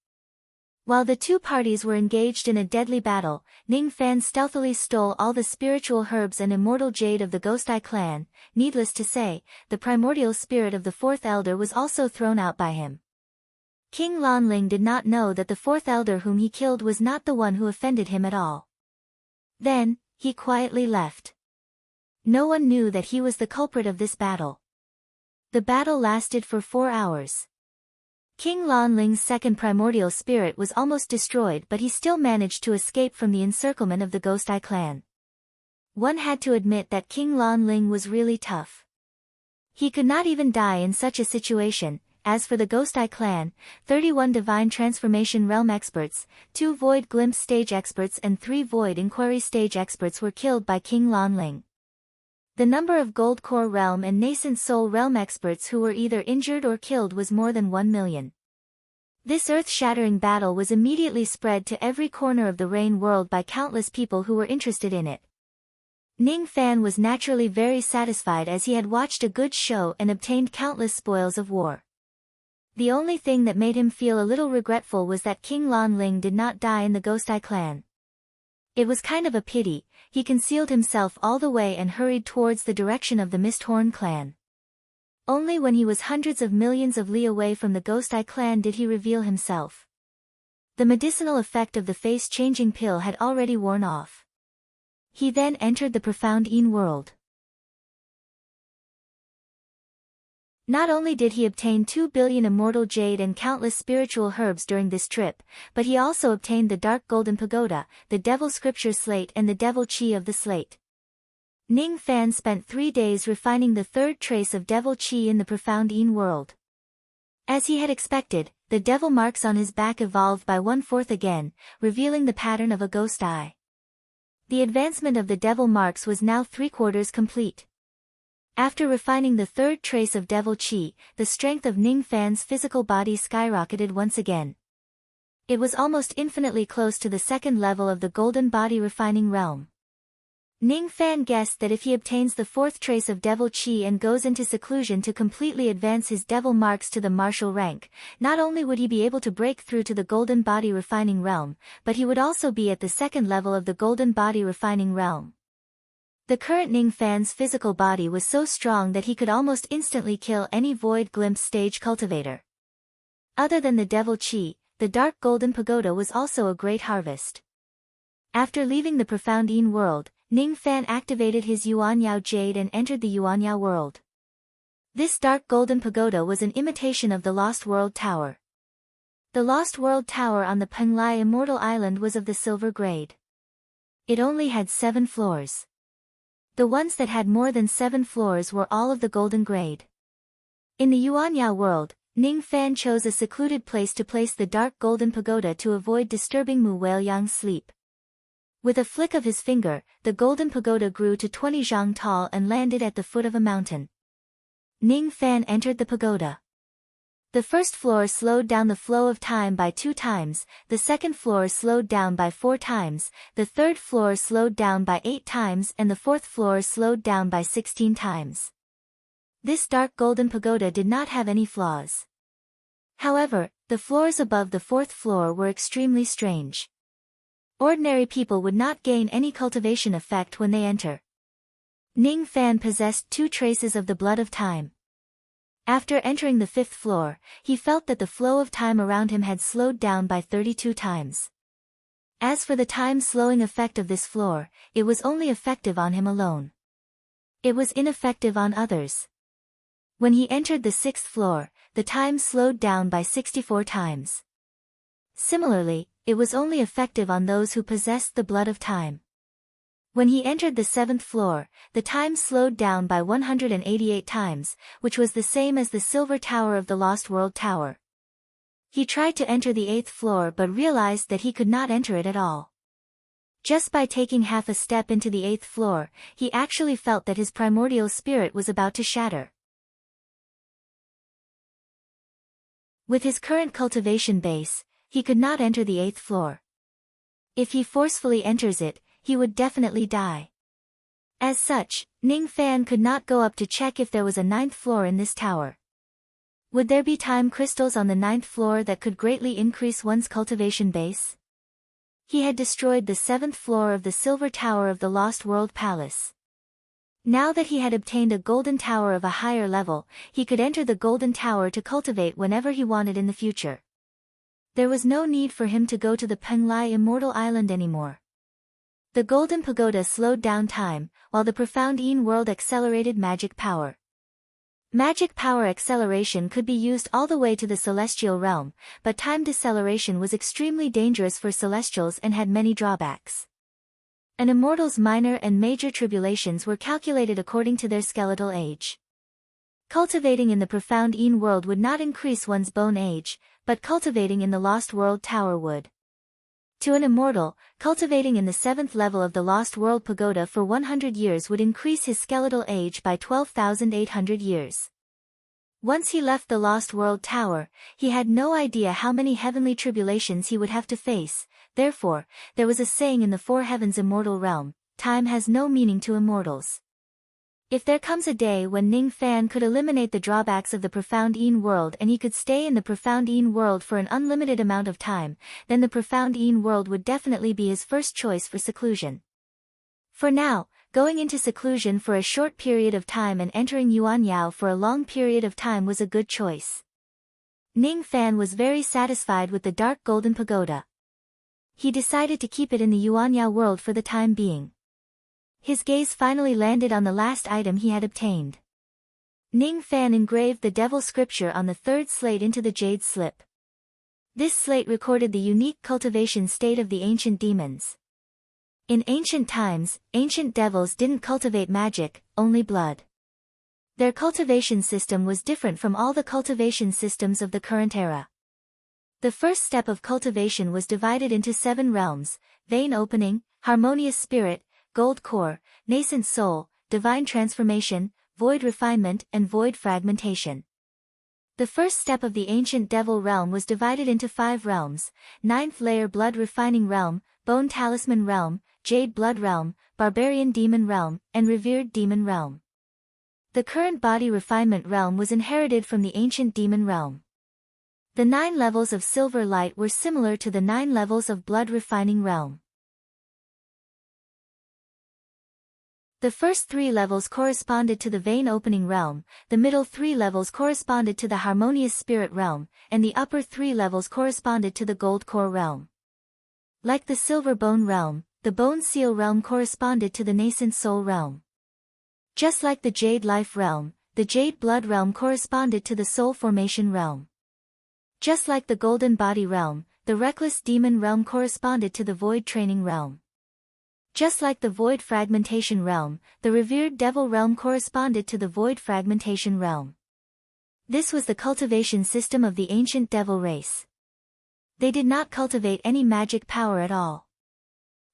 While the two parties were engaged in a deadly battle, Ning Fan stealthily stole all the spiritual herbs and immortal jade of the Ghost Eye clan. Needless to say, the primordial spirit of the fourth elder was also thrown out by him. King Lan Ling did not know that the fourth elder whom he killed was not the one who offended him at all. Then, he quietly left. No one knew that he was the culprit of this battle. The battle lasted for 4 hours. King Lan Ling's second primordial spirit was almost destroyed, but he still managed to escape from the encirclement of the Ghost Eye clan. One had to admit that King Lan Ling was really tough. He could not even die in such a situation. As for the Ghost Eye clan, 31 Divine Transformation Realm experts, 2 Void Glimpse stage experts and 3 Void Inquiry stage experts were killed by King Lan Ling. The number of Gold Core Realm and Nascent Soul Realm experts who were either injured or killed was more than 1 million. This earth-shattering battle was immediately spread to every corner of the Rain world by countless people who were interested in it. Ning Fan was naturally very satisfied as he had watched a good show and obtained countless spoils of war. The only thing that made him feel a little regretful was that King Lan Ling did not die in the Ghost Eye clan. It was kind of a pity. He concealed himself all the way and hurried towards the direction of the Misthorn clan. Only when he was hundreds of millions of li away from the Ghost Eye clan did he reveal himself. The medicinal effect of the face-changing pill had already worn off. He then entered the profound Yin world. Not only did he obtain 2 billion immortal jade and countless spiritual herbs during this trip, but he also obtained the dark golden pagoda, the devil scripture slate and the devil chi of the slate. Ning Fan spent 3 days refining the third trace of devil chi in the profound Yin world. As he had expected, the devil marks on his back evolved by 1/4 again, revealing the pattern of a ghost eye. The advancement of the devil marks was now 3/4 complete. After refining the third trace of devil chi, the strength of Ning Fan's physical body skyrocketed once again. It was almost infinitely close to the second level of the golden body refining realm. Ning Fan guessed that if he obtains the fourth trace of devil chi and goes into seclusion to completely advance his devil marks to the martial rank, not only would he be able to break through to the golden body refining realm, but he would also be at the second level of the golden body refining realm. The current Ning Fan's physical body was so strong that he could almost instantly kill any Void Glimpse stage cultivator. Other than the devil chi, the dark golden pagoda was also a great harvest. After leaving the profound Yin world, Ning Fan activated his Yuanyao jade and entered the Yuanyao world. This dark golden pagoda was an imitation of the Lost World Tower. The Lost World Tower on the Penglai Immortal Island was of the silver grade. It only had 7 floors. The ones that had more than 7 floors were all of the golden grade. In the Yuanyao world, Ning Fan chose a secluded place to place the dark golden pagoda to avoid disturbing Mu Weiliang's sleep. With a flick of his finger, the golden pagoda grew to 20 zhang tall and landed at the foot of a mountain. Ning Fan entered the pagoda. The first floor slowed down the flow of time by 2 times, the second floor slowed down by 4 times, the third floor slowed down by 8 times and the fourth floor slowed down by 16 times. This dark golden pagoda did not have any flaws. However, the floors above the fourth floor were extremely strange. Ordinary people would not gain any cultivation effect when they enter. Ning Fan possessed 2 traces of the blood of time. After entering the 5th floor, he felt that the flow of time around him had slowed down by 32 times. As for the time-slowing effect of this floor, it was only effective on him alone. It was ineffective on others. When he entered the 6th floor, the time slowed down by 64 times. Similarly, it was only effective on those who possessed the blood of time. When he entered the 7th floor, the time slowed down by 188 times, which was the same as the Silver Tower of the Lost World Tower. He tried to enter the 8th floor but realized that he could not enter it at all. Just by taking half a step into the 8th floor, he actually felt that his primordial spirit was about to shatter. With his current cultivation base, he could not enter the 8th floor. If he forcefully enters it, he would definitely die. As such, Ning Fan could not go up to check if there was a 9th floor in this tower. Would there be time crystals on the 9th floor that could greatly increase one's cultivation base? He had destroyed the 7th floor of the Silver Tower of the Lost World Palace. Now that he had obtained a golden tower of a higher level, he could enter the golden tower to cultivate whenever he wanted in the future. There was no need for him to go to the Penglai Immortal Island anymore. The golden pagoda slowed down time, while the profound Yin world accelerated magic power. Magic power acceleration could be used all the way to the celestial realm, but time deceleration was extremely dangerous for celestials and had many drawbacks. An immortal's minor and major tribulations were calculated according to their skeletal age. Cultivating in the profound Yin world would not increase one's bone age, but cultivating in the Lost World Tower would. To an immortal, cultivating in the 7th level of the Lost World Pagoda for 100 years would increase his skeletal age by 12,800 years. Once he left the Lost World Tower, he had no idea how many heavenly tribulations he would have to face. Therefore, there was a saying in the Four Heavens immortal realm, time has no meaning to immortals. If there comes a day when Ning Fan could eliminate the drawbacks of the profound Yin world and he could stay in the profound Yin world for an unlimited amount of time, then the profound Yin world would definitely be his first choice for seclusion. For now, going into seclusion for a short period of time and entering Yuanyao for a long period of time was a good choice. Ning Fan was very satisfied with the dark golden pagoda. He decided to keep it in the Yuanya world for the time being. His gaze finally landed on the last item he had obtained. Ning Fan engraved the devil scripture on the third slate into the jade slip. This slate recorded the unique cultivation state of the ancient demons. In ancient times, ancient devils didn't cultivate magic, only blood. Their cultivation system was different from all the cultivation systems of the current era. The first step of cultivation was divided into 7 realms: vein opening, harmonious spirit, gold core, nascent soul, divine transformation, void refinement, and void fragmentation. The first step of the ancient devil realm was divided into 5 realms: 9th layer blood refining realm, bone talisman realm, jade blood realm, barbarian demon realm, and revered demon realm. The current body refinement realm was inherited from the ancient demon realm. The 9 levels of silver light were similar to the 9 levels of blood refining realm. The first 3 levels corresponded to the vein opening realm, the middle 3 levels corresponded to the harmonious spirit realm, and the upper 3 levels corresponded to the gold core realm. Like the silver bone realm, the bone seal realm corresponded to the nascent soul realm. Just like the jade life realm, the jade blood realm corresponded to the soul formation realm. Just like the golden body realm, the reckless demon realm corresponded to the void training realm. Just like the void fragmentation realm, the revered devil realm corresponded to the void fragmentation realm. This was the cultivation system of the ancient devil race. They did not cultivate any magic power at all.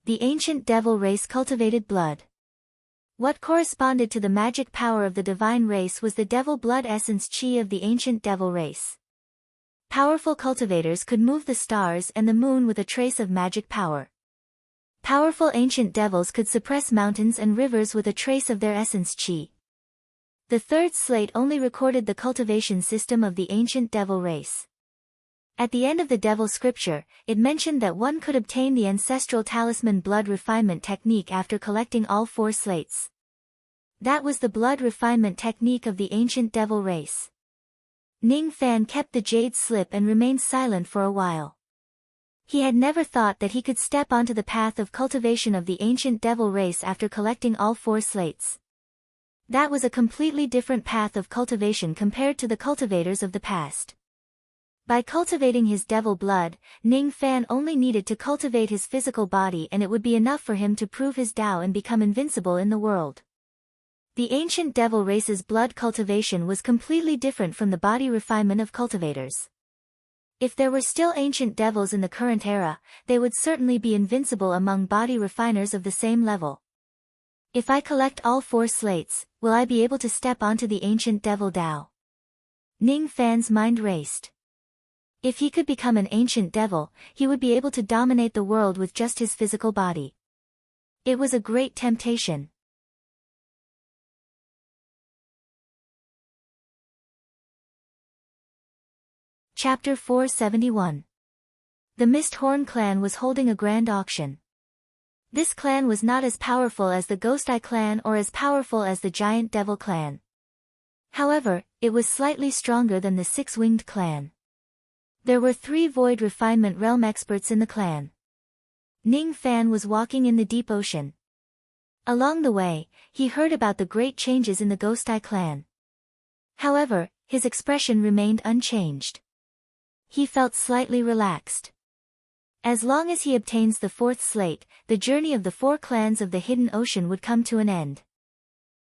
The ancient devil race cultivated blood. What corresponded to the magic power of the divine race was the devil blood essence chi of the ancient devil race. Powerful cultivators could move the stars and the moon with a trace of magic power. Powerful ancient devils could suppress mountains and rivers with a trace of their essence chi. The third slate only recorded the cultivation system of the ancient devil race. At the end of the devil scripture, it mentioned that one could obtain the ancestral talisman blood refinement technique after collecting all 4 slates. That was the blood refinement technique of the ancient devil race. Ning Fan kept the jade slip and remained silent for a while. He had never thought that he could step onto the path of cultivation of the ancient devil race after collecting all 4 slates. That was a completely different path of cultivation compared to the cultivators of the past. By cultivating his devil blood, Ning Fan only needed to cultivate his physical body and it would be enough for him to prove his Tao and become invincible in the world. The ancient devil race's blood cultivation was completely different from the body refinement of cultivators. If there were still ancient devils in the current era, they would certainly be invincible among body refiners of the same level. If I collect all 4 slates, will I be able to step onto the ancient devil Tao? Ning Fan's mind raced. If he could become an ancient devil, he would be able to dominate the world with just his physical body. It was a great temptation. Chapter 471. The Misthorn clan was holding a grand auction. This clan was not as powerful as the Ghost Eye clan or as powerful as the Giant Devil clan. However, it was slightly stronger than the Six-Winged clan. There were 3 void refinement realm experts in the clan. Ning Fan was walking in the deep ocean. Along the way, he heard about the great changes in the Ghost Eye clan. However, his expression remained unchanged. He felt slightly relaxed. As long as he obtains the 4th slate, the journey of the 4 clans of the Hidden Ocean would come to an end.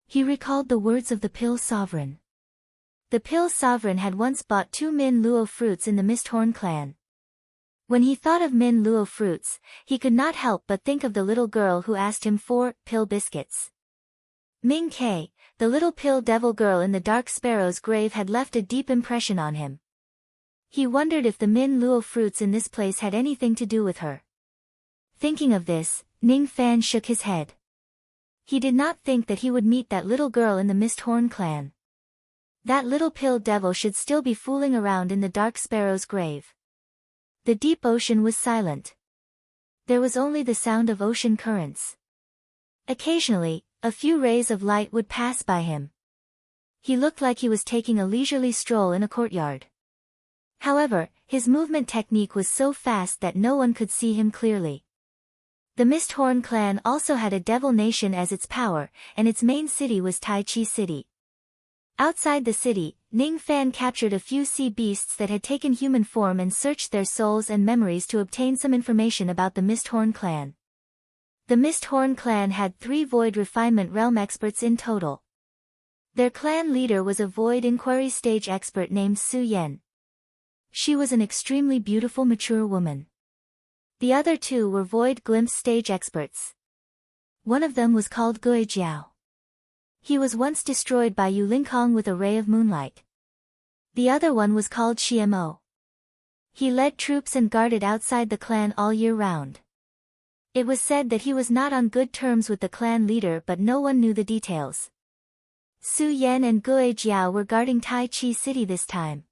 He recalled the words of the Pill Sovereign. The Pill Sovereign had once bought 2 Min Luo fruits in the Misthorn clan. When he thought of Min Luo fruits, he could not help but think of the little girl who asked him for pill biscuits. Ming Kei, the little pill devil girl in the Dark Sparrow's grave, had left a deep impression on him. He wondered if the Min Luo fruits in this place had anything to do with her. Thinking of this, Ning Fan shook his head. He did not think that he would meet that little girl in the Misthorn clan. That little pill devil should still be fooling around in the Dark Sparrow's grave. The deep ocean was silent. There was only the sound of ocean currents. Occasionally, a few rays of light would pass by him. He looked like he was taking a leisurely stroll in a courtyard. However, his movement technique was so fast that no one could see him clearly. The Misthorn clan also had a devil nation as its power, and its main city was Tai Chi City. Outside the city, Ning Fan captured a few sea beasts that had taken human form and searched their souls and memories to obtain some information about the Misthorn clan. The Misthorn clan had 3 Void Refinement Realm experts in total. Their clan leader was a Void Inquiry Stage expert named Su Yen. She was an extremely beautiful mature woman. The other 2 were Void Glimpse Stage experts. One of them was called Gui Jiao. He was once destroyed by Yu Lingkong with a ray of moonlight. The other one was called Xiemo. He led troops and guarded outside the clan all year round. It was said that he was not on good terms with the clan leader, but no one knew the details. Su Yen and Gui Jiao were guarding Tai Chi City this time.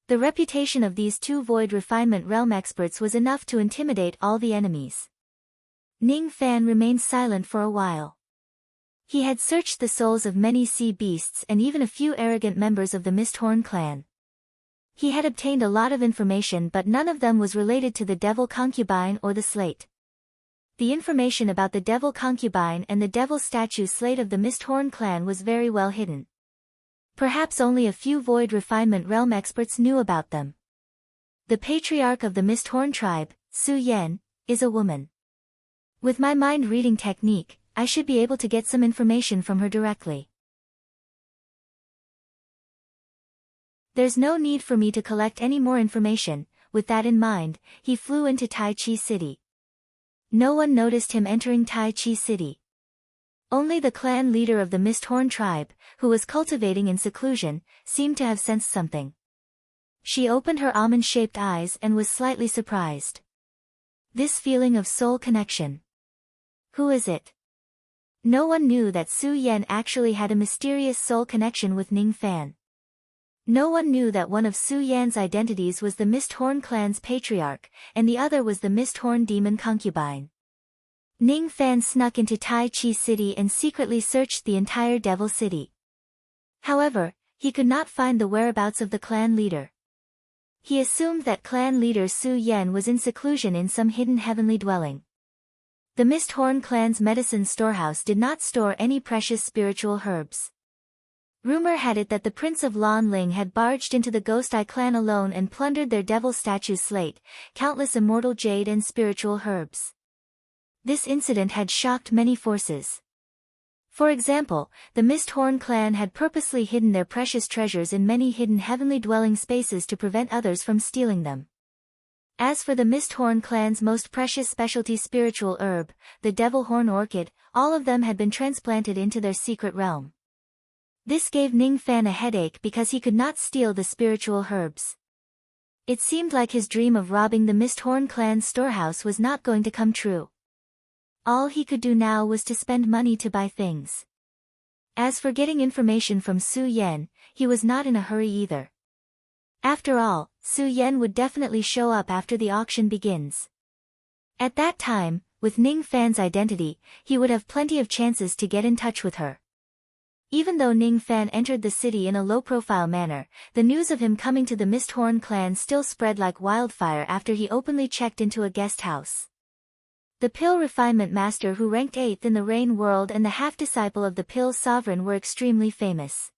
The reputation of these 2 Void Refinement Realm experts was enough to intimidate all the enemies. Ning Fan remained silent for a while. He had searched the souls of many sea beasts and even a few arrogant members of the Misthorn clan. He had obtained a lot of information, but none of them was related to the Devil Concubine or the Slate. The information about the Devil Concubine and the Devil Statue Slate of the Misthorn clan was very well hidden. Perhaps only a few Void Refinement Realm experts knew about them. The patriarch of the Misthorn tribe, Su Yen, is a woman. With my mind-reading technique, I should be able to get some information from her directly. There's no need for me to collect any more information. With that in mind, he flew into Tai Chi City. No one noticed him entering Tai Chi City. Only the clan leader of the Misthorn tribe, who was cultivating in seclusion, seemed to have sensed something. She opened her almond-shaped eyes and was slightly surprised. This feeling of soul connection. Who is it? No one knew that Su Yen actually had a mysterious soul connection with Ning Fan. No one knew that one of Su Yan's identities was the Misthorn clan's patriarch, and the other was the Misthorn demon concubine. Ning Fan snuck into Tai Chi City and secretly searched the entire Devil City. However, he could not find the whereabouts of the clan leader. He assumed that clan leader Su Yen was in seclusion in some hidden heavenly dwelling. The Misthorn clan's medicine storehouse did not store any precious spiritual herbs. Rumor had it that the Prince of Lan Ling had barged into the Ghost Eye clan alone and plundered their devil statue slate, countless immortal jade and spiritual herbs. This incident had shocked many forces. For example, the Misthorn clan had purposely hidden their precious treasures in many hidden heavenly dwelling spaces to prevent others from stealing them. As for the Misthorn clan's most precious specialty spiritual herb, the Devil Horn Orchid, all of them had been transplanted into their secret realm. This gave Ning Fan a headache because he could not steal the spiritual herbs. It seemed like his dream of robbing the Misthorn clan's storehouse was not going to come true. All he could do now was to spend money to buy things. As for getting information from Su Yen, he was not in a hurry either. After all, Su Yen would definitely show up after the auction begins. At that time, with Ning Fan's identity, he would have plenty of chances to get in touch with her. Even though Ning Fan entered the city in a low-profile manner, the news of him coming to the Misthorn clan still spread like wildfire after he openly checked into a guest house. The Pill Refinement Master who ranked 8th in the Rain World and the half-disciple of the Pill Sovereign were extremely famous.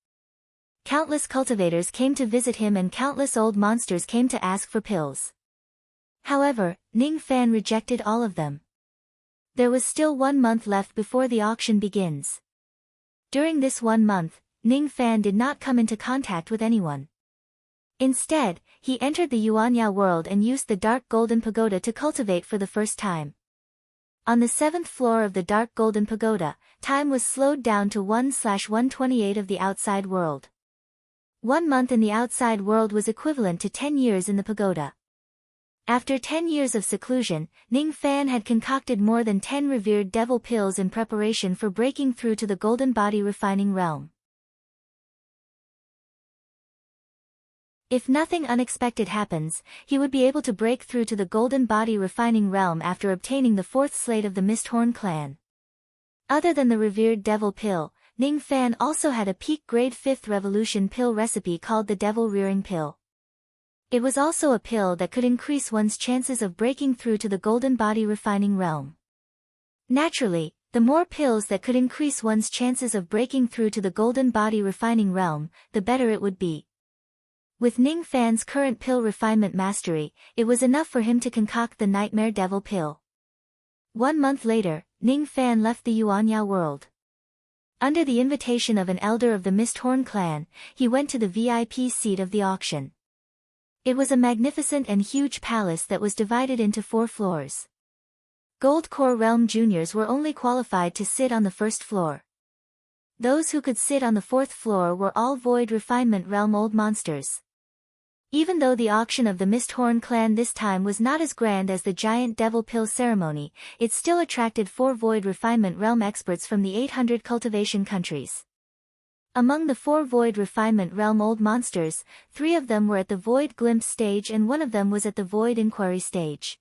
Countless cultivators came to visit him and countless old monsters came to ask for pills. However, Ning Fan rejected all of them. There was still 1 month left before the auction begins. During this 1 month, Ning Fan did not come into contact with anyone. Instead, he entered the Yuanya world and used the Dark Golden Pagoda to cultivate for the first time. On the 7th floor of the Dark Golden Pagoda, time was slowed down to 1/128 of the outside world. 1 month in the outside world was equivalent to 10 years in the pagoda. After 10 years of seclusion, Ning Fan had concocted more than 10 revered devil pills in preparation for breaking through to the golden body refining realm. If nothing unexpected happens, he would be able to break through to the golden body refining realm after obtaining the 4th slate of the Misthorn clan. Other than the revered devil pill, Ning Fan also had a peak grade 5th revolution pill recipe called the Devil Rearing Pill. It was also a pill that could increase one's chances of breaking through to the golden body refining realm. Naturally, the more pills that could increase one's chances of breaking through to the golden body refining realm, the better it would be. With Ning Fan's current pill refinement mastery, it was enough for him to concoct the Nightmare Devil pill. 1 month later, Ning Fan left the Yuanya world. Under the invitation of an elder of the Misthorn clan, he went to the VIP seat of the auction. It was a magnificent and huge palace that was divided into 4 floors. Gold Core Realm juniors were only qualified to sit on the first floor. Those who could sit on the 4th floor were all Void Refinement Realm old monsters. Even though the auction of the Misthorn clan this time was not as grand as the giant devil pill ceremony, it still attracted 4 Void Refinement Realm experts from the 800 cultivation countries. Among the 4 Void Refinement Realm old monsters, 3 of them were at the Void Glimpse stage and 1 of them was at the Void Inquiry stage.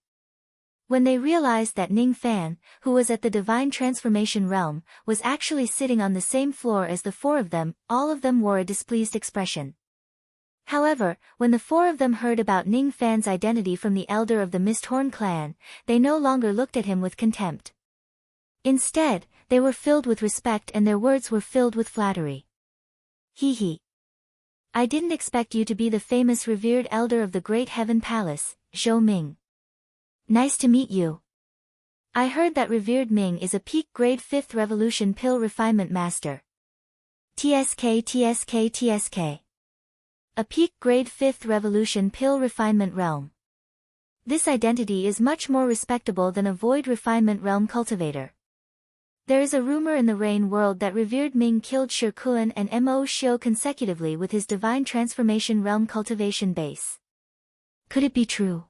When they realized that Ning Fan, who was at the Divine Transformation Realm, was actually sitting on the same floor as the 4 of them, all of them wore a displeased expression. However, when the 4 of them heard about Ning Fan's identity from the elder of the Misthorn clan, they no longer looked at him with contempt. Instead, they were filled with respect and their words were filled with flattery. Hee hee. I didn't expect you to be the famous revered elder of the Great Heaven Palace, Zhou Ming. Nice to meet you. I heard that revered Ming is a peak grade 5th revolution pill refinement master. TSK. A peak grade 5th revolution pill refinement realm. This identity is much more respectable than a void refinement realm cultivator. There is a rumor in the Rain world that revered Ming killed Shikuan and Mo Xiu consecutively with his divine transformation realm cultivation base. Could it be true?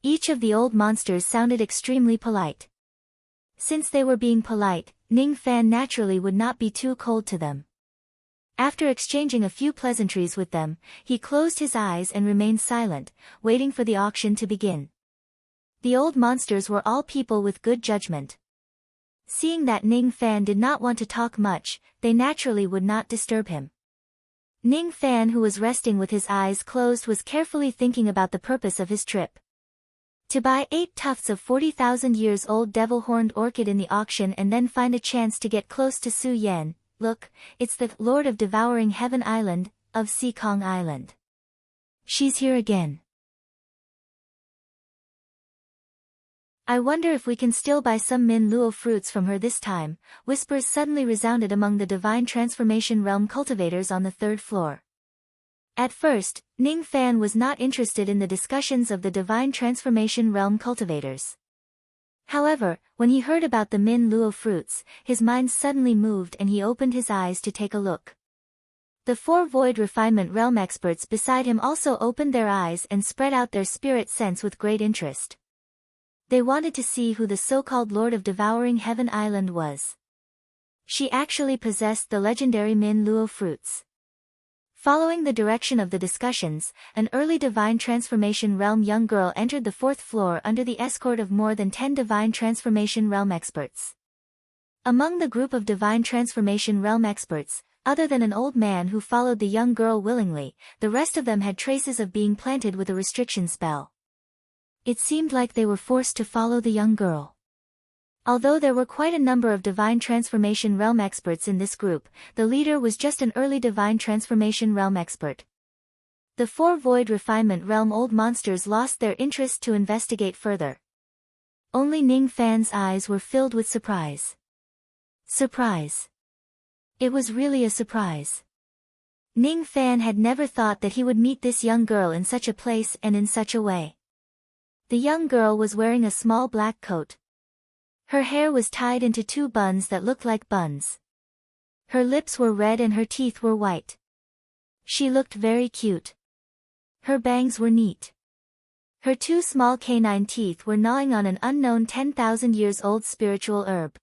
Each of the old monsters sounded extremely polite. Since they were being polite, Ning Fan naturally would not be too cold to them. After exchanging a few pleasantries with them, he closed his eyes and remained silent, waiting for the auction to begin. The old monsters were all people with good judgment. Seeing that Ning Fan did not want to talk much, they naturally would not disturb him. Ning Fan, who was resting with his eyes closed, was carefully thinking about the purpose of his trip. To buy 8 tufts of 40,000 years old devil-horned orchid in the auction and then find a chance to get close to Su Yan. Look, it's the Lord of Devouring Heaven Island, of Sikong Island. She's here again. I wonder if we can still buy some Min Luo fruits from her this time. Whispers suddenly resounded among the Divine Transformation Realm cultivators on the 3rd floor. At first, Ning Fan was not interested in the discussions of the Divine Transformation Realm cultivators. However, when he heard about the Min Luo fruits, his mind suddenly moved and he opened his eyes to take a look. The 4 Void Refinement Realm experts beside him also opened their eyes and spread out their spirit sense with great interest. They wanted to see who the so-called Lord of Devouring Heaven Island was. She actually possessed the legendary Min Luo fruits. Following the direction of the discussions, an early Divine Transformation Realm young girl entered the 4th floor under the escort of more than 10 Divine Transformation Realm experts. Among the group of Divine Transformation Realm experts, other than an old man who followed the young girl willingly, the rest of them had traces of being planted with a restriction spell. It seemed like they were forced to follow the young girl. Although there were quite a number of Divine Transformation Realm experts in this group, the leader was just an early Divine Transformation Realm expert. The 4 Void Refinement Realm old monsters lost their interest to investigate further. Only Ning Fan's eyes were filled with surprise. Surprise. It was really a surprise. Ning Fan had never thought that he would meet this young girl in such a place and in such a way. The young girl was wearing a small black coat. Her hair was tied into 2 buns that looked like buns. Her lips were red and her teeth were white. She looked very cute. Her bangs were neat. Her 2 small canine teeth were gnawing on an unknown 10,000 years old spiritual herb.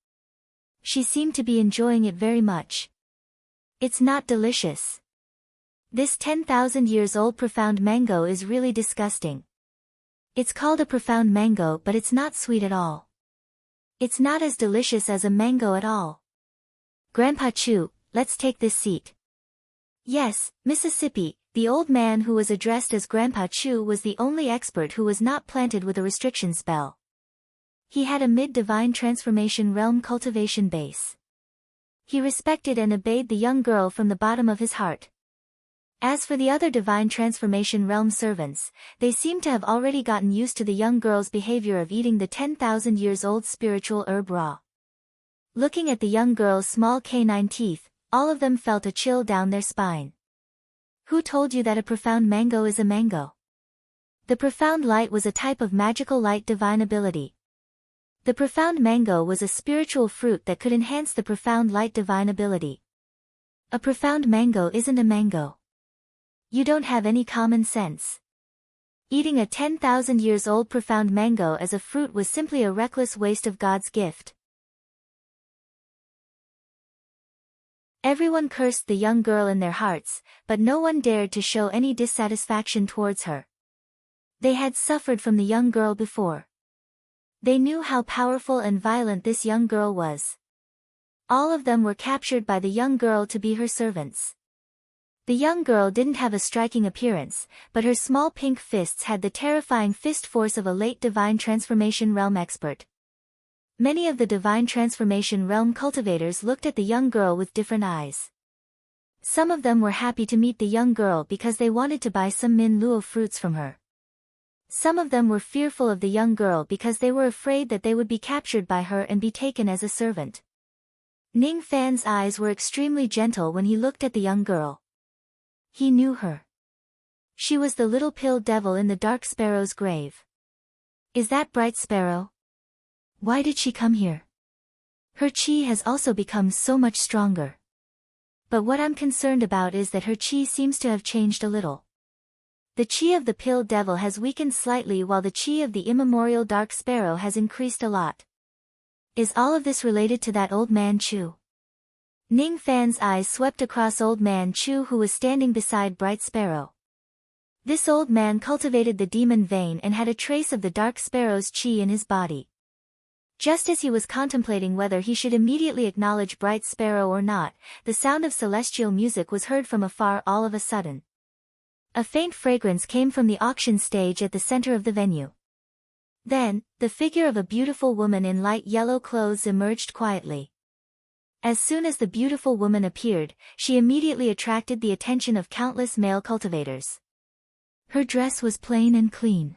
She seemed to be enjoying it very much. It's not delicious. This 10,000 years old profound mango is really disgusting. It's called a profound mango, but it's not sweet at all. It's not as delicious as a mango at all. Grandpa Chu, let's take this seat. Yes, Mississippi, The old man who was addressed as Grandpa Chu was the only expert who was not planted with a restriction spell. He had a mid-divine transformation realm cultivation base. He respected and obeyed the young girl from the bottom of his heart. As for the other divine transformation realm servants, they seemed to have already gotten used to the young girl's behavior of eating the 10,000 years old spiritual herb raw. Looking at the young girl's small canine teeth, all of them felt a chill down their spine. Who told you that a profound mango is a mango? The profound light was a type of magical light divine ability. The profound mango was a spiritual fruit that could enhance the profound light divine ability. A profound mango isn't a mango. You don't have any common sense. Eating a 10,000 years old profound mango as a fruit was simply a reckless waste of God's gift. Everyone cursed the young girl in their hearts, but no one dared to show any dissatisfaction towards her. They had suffered from the young girl before. They knew how powerful and violent this young girl was. All of them were captured by the young girl to be her servants. The young girl didn't have a striking appearance, but her small pink fists had the terrifying fist force of a late divine transformation realm expert. Many of the divine transformation realm cultivators looked at the young girl with different eyes. Some of them were happy to meet the young girl because they wanted to buy some Min Luo fruits from her. Some of them were fearful of the young girl because they were afraid that they would be captured by her and be taken as a servant. Ning Fan's eyes were extremely gentle when he looked at the young girl. He knew her. She was the little pill devil in the Dark Sparrow's grave. Is that Bright Sparrow? Why did she come here? Her chi has also become so much stronger. But what I'm concerned about is that her chi seems to have changed a little. The chi of the pill devil has weakened slightly while the chi of the immemorial Dark Sparrow has increased a lot. Is all of this related to that old man Chu? Ning Fan's eyes swept across old man Chu who was standing beside Bright Sparrow. This old man cultivated the demon vein and had a trace of the Dark Sparrow's chi in his body. Just as he was contemplating whether he should immediately acknowledge Bright Sparrow or not, the sound of celestial music was heard from afar all of a sudden. A faint fragrance came from the auction stage at the center of the venue. Then, the figure of a beautiful woman in light yellow clothes emerged quietly. As soon as the beautiful woman appeared, she immediately attracted the attention of countless male cultivators. Her dress was plain and clean.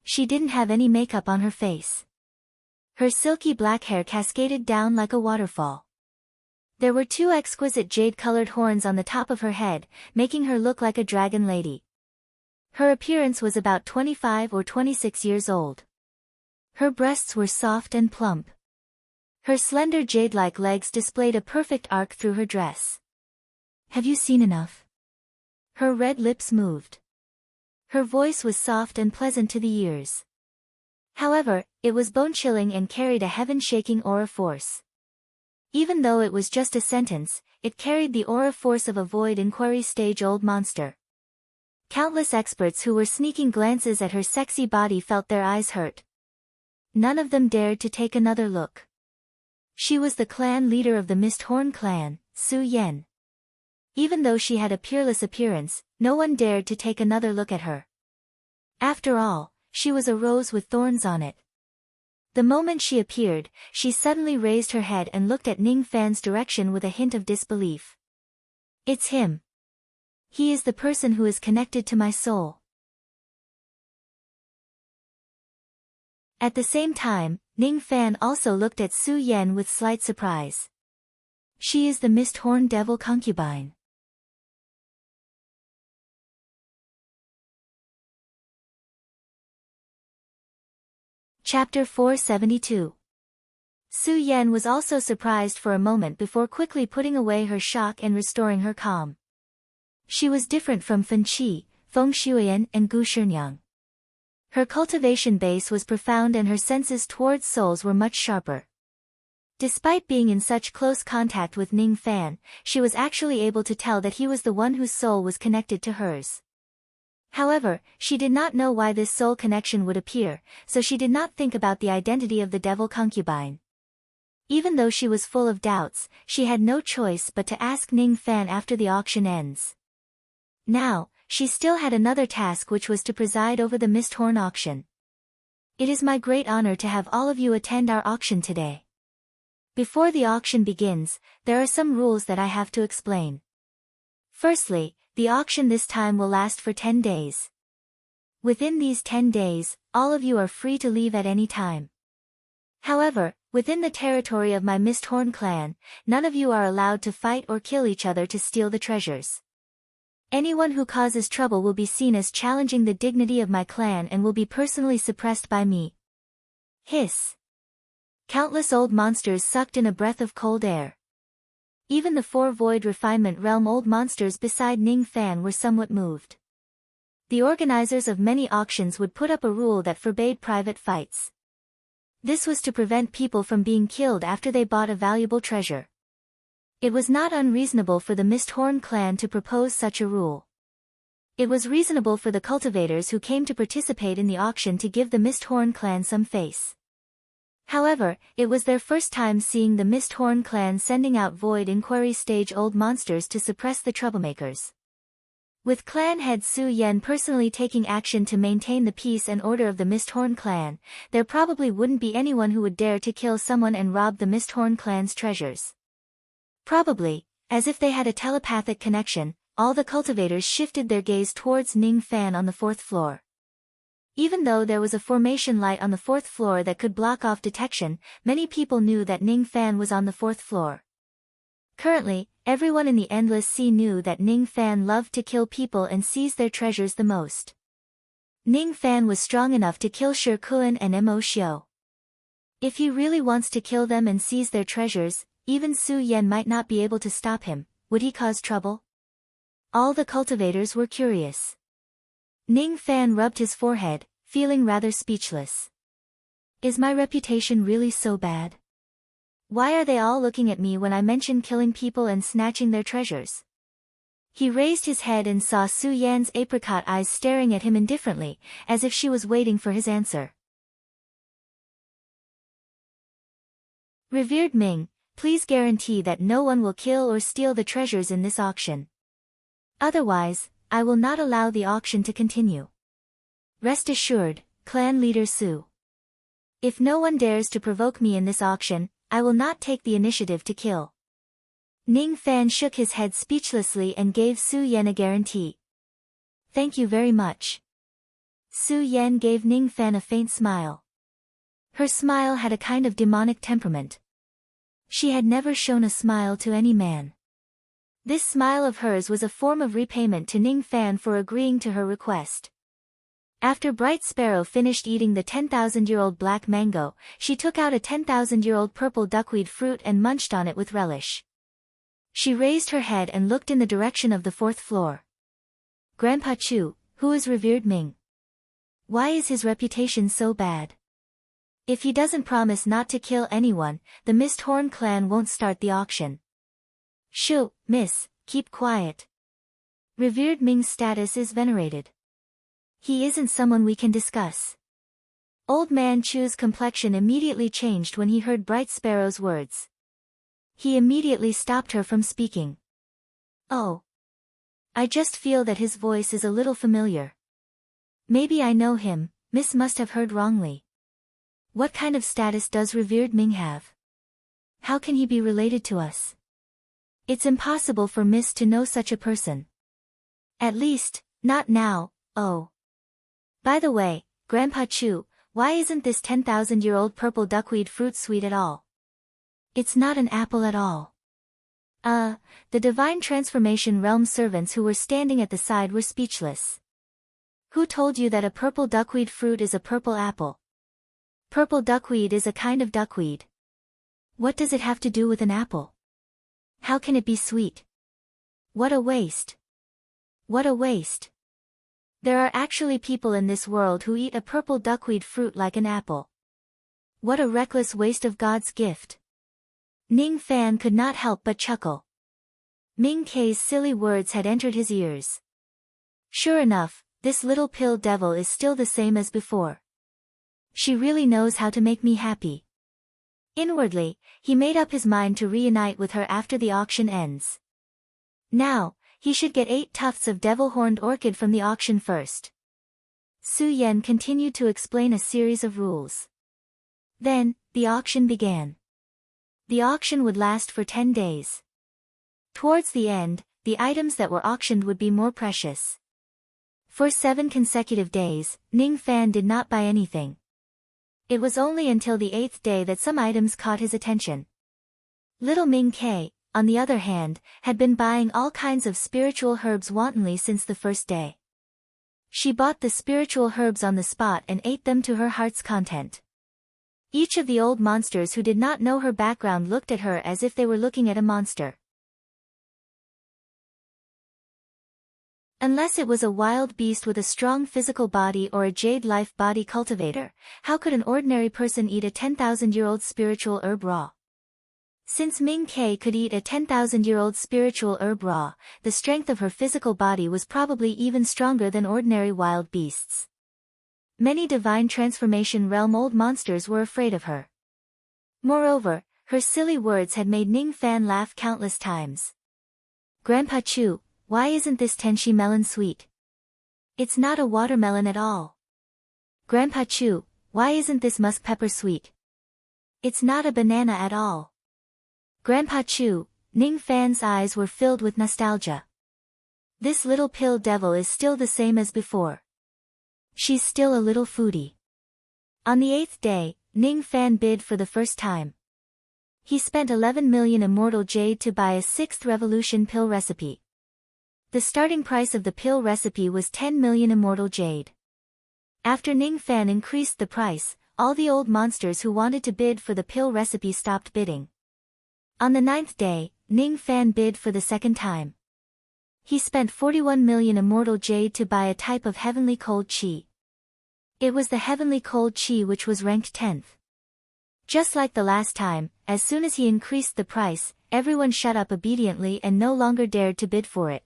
She didn't have any makeup on her face. Her silky black hair cascaded down like a waterfall. There were two exquisite jade-colored horns on the top of her head, making her look like a dragon lady. Her appearance was about 25 or 26 years old. Her breasts were soft and plump. Her slender jade-like legs displayed a perfect arc through her dress. Have you seen enough? Her red lips moved. Her voice was soft and pleasant to the ears. However, it was bone-chilling and carried a heaven-shaking aura force. Even though it was just a sentence, it carried the aura force of a void inquiry stage-old monster. Countless experts who were sneaking glances at her sexy body felt their eyes hurt. None of them dared to take another look. She was the clan leader of the Misthorn clan, Su Yen. Even though she had a peerless appearance, no one dared to take another look at her. After all, she was a rose with thorns on it. The moment she appeared, she suddenly raised her head and looked at Ning Fan's direction with a hint of disbelief. It's him. He is the person who is connected to my soul. At the same time, Ning Fan also looked at Su Yen with slight surprise. She is the Misthorn Devil concubine. Chapter 472. Su Yen was also surprised for a moment before quickly putting away her shock and restoring her calm. She was different from Fen Qi, Feng Shuyan and Gu Shenyang. Her cultivation base was profound and her senses towards souls were much sharper. Despite being in such close contact with Ning Fan, she was actually able to tell that he was the one whose soul was connected to hers. However, she did not know why this soul connection would appear, so she did not think about the identity of the devil concubine. Even though she was full of doubts, she had no choice but to ask Ning Fan after the auction ends. Now, she still had another task, which was to preside over the Misthorn auction. It is my great honor to have all of you attend our auction today. Before the auction begins, there are some rules that I have to explain. Firstly, the auction this time will last for 10 days. Within these 10 days, all of you are free to leave at any time. However, within the territory of my Misthorn clan, none of you are allowed to fight or kill each other to steal the treasures. Anyone who causes trouble will be seen as challenging the dignity of my clan and will be personally suppressed by me. Hiss. Countless old monsters sucked in a breath of cold air. Even the 4 Void Refinement Realm old monsters beside Ning Fan were somewhat moved. The organizers of many auctions would put up a rule that forbade private fights. This was to prevent people from being killed after they bought a valuable treasure. It was not unreasonable for the Misthorn clan to propose such a rule. It was reasonable for the cultivators who came to participate in the auction to give the Misthorn clan some face. However, it was their first time seeing the Misthorn clan sending out Void Inquiry stage old monsters to suppress the troublemakers. With clan head Su Yen personally taking action to maintain the peace and order of the Misthorn clan, there probably wouldn't be anyone who would dare to kill someone and rob the Misthorn clan's treasures. Probably, as if they had a telepathic connection, all the cultivators shifted their gaze towards Ning Fan on the 4th floor. Even though there was a formation light on the 4th floor that could block off detection, many people knew that Ning Fan was on the 4th floor. Currently, everyone in the Endless Sea knew that Ning Fan loved to kill people and seize their treasures the most. Ning Fan was strong enough to kill Shi Kuan and Mo Xiu. If he really wants to kill them and seize their treasures, even Su Yen might not be able to stop him. Would he cause trouble? All the cultivators were curious. Ning Fan rubbed his forehead, feeling rather speechless. Is my reputation really so bad? Why are they all looking at me when I mention killing people and snatching their treasures? He raised his head and saw Su Yan's apricot eyes staring at him indifferently, as if she was waiting for his answer. Revered Ming, please guarantee that no one will kill or steal the treasures in this auction. Otherwise, I will not allow the auction to continue. Rest assured, clan leader Su. If no one dares to provoke me in this auction, I will not take the initiative to kill. Ning Fan shook his head speechlessly and gave Su Yen a guarantee. Thank you very much. Su Yen gave Ning Fan a faint smile. Her smile had a kind of demonic temperament. She had never shown a smile to any man. This smile of hers was a form of repayment to Ning Fan for agreeing to her request. After Bright Sparrow finished eating the 10,000-year-old black mango, she took out a 10,000-year-old purple duckweed fruit and munched on it with relish. She raised her head and looked in the direction of the 4th floor. Grandpa Chu, who is revered Ming? Why is his reputation so bad? If he doesn't promise not to kill anyone, the Misthorn clan won't start the auction. Shoo, miss, keep quiet. Revered Ming's status is venerated. He isn't someone we can discuss. Old man Chu's complexion immediately changed when he heard Bright Sparrow's words. He immediately stopped her from speaking. Oh. I just feel that his voice is a little familiar. Maybe I know him, Miss must have heard wrongly. What kind of status does revered Ming have? How can he be related to us? It's impossible for Miss to know such a person. At least, not now, oh. By the way, Grandpa Chu, why isn't this 10,000-year-old purple duckweed fruit sweet at all? It's not an apple at all. The Divine Transformation Realm servants who were standing at the side were speechless. Who told you that a purple duckweed fruit is a purple apple? Purple duckweed is a kind of duckweed. What does it have to do with an apple? How can it be sweet? What a waste. What a waste. There are actually people in this world who eat a purple duckweed fruit like an apple. What a reckless waste of God's gift. Ning Fan could not help but chuckle. Ming Kei's silly words had entered his ears. Sure enough, this little pill devil is still the same as before. She really knows how to make me happy. Inwardly, he made up his mind to reunite with her after the auction ends. Now, he should get 8 tufts of devil-horned orchid from the auction first. Su Yan continued to explain a series of rules. Then, the auction began. The auction would last for 10 days. Towards the end, the items that were auctioned would be more precious. For 7 consecutive days, Ning Fan did not buy anything. It was only until the 8th day that some items caught his attention. Little Ming Kei, on the other hand, had been buying all kinds of spiritual herbs wantonly since the first day. She bought the spiritual herbs on the spot and ate them to her heart's content. Each of the old monsters who did not know her background looked at her as if they were looking at a monster. Unless it was a wild beast with a strong physical body or a jade life body cultivator, how could an ordinary person eat a 10,000-year-old spiritual herb raw? Since Ming Kei could eat a 10,000-year-old spiritual herb raw, the strength of her physical body was probably even stronger than ordinary wild beasts. Many divine transformation realm old monsters were afraid of her. Moreover, her silly words had made Ning Fan laugh countless times. Grandpa Chu, why isn't this tenshi melon sweet? It's not a watermelon at all. Grandpa Chu, why isn't this musk pepper sweet? It's not a banana at all. Grandpa Chu, Ning Fan's eyes were filled with nostalgia. This little pill devil is still the same as before. She's still a little foodie. On the 8th day, Ning Fan bid for the first time. He spent 11 million immortal jade to buy a 6th revolution pill recipe. The starting price of the pill recipe was 10 million immortal jade. After Ning Fan increased the price, all the old monsters who wanted to bid for the pill recipe stopped bidding. On the 9th day, Ning Fan bid for the second time. He spent 41 million immortal jade to buy a type of heavenly cold chi. It was the heavenly cold chi which was ranked 10th. Just like the last time, as soon as he increased the price, everyone shut up obediently and no longer dared to bid for it.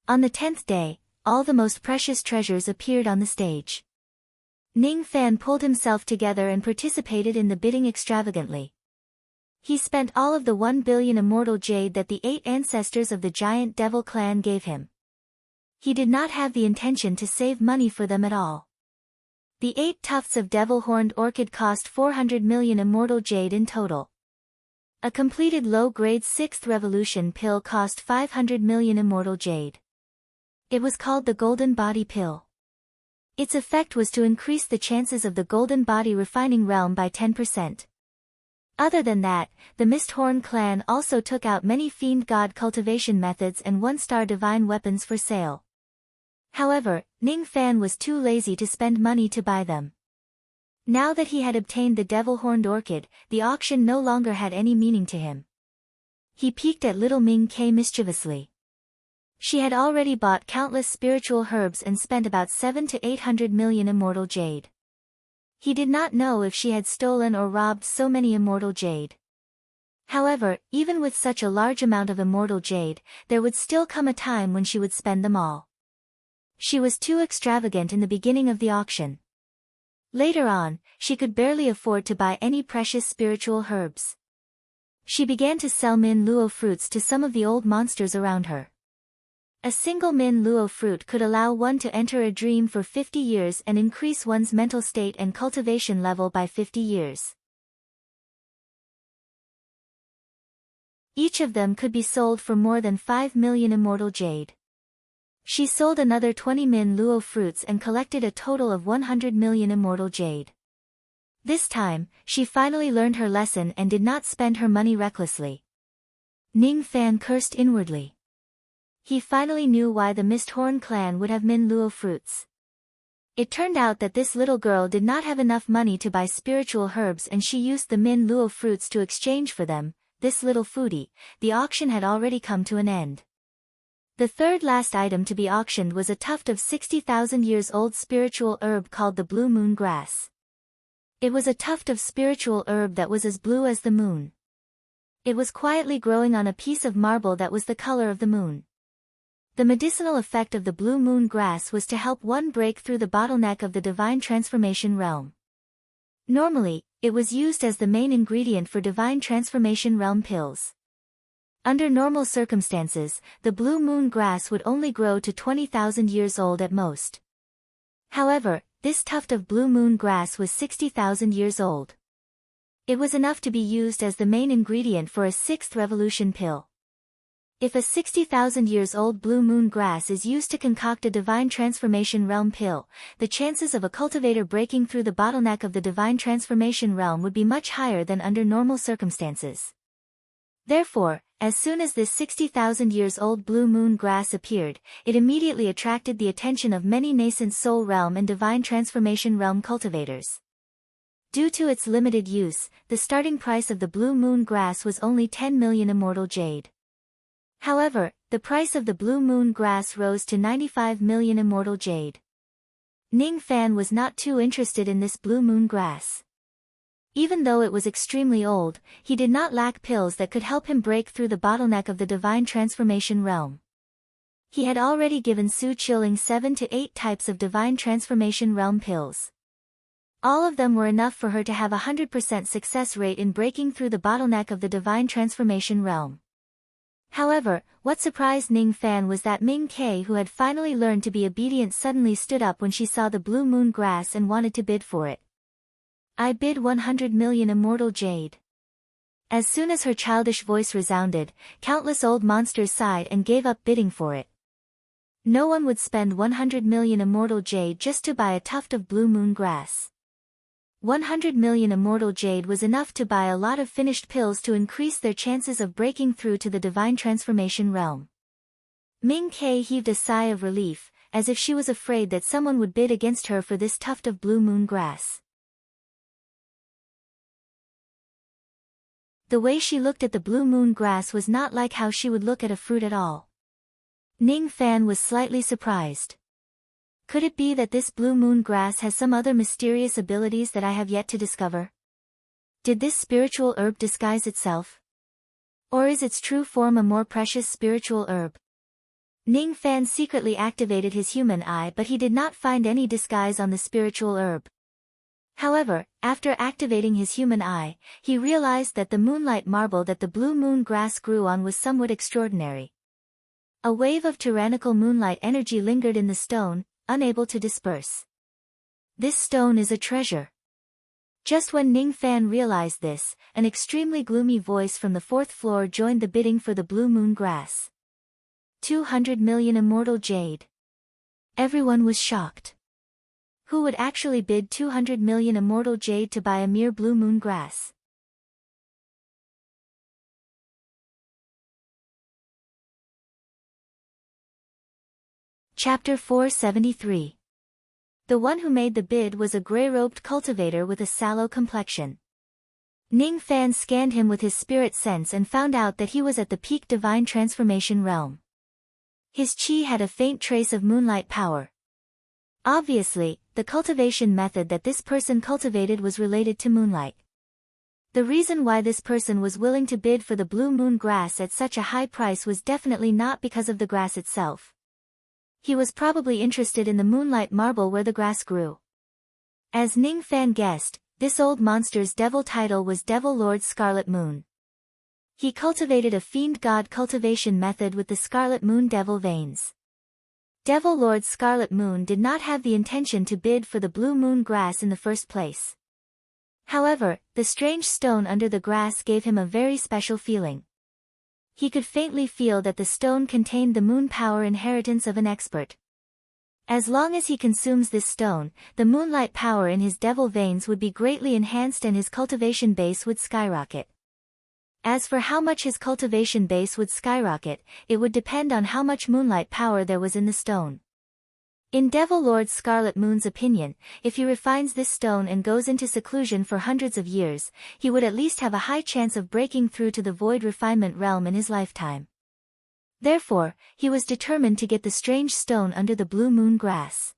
On the 10th day, all the most precious treasures appeared on the stage. Ning Fan pulled himself together and participated in the bidding extravagantly. He spent all of the 1 billion immortal jade that the 8 ancestors of the giant devil clan gave him. He did not have the intention to save money for them at all. The 8 tufts of devil-horned orchid cost 400 million immortal jade in total. A completed low-grade 6th revolution pill cost 500 million immortal jade. It was called the Golden Body Pill. Its effect was to increase the chances of the Golden Body refining realm by 10%. Other than that, the Misthorn clan also took out many fiend god cultivation methods and 1-star divine weapons for sale. However, Ning Fan was too lazy to spend money to buy them. Now that he had obtained the devil-horned orchid, the auction no longer had any meaning to him. He peeked at little Ming Kei mischievously. She had already bought countless spiritual herbs and spent about 700 to 800 million immortal jade. He did not know if she had stolen or robbed so many immortal jade. However, even with such a large amount of immortal jade, there would still come a time when she would spend them all. She was too extravagant in the beginning of the auction. Later on, she could barely afford to buy any precious spiritual herbs. She began to sell Min Luo fruits to some of the old monsters around her. A single Min Luo fruit could allow one to enter a dream for 50 years and increase one's mental state and cultivation level by 50 years. Each of them could be sold for more than 5 million immortal jade. She sold another 20 Min Luo fruits and collected a total of 100 million immortal jade. This time, she finally learned her lesson and did not spend her money recklessly. Ning Fan cursed inwardly. He finally knew why the Misthorn clan would have Min Luo fruits. It turned out that this little girl did not have enough money to buy spiritual herbs and she used the Min Luo fruits to exchange for them. This little foodie. The auction had already come to an end. The third last item to be auctioned was a tuft of 60,000 years old spiritual herb called the blue moon grass. It was a tuft of spiritual herb that was as blue as the moon. It was quietly growing on a piece of marble that was the color of the moon. The medicinal effect of the blue moon grass was to help one break through the bottleneck of the divine transformation realm. Normally, it was used as the main ingredient for divine transformation realm pills. Under normal circumstances, the blue moon grass would only grow to 20,000 years old at most. However, this tuft of blue moon grass was 60,000 years old. It was enough to be used as the main ingredient for a sixth revolution pill. If a 60,000 years old blue moon grass is used to concoct a divine transformation realm pill, the chances of a cultivator breaking through the bottleneck of the divine transformation realm would be much higher than under normal circumstances. Therefore, as soon as this 60,000 years old blue moon grass appeared, it immediately attracted the attention of many nascent soul realm and divine transformation realm cultivators. Due to its limited use, the starting price of the blue moon grass was only 10 million immortal jade. However, the price of the blue moon grass rose to 95 million immortal jade. Ning Fan was not too interested in this blue moon grass. Even though it was extremely old, he did not lack pills that could help him break through the bottleneck of the divine transformation realm. He had already given Su Qiling 7 to 8 types of divine transformation realm pills. All of them were enough for her to have a 100% success rate in breaking through the bottleneck of the divine transformation realm. However, what surprised Ning Fan was that Ming Ke, who had finally learned to be obedient, suddenly stood up when she saw the blue moon grass and wanted to bid for it. I bid 100 million immortal jade. As soon as her childish voice resounded, countless old monsters sighed and gave up bidding for it. No one would spend 100 million immortal jade just to buy a tuft of blue moon grass. 100 million immortal jade was enough to buy a lot of finished pills to increase their chances of breaking through to the divine transformation realm. Ming Ke heaved a sigh of relief, as if she was afraid that someone would bid against her for this tuft of blue moon grass. The way she looked at the blue moon grass was not like how she would look at a fruit at all. Ning Fan was slightly surprised. Could it be that this blue moon grass has some other mysterious abilities that I have yet to discover? Did this spiritual herb disguise itself? Or is its true form a more precious spiritual herb? Ning Fan secretly activated his human eye, but he did not find any disguise on the spiritual herb. However, after activating his human eye, he realized that the moonlight marble that the blue moon grass grew on was somewhat extraordinary. A wave of tyrannical moonlight energy lingered in the stone, unable to disperse. This stone is a treasure. Just when Ning Fan realized this, an extremely gloomy voice from the 4th floor joined the bidding for the blue moon grass. 200 million immortal jade. Everyone was shocked. Who would actually bid 200 million immortal jade to buy a mere blue moon grass? Chapter 473. The one who made the bid was a grey-robed cultivator with a sallow complexion. Ning Fan scanned him with his spirit sense and found out that he was at the peak divine transformation realm. His chi had a faint trace of moonlight power. Obviously, the cultivation method that this person cultivated was related to moonlight. The reason why this person was willing to bid for the blue moon grass at such a high price was definitely not because of the grass itself. He was probably interested in the moonlight marble where the grass grew. As Ning Fan guessed, this old monster's devil title was Devil Lord Scarlet Moon. He cultivated a fiend god cultivation method with the Scarlet Moon devil veins. Devil Lord Scarlet Moon did not have the intention to bid for the blue moon grass in the first place. However, the strange stone under the grass gave him a very special feeling. He could faintly feel that the stone contained the moon power inheritance of an expert. As long as he consumes this stone, the moonlight power in his devil veins would be greatly enhanced and his cultivation base would skyrocket. As for how much his cultivation base would skyrocket, it would depend on how much moonlight power there was in the stone. In Devil Lord Scarlet Moon's opinion, if he refines this stone and goes into seclusion for hundreds of years, he would at least have a high chance of breaking through to the void refinement realm in his lifetime. Therefore, he was determined to get the strange stone under the blue moon grass.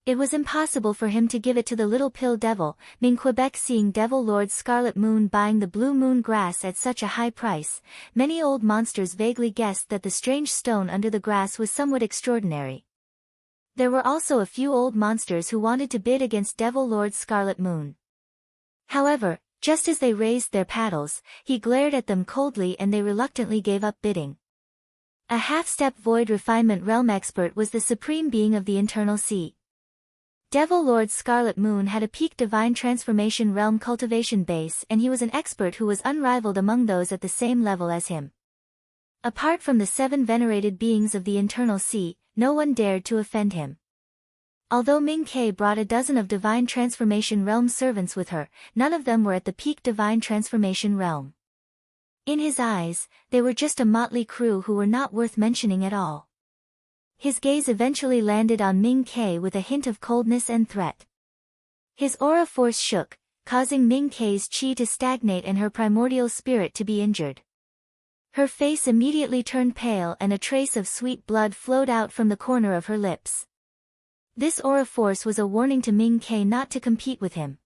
It was impossible for him to give it to the little pill devil, Ming Quebec. Seeing Devil Lord Scarlet Moon buying the blue moon grass at such a high price, many old monsters vaguely guessed that the strange stone under the grass was somewhat extraordinary. There were also a few old monsters who wanted to bid against Devil Lord Scarlet Moon. However, Just as they raised their paddles, he glared at them coldly and they reluctantly gave up bidding. A half-step void refinement realm expert was the supreme being of the internal sea. Devil Lord Scarlet Moon had a peak divine transformation realm cultivation base and he was an expert who was unrivaled among those at the same level as him. Apart from the 7 venerated beings of the internal sea, no one dared to offend him. Although Ming Ke brought a dozen of divine transformation realm servants with her, none of them were at the peak divine transformation realm. In his eyes, they were just a motley crew who were not worth mentioning at all. His gaze eventually landed on Ming Ke with a hint of coldness and threat. His aura force shook, causing Ming Ke's chi to stagnate and her primordial spirit to be injured. Her face immediately turned pale and a trace of sweet blood flowed out from the corner of her lips. This aura force was a warning to Ming Ke not to compete with him.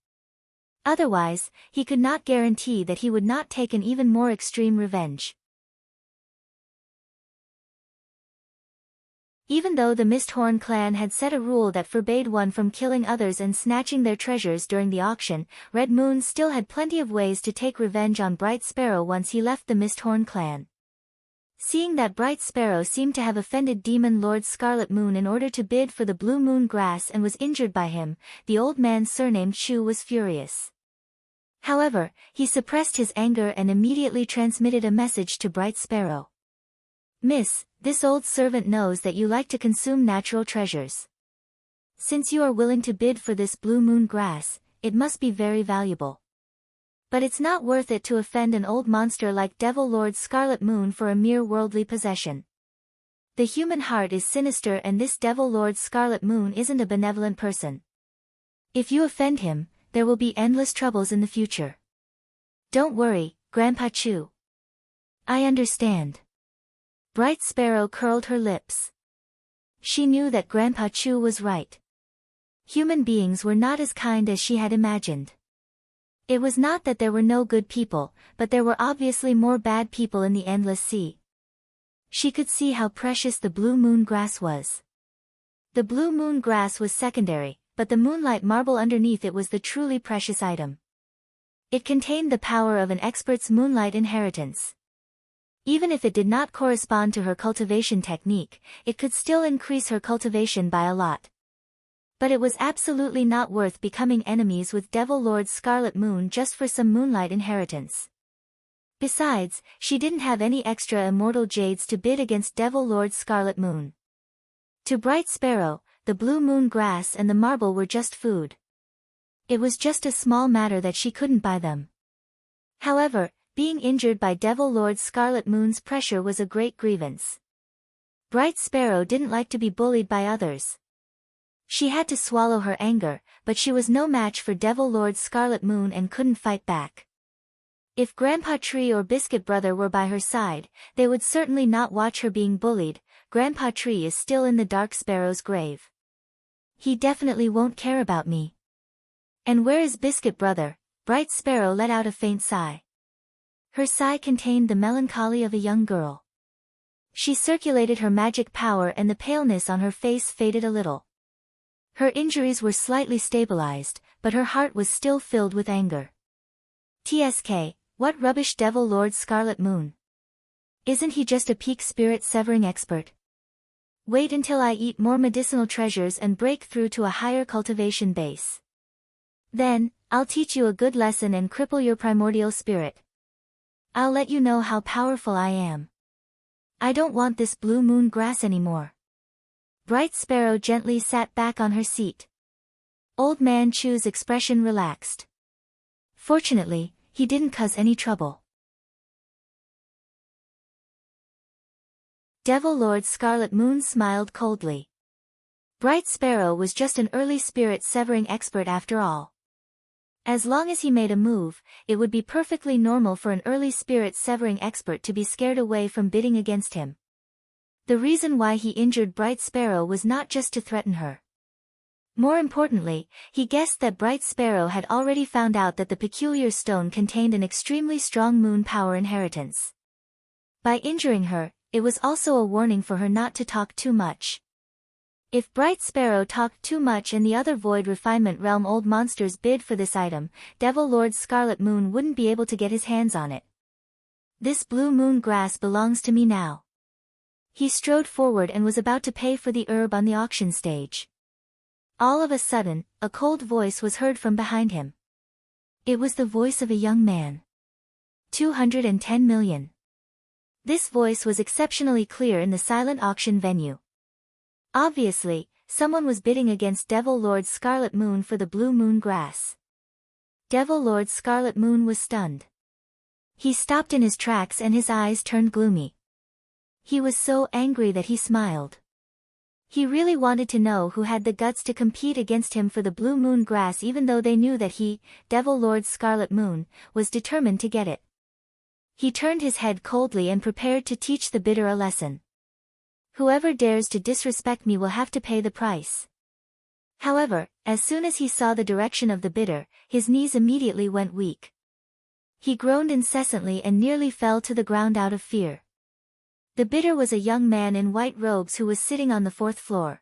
Otherwise, he could not guarantee that he would not take an even more extreme revenge. Even though the Misthorn clan had set a rule that forbade one from killing others and snatching their treasures during the auction, Red Moon still had plenty of ways to take revenge on Bright Sparrow once he left the Misthorn clan. Seeing that Bright Sparrow seemed to have offended Demon Lord Scarlet Moon in order to bid for the Blue Moon grass and was injured by him, the old man surnamed Chu was furious. However, he suppressed his anger and immediately transmitted a message to Bright Sparrow. "Miss, this old servant knows that you like to consume natural treasures. Since you are willing to bid for this Blue Moon grass, it must be very valuable. But it's not worth it to offend an old monster like Devil Lord Scarlet Moon for a mere worldly possession. The human heart is sinister and this Devil Lord Scarlet Moon isn't a benevolent person. If you offend him, there will be endless troubles in the future." "Don't worry, Grandpa Chu. I understand." Bright Sparrow curled her lips. She knew that Grandpa Chu was right. Human beings were not as kind as she had imagined. It was not that there were no good people, but there were obviously more bad people in the endless sea. She could see how precious the Blue Moon grass was. The Blue Moon grass was secondary, but the moonlight marble underneath it was the truly precious item. It contained the power of an expert's moonlight inheritance. Even if it did not correspond to her cultivation technique, it could still increase her cultivation by a lot. But it was absolutely not worth becoming enemies with Devil Lord Scarlet Moon just for some moonlight inheritance. Besides, she didn't have any extra immortal jades to bid against Devil Lord Scarlet Moon. To Bright Sparrow, the Blue Moon grass and the marble were just food. It was just a small matter that she couldn't buy them. However, being injured by Devil Lord Scarlet Moon's pressure was a great grievance. Bright Sparrow didn't like to be bullied by others. She had to swallow her anger, but she was no match for Devil Lord Scarlet Moon and couldn't fight back. If Grandpa Tree or Biscuit Brother were by her side, they would certainly not watch her being bullied. Grandpa Tree is still in the Dark Sparrow's grave. He definitely won't care about me. And where is Biscuit Brother? Bright Sparrow let out a faint sigh. Her sigh contained the melancholy of a young girl. She circulated her magic power and the paleness on her face faded a little. Her injuries were slightly stabilized, but her heart was still filled with anger. TSK, what rubbish Devil Lord Scarlet Moon. Isn't he just a peak spirit severing expert? Wait until I eat more medicinal treasures and break through to a higher cultivation base. Then, I'll teach you a good lesson and cripple your primordial spirit. I'll let you know how powerful I am. I don't want this Blue Moon grass anymore. Bright Sparrow gently sat back on her seat. Old Man Chu's expression relaxed. Fortunately, he didn't cause any trouble. Devil Lord Scarlet Moon smiled coldly. Bright Sparrow was just an early spirit severing expert after all. As long as he made a move, it would be perfectly normal for an early spirit severing expert to be scared away from bidding against him. The reason why he injured Bright Sparrow was not just to threaten her. More importantly, he guessed that Bright Sparrow had already found out that the peculiar stone contained an extremely strong moon power inheritance. By injuring her, it was also a warning for her not to talk too much. If Bright Sparrow talked too much and the other Void Refinement Realm old monsters bid for this item, Devil Lord Scarlet Moon wouldn't be able to get his hands on it. This blue moon grass belongs to me now. He strode forward and was about to pay for the herb on the auction stage. All of a sudden, a cold voice was heard from behind him. It was the voice of a young man. 210 million. This voice was exceptionally clear in the silent auction venue. Obviously, someone was bidding against Devil Lord Scarlet Moon for the blue moon grass. Devil Lord Scarlet Moon was stunned. He stopped in his tracks and his eyes turned gloomy. He was so angry that he smiled. He really wanted to know who had the guts to compete against him for the blue moon grass, even though they knew that he, Devil Lord Scarlet Moon, was determined to get it. He turned his head coldly and prepared to teach the bidder a lesson. Whoever dares to disrespect me will have to pay the price. However, as soon as he saw the direction of the bidder, his knees immediately went weak. He groaned incessantly and nearly fell to the ground out of fear. The bidder was a young man in white robes who was sitting on the 4th floor.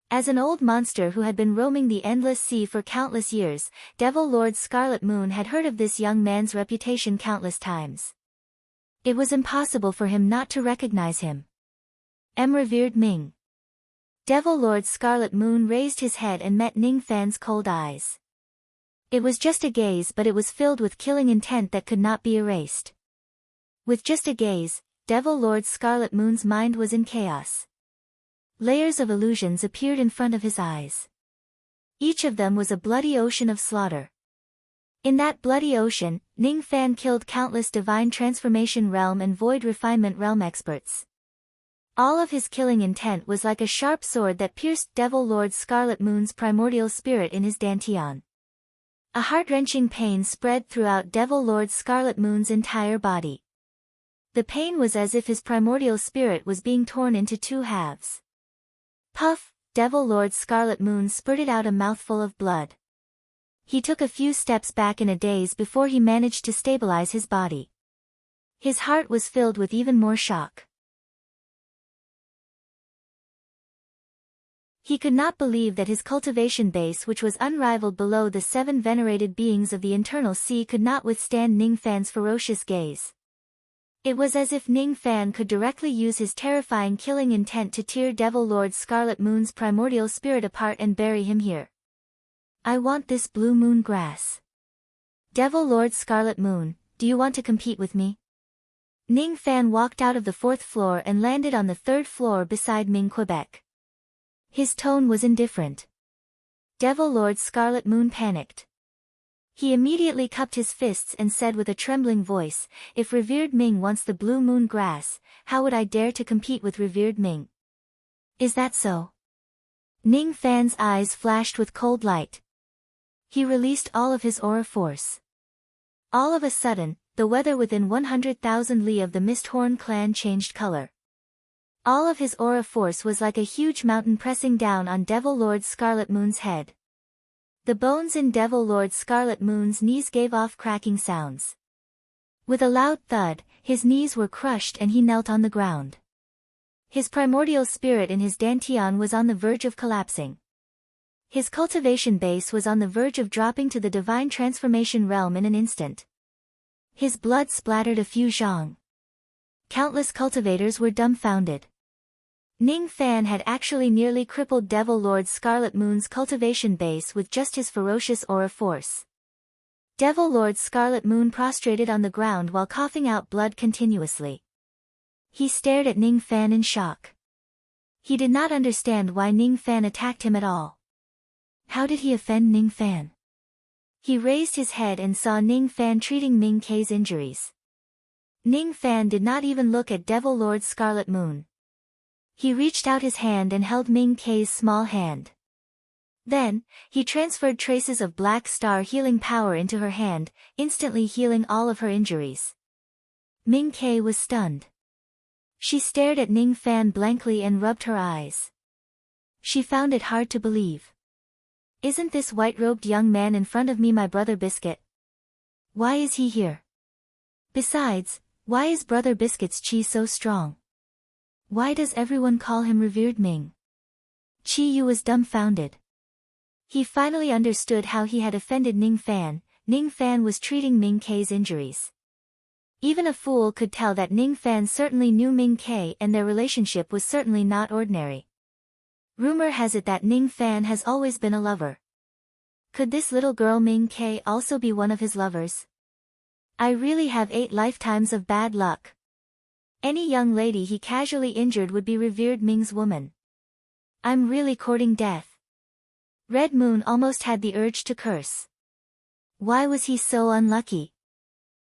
As an old monster who had been roaming the endless sea for countless years, Devil Lord Scarlet Moon had heard of this young man's reputation countless times. It was impossible for him not to recognize him. Revered Ming. Devil Lord Scarlet Moon raised his head and met Ning Fan's cold eyes. It was just a gaze, but it was filled with killing intent that could not be erased. With just a gaze, Devil Lord Scarlet Moon's mind was in chaos. Layers of illusions appeared in front of his eyes. Each of them was a bloody ocean of slaughter. In that bloody ocean, Ning Fan killed countless Divine Transformation Realm and Void Refinement Realm experts. All of his killing intent was like a sharp sword that pierced Devil Lord Scarlet Moon's primordial spirit in his dantian. A heart-wrenching pain spread throughout Devil Lord Scarlet Moon's entire body. The pain was as if his primordial spirit was being torn into 2 halves. Puff! Devil Lord Scarlet Moon spurted out a mouthful of blood. He took a few steps back in a daze before he managed to stabilize his body. His heart was filled with even more shock. He could not believe that his cultivation base, which was unrivaled below the 7 venerated beings of the internal sea, could not withstand Ning Fan's ferocious gaze. It was as if Ning Fan could directly use his terrifying killing intent to tear Devil Lord Scarlet Moon's primordial spirit apart and bury him here. I want this blue moon grass. Devil Lord Scarlet Moon, do you want to compete with me? Ning Fan walked out of the 4th floor and landed on the 3rd floor beside Ming Quebec. His tone was indifferent. Devil Lord Scarlet Moon panicked. He immediately cupped his fists and said with a trembling voice, if Revered Ming wants the blue moon grass, how would I dare to compete with Revered Ming? Is that so? Ning Fan's eyes flashed with cold light. He released all of his aura force. All of a sudden, the weather within 100,000 li of the Misthorn clan changed color. All of his aura force was like a huge mountain pressing down on Devil Lord Scarlet Moon's head. The bones in Devil Lord Scarlet Moon's knees gave off cracking sounds. With a loud thud, his knees were crushed and he knelt on the ground. His primordial spirit in his dantian was on the verge of collapsing. His cultivation base was on the verge of dropping to the Divine Transformation Realm in an instant. His blood splattered a few zhang. Countless cultivators were dumbfounded. Ning Fan had actually nearly crippled Devil Lord Scarlet Moon's cultivation base with just his ferocious aura force. Devil Lord Scarlet Moon prostrated on the ground while coughing out blood continuously. He stared at Ning Fan in shock. He did not understand why Ning Fan attacked him at all. How did he offend Ning Fan? He raised his head and saw Ning Fan treating Ming Kei's injuries. Ning Fan did not even look at Devil Lord Scarlet Moon. He reached out his hand and held Ming Kei's small hand. Then, he transferred traces of Black Star healing power into her hand, instantly healing all of her injuries. Ming Kei was stunned. She stared at Ning Fan blankly and rubbed her eyes. She found it hard to believe. Isn't this white-robed young man in front of me my brother Biscuit? Why is he here? Besides, why is Brother Biscuit's chi so strong? Why does everyone call him Revered Ming? Qi Yu was dumbfounded. He finally understood how he had offended Ning Fan. Ning Fan was treating Ming Kei's injuries. Even a fool could tell that Ning Fan certainly knew Ming Kei and their relationship was certainly not ordinary. Rumor has it that Ning Fan has always been a lover. Could this little girl Ming Kei also be one of his lovers? I really have 8 lifetimes of bad luck. Any young lady he casually injured would be revered Ming's woman. I'm really courting death. Red Moon almost had the urge to curse. Why was he so unlucky?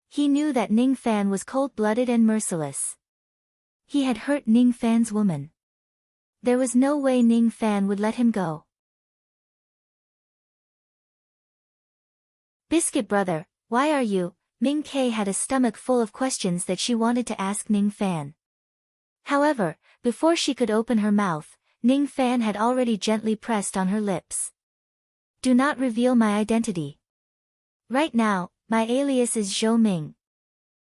He knew that Ning Fan was cold-blooded and merciless. He had hurt Ning Fan's woman. There was no way Ning Fan would let him go. Biscuit brother, why are you? Ming Kei had a stomach full of questions that she wanted to ask Ning Fan. However, before she could open her mouth, Ning Fan had already gently pressed on her lips. Do not reveal my identity. Right now, my alias is Zhou Ming.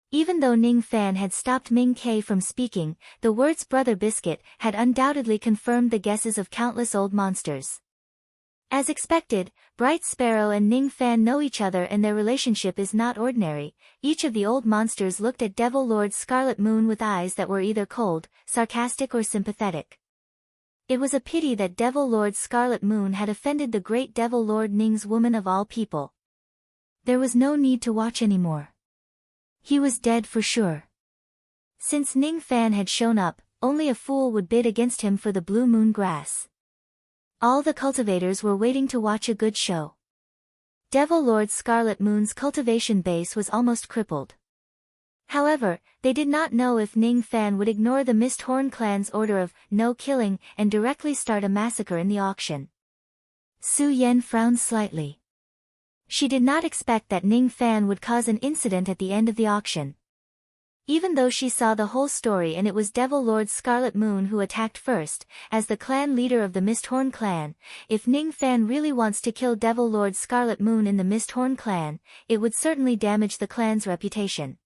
Even though Ning Fan had stopped Ming Kei from speaking, the words Brother Biscuit had undoubtedly confirmed the guesses of countless old monsters. As expected, Bright Sparrow and Ning Fan know each other and their relationship is not ordinary. Each of the old monsters looked at Devil Lord Scarlet Moon with eyes that were either cold, sarcastic or sympathetic. It was a pity that Devil Lord Scarlet Moon had offended the great Devil Lord Ning's woman of all people. There was no need to watch anymore. He was dead for sure. Since Ning Fan had shown up, only a fool would bid against him for the Blue Moon grass. All the cultivators were waiting to watch a good show. Devil Lord Scarlet Moon's cultivation base was almost crippled. However, they did not know if Ning Fan would ignore the Misthorn clan's order of no killing and directly start a massacre in the auction. Su Yan frowned slightly. She did not expect that Ning Fan would cause an incident at the end of the auction. Even though she saw the whole story and it was Devil Lord Scarlet Moon who attacked first, as the clan leader of the Misthorn clan, if Ning Fan really wants to kill Devil Lord Scarlet Moon in the Misthorn clan, it would certainly damage the clan's reputation.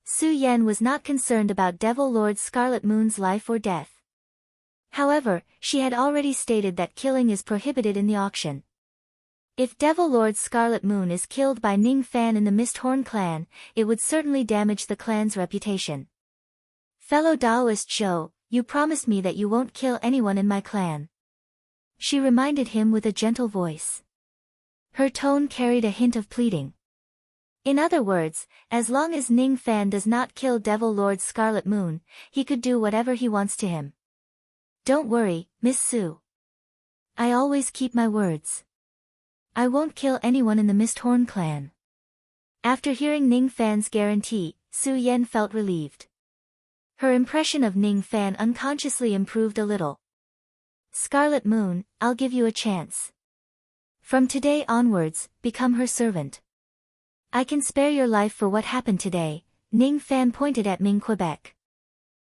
Su Yan was not concerned about Devil Lord Scarlet Moon's life or death. However, she had already stated that killing is prohibited in the auction. If Devil Lord Scarlet Moon is killed by Ning Fan in the Misthorn clan, it would certainly damage the clan's reputation. Fellow Daoist Zhou, you promised me that you won't kill anyone in my clan. She reminded him with a gentle voice. Her tone carried a hint of pleading. In other words, as long as Ning Fan does not kill Devil Lord Scarlet Moon, he could do whatever he wants to him. Don't worry, Miss Su. I always keep my words. I won't kill anyone in the Misthorn clan. After hearing Ning Fan's guarantee, Su Yan felt relieved. Her impression of Ning Fan unconsciously improved a little. Scarlet Moon, I'll give you a chance. From today onwards, become her servant. I can spare your life for what happened today. Ning Fan pointed at Ming Quebec.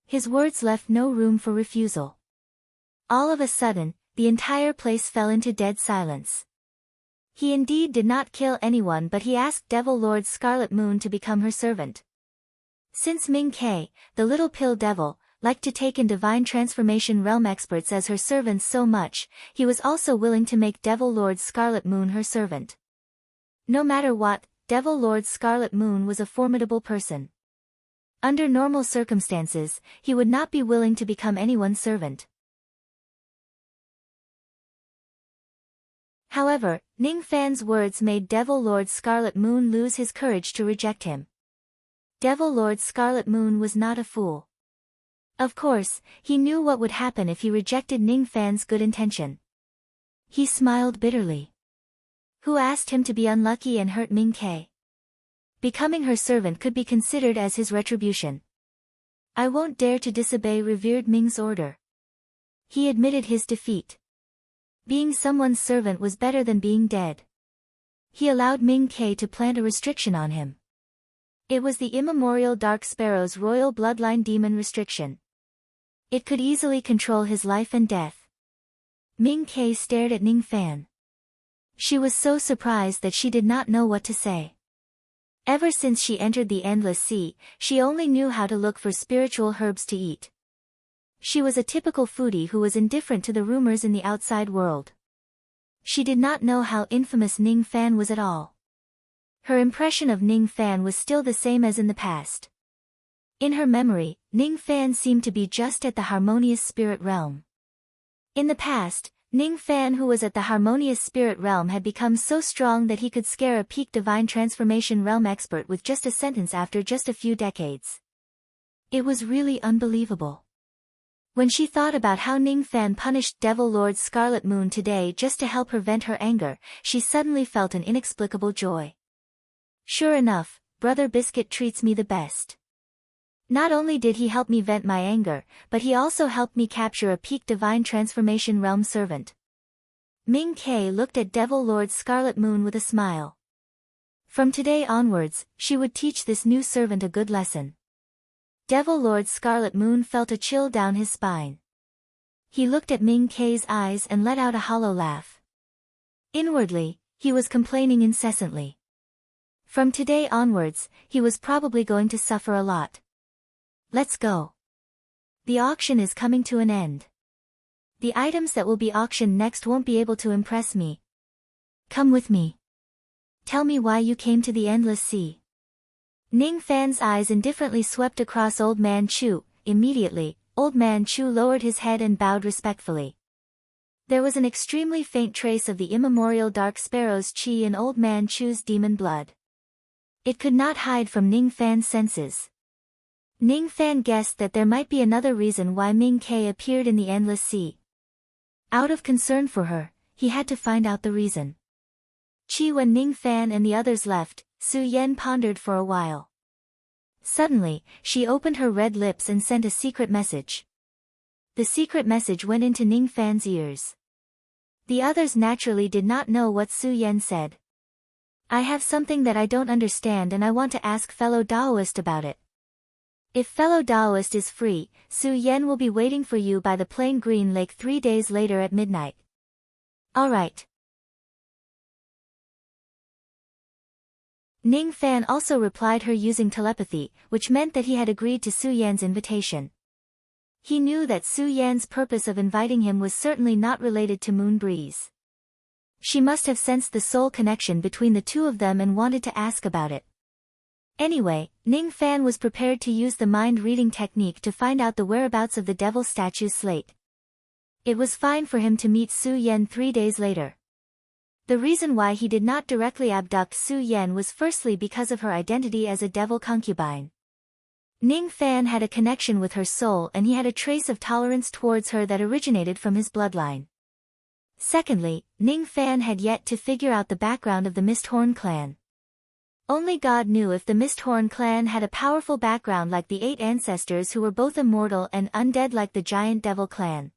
His words left no room for refusal. All of a sudden, the entire place fell into dead silence. He indeed did not kill anyone, but he asked Devil Lord Scarlet Moon to become her servant. Since Ming Kei, the little pill devil, liked to take in divine transformation realm experts as her servants so much, he was also willing to make Devil Lord Scarlet Moon her servant. No matter what, Devil Lord Scarlet Moon was a formidable person. Under normal circumstances, he would not be willing to become anyone's servant. However, Ning Fan's words made Devil Lord Scarlet Moon lose his courage to reject him. Devil Lord Scarlet Moon was not a fool. Of course, he knew what would happen if he rejected Ning Fan's good intention. He smiled bitterly. Who asked him to be unlucky and hurt Ming Kei? Becoming her servant could be considered as his retribution. I won't dare to disobey revered Ming's order. He admitted his defeat. Being someone's servant was better than being dead. He allowed Ming Kei to plant a restriction on him. It was the immemorial Dark Sparrow's royal bloodline demon restriction. It could easily control his life and death. Ming Kei stared at Ning Fan. She was so surprised that she did not know what to say. Ever since she entered the Endless Sea, she only knew how to look for spiritual herbs to eat. She was a typical foodie who was indifferent to the rumors in the outside world. She did not know how infamous Ning Fan was at all. Her impression of Ning Fan was still the same as in the past. In her memory, Ning Fan seemed to be just at the harmonious spirit realm. In the past, Ning Fan, who was at the harmonious spirit realm, had become so strong that he could scare a peak divine transformation realm expert with just a sentence after just a few decades. It was really unbelievable. When she thought about how Ning Fan punished Devil Lord Scarlet Moon today just to help her vent her anger, she suddenly felt an inexplicable joy. Sure enough, Brother Biscuit treats me the best. Not only did he help me vent my anger, but he also helped me capture a peak divine transformation realm servant. Ming Kei looked at Devil Lord Scarlet Moon with a smile. From today onwards, she would teach this new servant a good lesson. Devil Lord Scarlet Moon felt a chill down his spine. He looked at Ming Kei's eyes and let out a hollow laugh. Inwardly, he was complaining incessantly. From today onwards, he was probably going to suffer a lot. Let's go. The auction is coming to an end. The items that will be auctioned next won't be able to impress me. Come with me. Tell me why you came to the Endless Sea. Ning Fan's eyes indifferently swept across Old Man Chu. Immediately, Old Man Chu lowered his head and bowed respectfully. There was an extremely faint trace of the immemorial Dark Sparrow's chi in Old Man Chu's demon blood. It could not hide from Ning Fan's senses. Ning Fan guessed that there might be another reason why Ming Kei appeared in the Endless Sea. Out of concern for her, he had to find out the reason. When Ning Fan and the others left, Su Yen pondered for a while. Suddenly, she opened her red lips and sent a secret message. The secret message went into Ning Fan's ears. The others naturally did not know what Su Yen said. I have something that I don't understand and I want to ask fellow Daoist about it. If fellow Daoist is free, Su Yen will be waiting for you by the plain Green Lake 3 days later at midnight. Alright. Ning Fan also replied her using telepathy, which meant that he had agreed to Su Yan's invitation. He knew that Su Yan's purpose of inviting him was certainly not related to Moon Breeze. She must have sensed the soul connection between the two of them and wanted to ask about it. Anyway, Ning Fan was prepared to use the mind-reading technique to find out the whereabouts of the devil statue's slate. It was fine for him to meet Su Yan 3 days later. The reason why he did not directly abduct Su Yan was firstly because of her identity as a devil concubine. Ning Fan had a connection with her soul and he had a trace of tolerance towards her that originated from his bloodline. Secondly, Ning Fan had yet to figure out the background of the Misthorn clan. Only God knew if the Misthorn clan had a powerful background like the 8 ancestors who were both immortal and undead like the giant devil clan.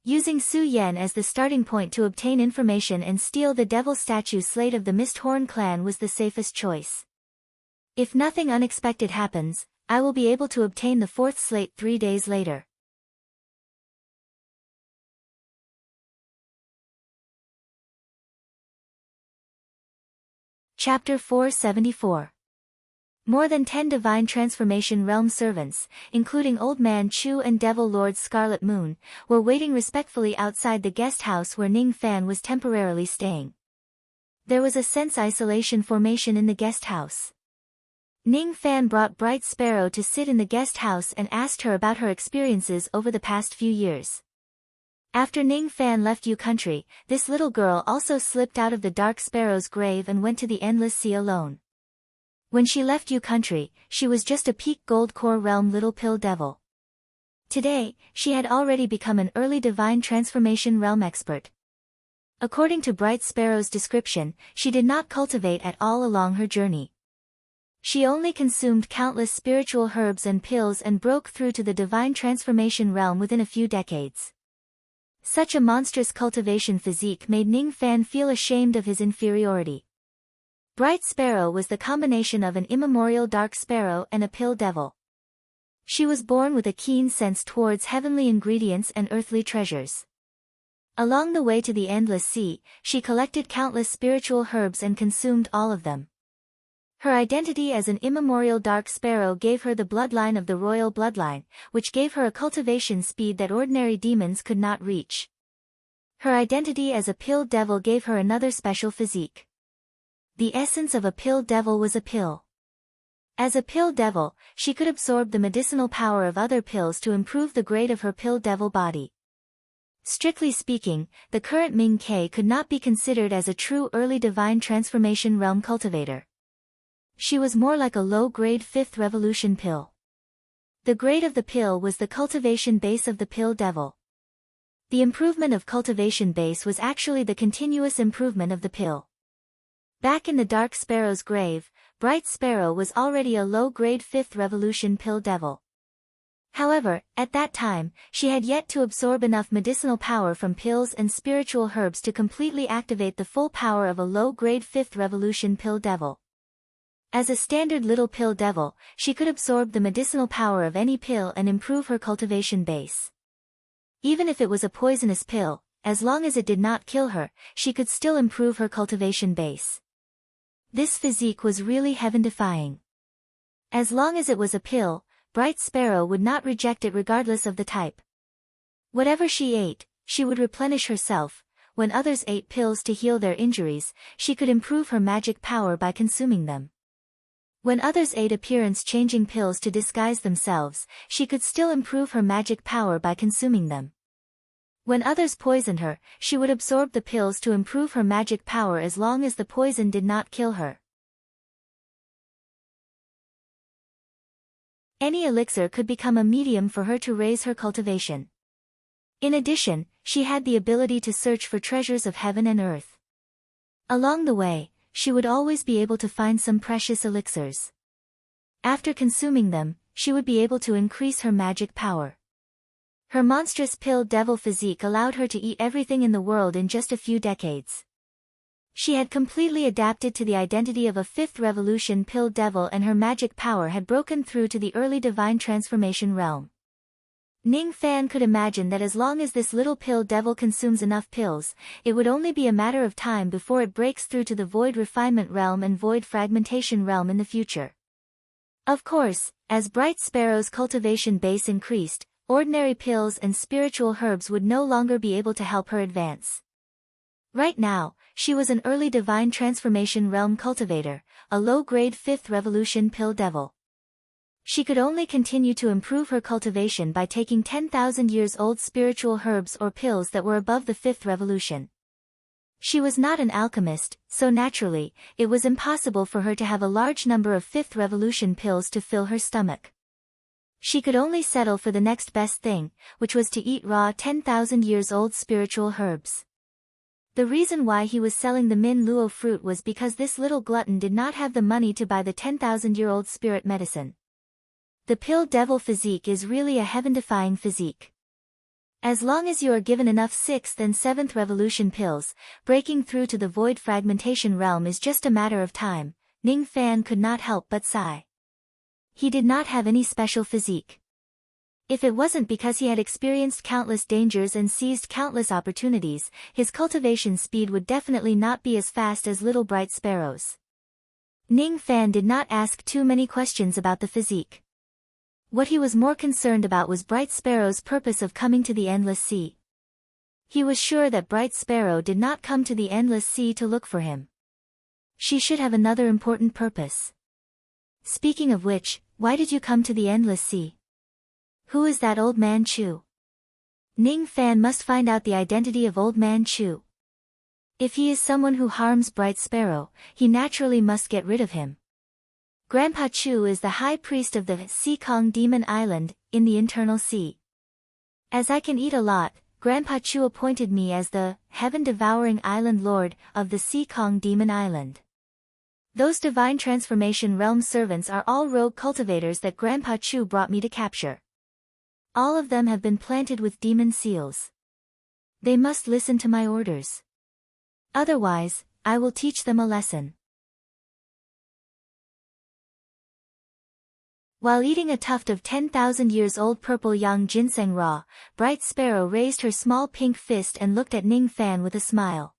Using Su Yan as the starting point to obtain information and steal the devil statue slate of the Misthorn clan was the safest choice. If nothing unexpected happens, I will be able to obtain the 4th slate 3 days later. Chapter 474. More than 10 divine transformation realm servants, including Old Man Chu and Devil Lord Scarlet Moon, were waiting respectfully outside the guest house where Ning Fan was temporarily staying. There was a sense isolation formation in the guest house. Ning Fan brought Bright Sparrow to sit in the guest house and asked her about her experiences over the past few years. After Ning Fan left Yu Country, this little girl also slipped out of the Dark Sparrow's grave and went to the Endless Sea alone. When she left Yu Country, she was just a peak gold core realm little pill devil. Today, she had already become an early divine transformation realm expert. According to Bright Sparrow's description, she did not cultivate at all along her journey. She only consumed countless spiritual herbs and pills and broke through to the divine transformation realm within a few decades. Such a monstrous cultivation physique made Ning Fan feel ashamed of his inferiority. Bright Sparrow was the combination of an immemorial Dark Sparrow and a pill devil. She was born with a keen sense towards heavenly ingredients and earthly treasures. Along the way to the Endless Sea, she collected countless spiritual herbs and consumed all of them. Her identity as an immemorial dark sparrow gave her the bloodline of the royal bloodline, which gave her a cultivation speed that ordinary demons could not reach. Her identity as a pill devil gave her another special physique. The essence of a pill devil was a pill. As a pill devil, she could absorb the medicinal power of other pills to improve the grade of her pill devil body. Strictly speaking, the current Ming Ke could not be considered as a true early divine transformation realm cultivator. She was more like a low-grade 5th revolution pill. The grade of the pill was the cultivation base of the pill devil. The improvement of cultivation base was actually the continuous improvement of the pill. Back in the Dark Sparrow's grave, Bright Sparrow was already a low-grade 5th revolution pill devil. However, at that time, she had yet to absorb enough medicinal power from pills and spiritual herbs to completely activate the full power of a low-grade 5th revolution pill devil. As a standard little pill devil, she could absorb the medicinal power of any pill and improve her cultivation base. Even if it was a poisonous pill, as long as it did not kill her, she could still improve her cultivation base. This physique was really heaven-defying. As long as it was a pill, Bright Sparrow would not reject it regardless of the type. Whatever she ate, she would replenish herself. When others ate pills to heal their injuries, she could improve her magic power by consuming them. When others ate appearance-changing pills to disguise themselves, she could still improve her magic power by consuming them. When others poisoned her, she would absorb the pills to improve her magic power as long as the poison did not kill her. Any elixir could become a medium for her to raise her cultivation. In addition, she had the ability to search for treasures of heaven and earth. Along the way, she would always be able to find some precious elixirs. After consuming them, she would be able to increase her magic power. Her monstrous pill devil physique allowed her to eat everything in the world in just a few decades. She had completely adapted to the identity of a 5th revolution pill devil, and her magic power had broken through to the early divine transformation realm. Ning Fan could imagine that as long as this little pill devil consumes enough pills, it would only be a matter of time before it breaks through to the void refinement realm and void fragmentation realm in the future. Of course, as Bright Sparrow's cultivation base increased, ordinary pills and spiritual herbs would no longer be able to help her advance. Right now, she was an early divine transformation realm cultivator, a low-grade 5th revolution pill devil. She could only continue to improve her cultivation by taking 10,000 years old spiritual herbs or pills that were above the 5th revolution. She was not an alchemist, so naturally, it was impossible for her to have a large number of 5th revolution pills to fill her stomach. She could only settle for the next best thing, which was to eat raw 10,000 years old spiritual herbs. The reason why he was selling the Min Luo fruit was because this little glutton did not have the money to buy the 10,000-year-old spirit medicine. The pill devil physique is really a heaven-defying physique. As long as you are given enough 6th and 7th revolution pills, breaking through to the void fragmentation realm is just a matter of time. Ning Fan could not help but sigh. He did not have any special physique. If it wasn't because he had experienced countless dangers and seized countless opportunities, his cultivation speed would definitely not be as fast as little Bright Sparrow's. Ning Fan did not ask too many questions about the physique. What he was more concerned about was Bright Sparrow's purpose of coming to the Endless Sea. He was sure that Bright Sparrow did not come to the Endless Sea to look for him. She should have another important purpose. Speaking of which, why did you come to the Endless Sea? Who is that Old Man Chu? Ning Fan must find out the identity of Old Man Chu. If he is someone who harms Bright Sparrow, he naturally must get rid of him. Grandpa Chu is the high priest of the Seekong Demon Island, in the Internal Sea. As I can eat a lot, Grandpa Chu appointed me as the heaven-devouring island lord of the Seekong Demon Island. Those divine transformation realm servants are all rogue cultivators that Grandpa Chu brought me to capture. All of them have been planted with demon seals. They must listen to my orders. Otherwise, I will teach them a lesson. While eating a tuft of 10,000 years old purple yang ginseng raw, Bright Sparrow raised her small pink fist and looked at Ning Fan with a smile.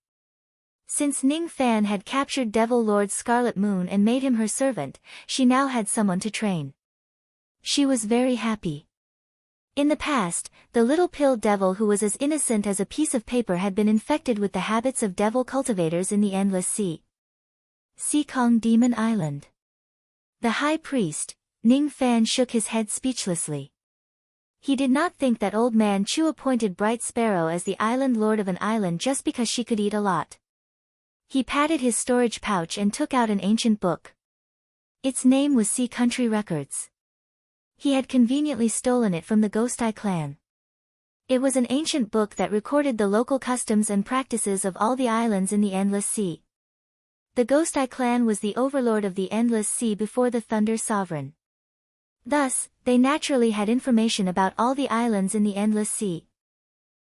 Since Ning Fan had captured Devil Lord Scarlet Moon and made him her servant, she now had someone to train. She was very happy. In the past, the little pill devil who was as innocent as a piece of paper had been infected with the habits of devil cultivators in the Endless Sea. Seekong Demon Island. The High Priest, Ning Fan, shook his head speechlessly. He did not think that Old Man Chu appointed Bright Sparrow as the island lord of an island just because she could eat a lot. He patted his storage pouch and took out an ancient book. Its name was Sea Country Records. He had conveniently stolen it from the Ghost Eye clan. It was an ancient book that recorded the local customs and practices of all the islands in the Endless Sea. The Ghost Eye clan was the overlord of the Endless Sea before the Thunder Sovereign. Thus, they naturally had information about all the islands in the Endless Sea.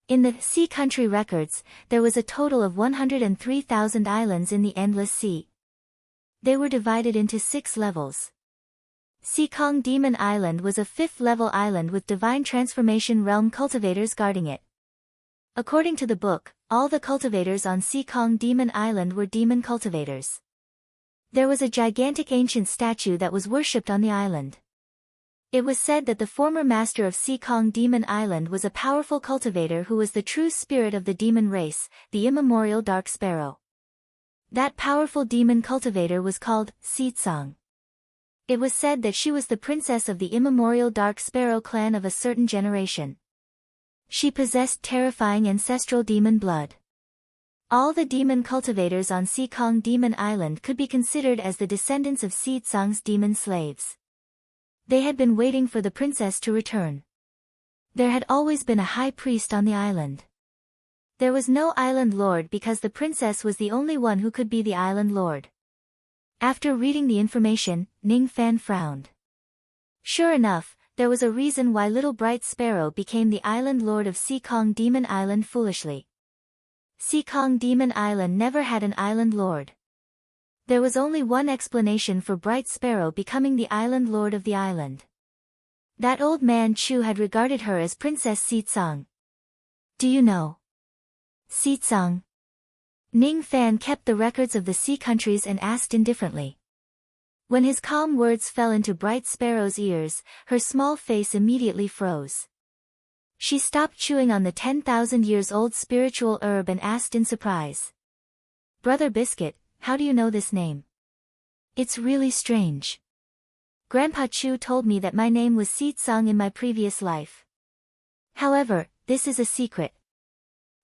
In the Sea Country Records, there was a total of 103,000 islands in the Endless Sea. They were divided into 6 levels. Seekong Demon Island was a 5th-level island with Divine Transformation Realm cultivators guarding it. According to the book, all the cultivators on Seekong Demon Island were demon cultivators. There was a gigantic ancient statue that was worshipped on the island. It was said that the former master of Seekong Demon Island was a powerful cultivator who was the true spirit of the demon race, the immemorial Dark Sparrow. That powerful demon cultivator was called Seetsong. It was said that she was the princess of the immemorial Dark Sparrow clan of a certain generation. She possessed terrifying ancestral demon blood. All the demon cultivators on Seekong Demon Island could be considered as the descendants of Seetsong's demon slaves. They had been waiting for the princess to return. There had always been a high priest on the island. There was no island lord because the princess was the only one who could be the island lord. After reading the information, Ning Fan frowned. Sure enough, there was a reason why Little Bright Sparrow became the island lord of Seekong Demon Island foolishly. Seekong Demon Island never had an island lord. There was only one explanation for Bright Sparrow becoming the island lord of the island. That Old Man Chu had regarded her as Princess Seetsong. Do you know Seetsong? Ning Fan kept the records of the sea countries and asked indifferently. When his calm words fell into Bright Sparrow's ears, her small face immediately froze. She stopped chewing on the 10,000 years old spiritual herb and asked in surprise. Brother Biscuit, how do you know this name? It's really strange. Grandpa Chu told me that my name was Seetsong in my previous life. However, this is a secret.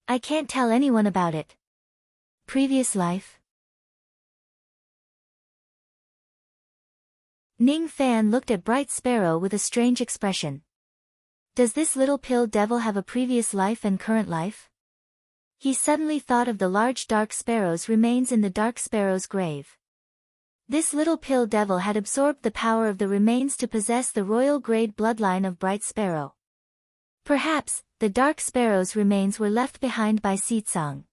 I can't tell anyone about it. Previous life? Ning Fan looked at Bright Sparrow with a strange expression. Does this little pill devil have a previous life and current life? He suddenly thought of the large Dark Sparrow's remains in the Dark Sparrow's grave. This little pill devil had absorbed the power of the remains to possess the royal grade bloodline of Bright Sparrow. Perhaps, the Dark Sparrow's remains were left behind by Seetsong.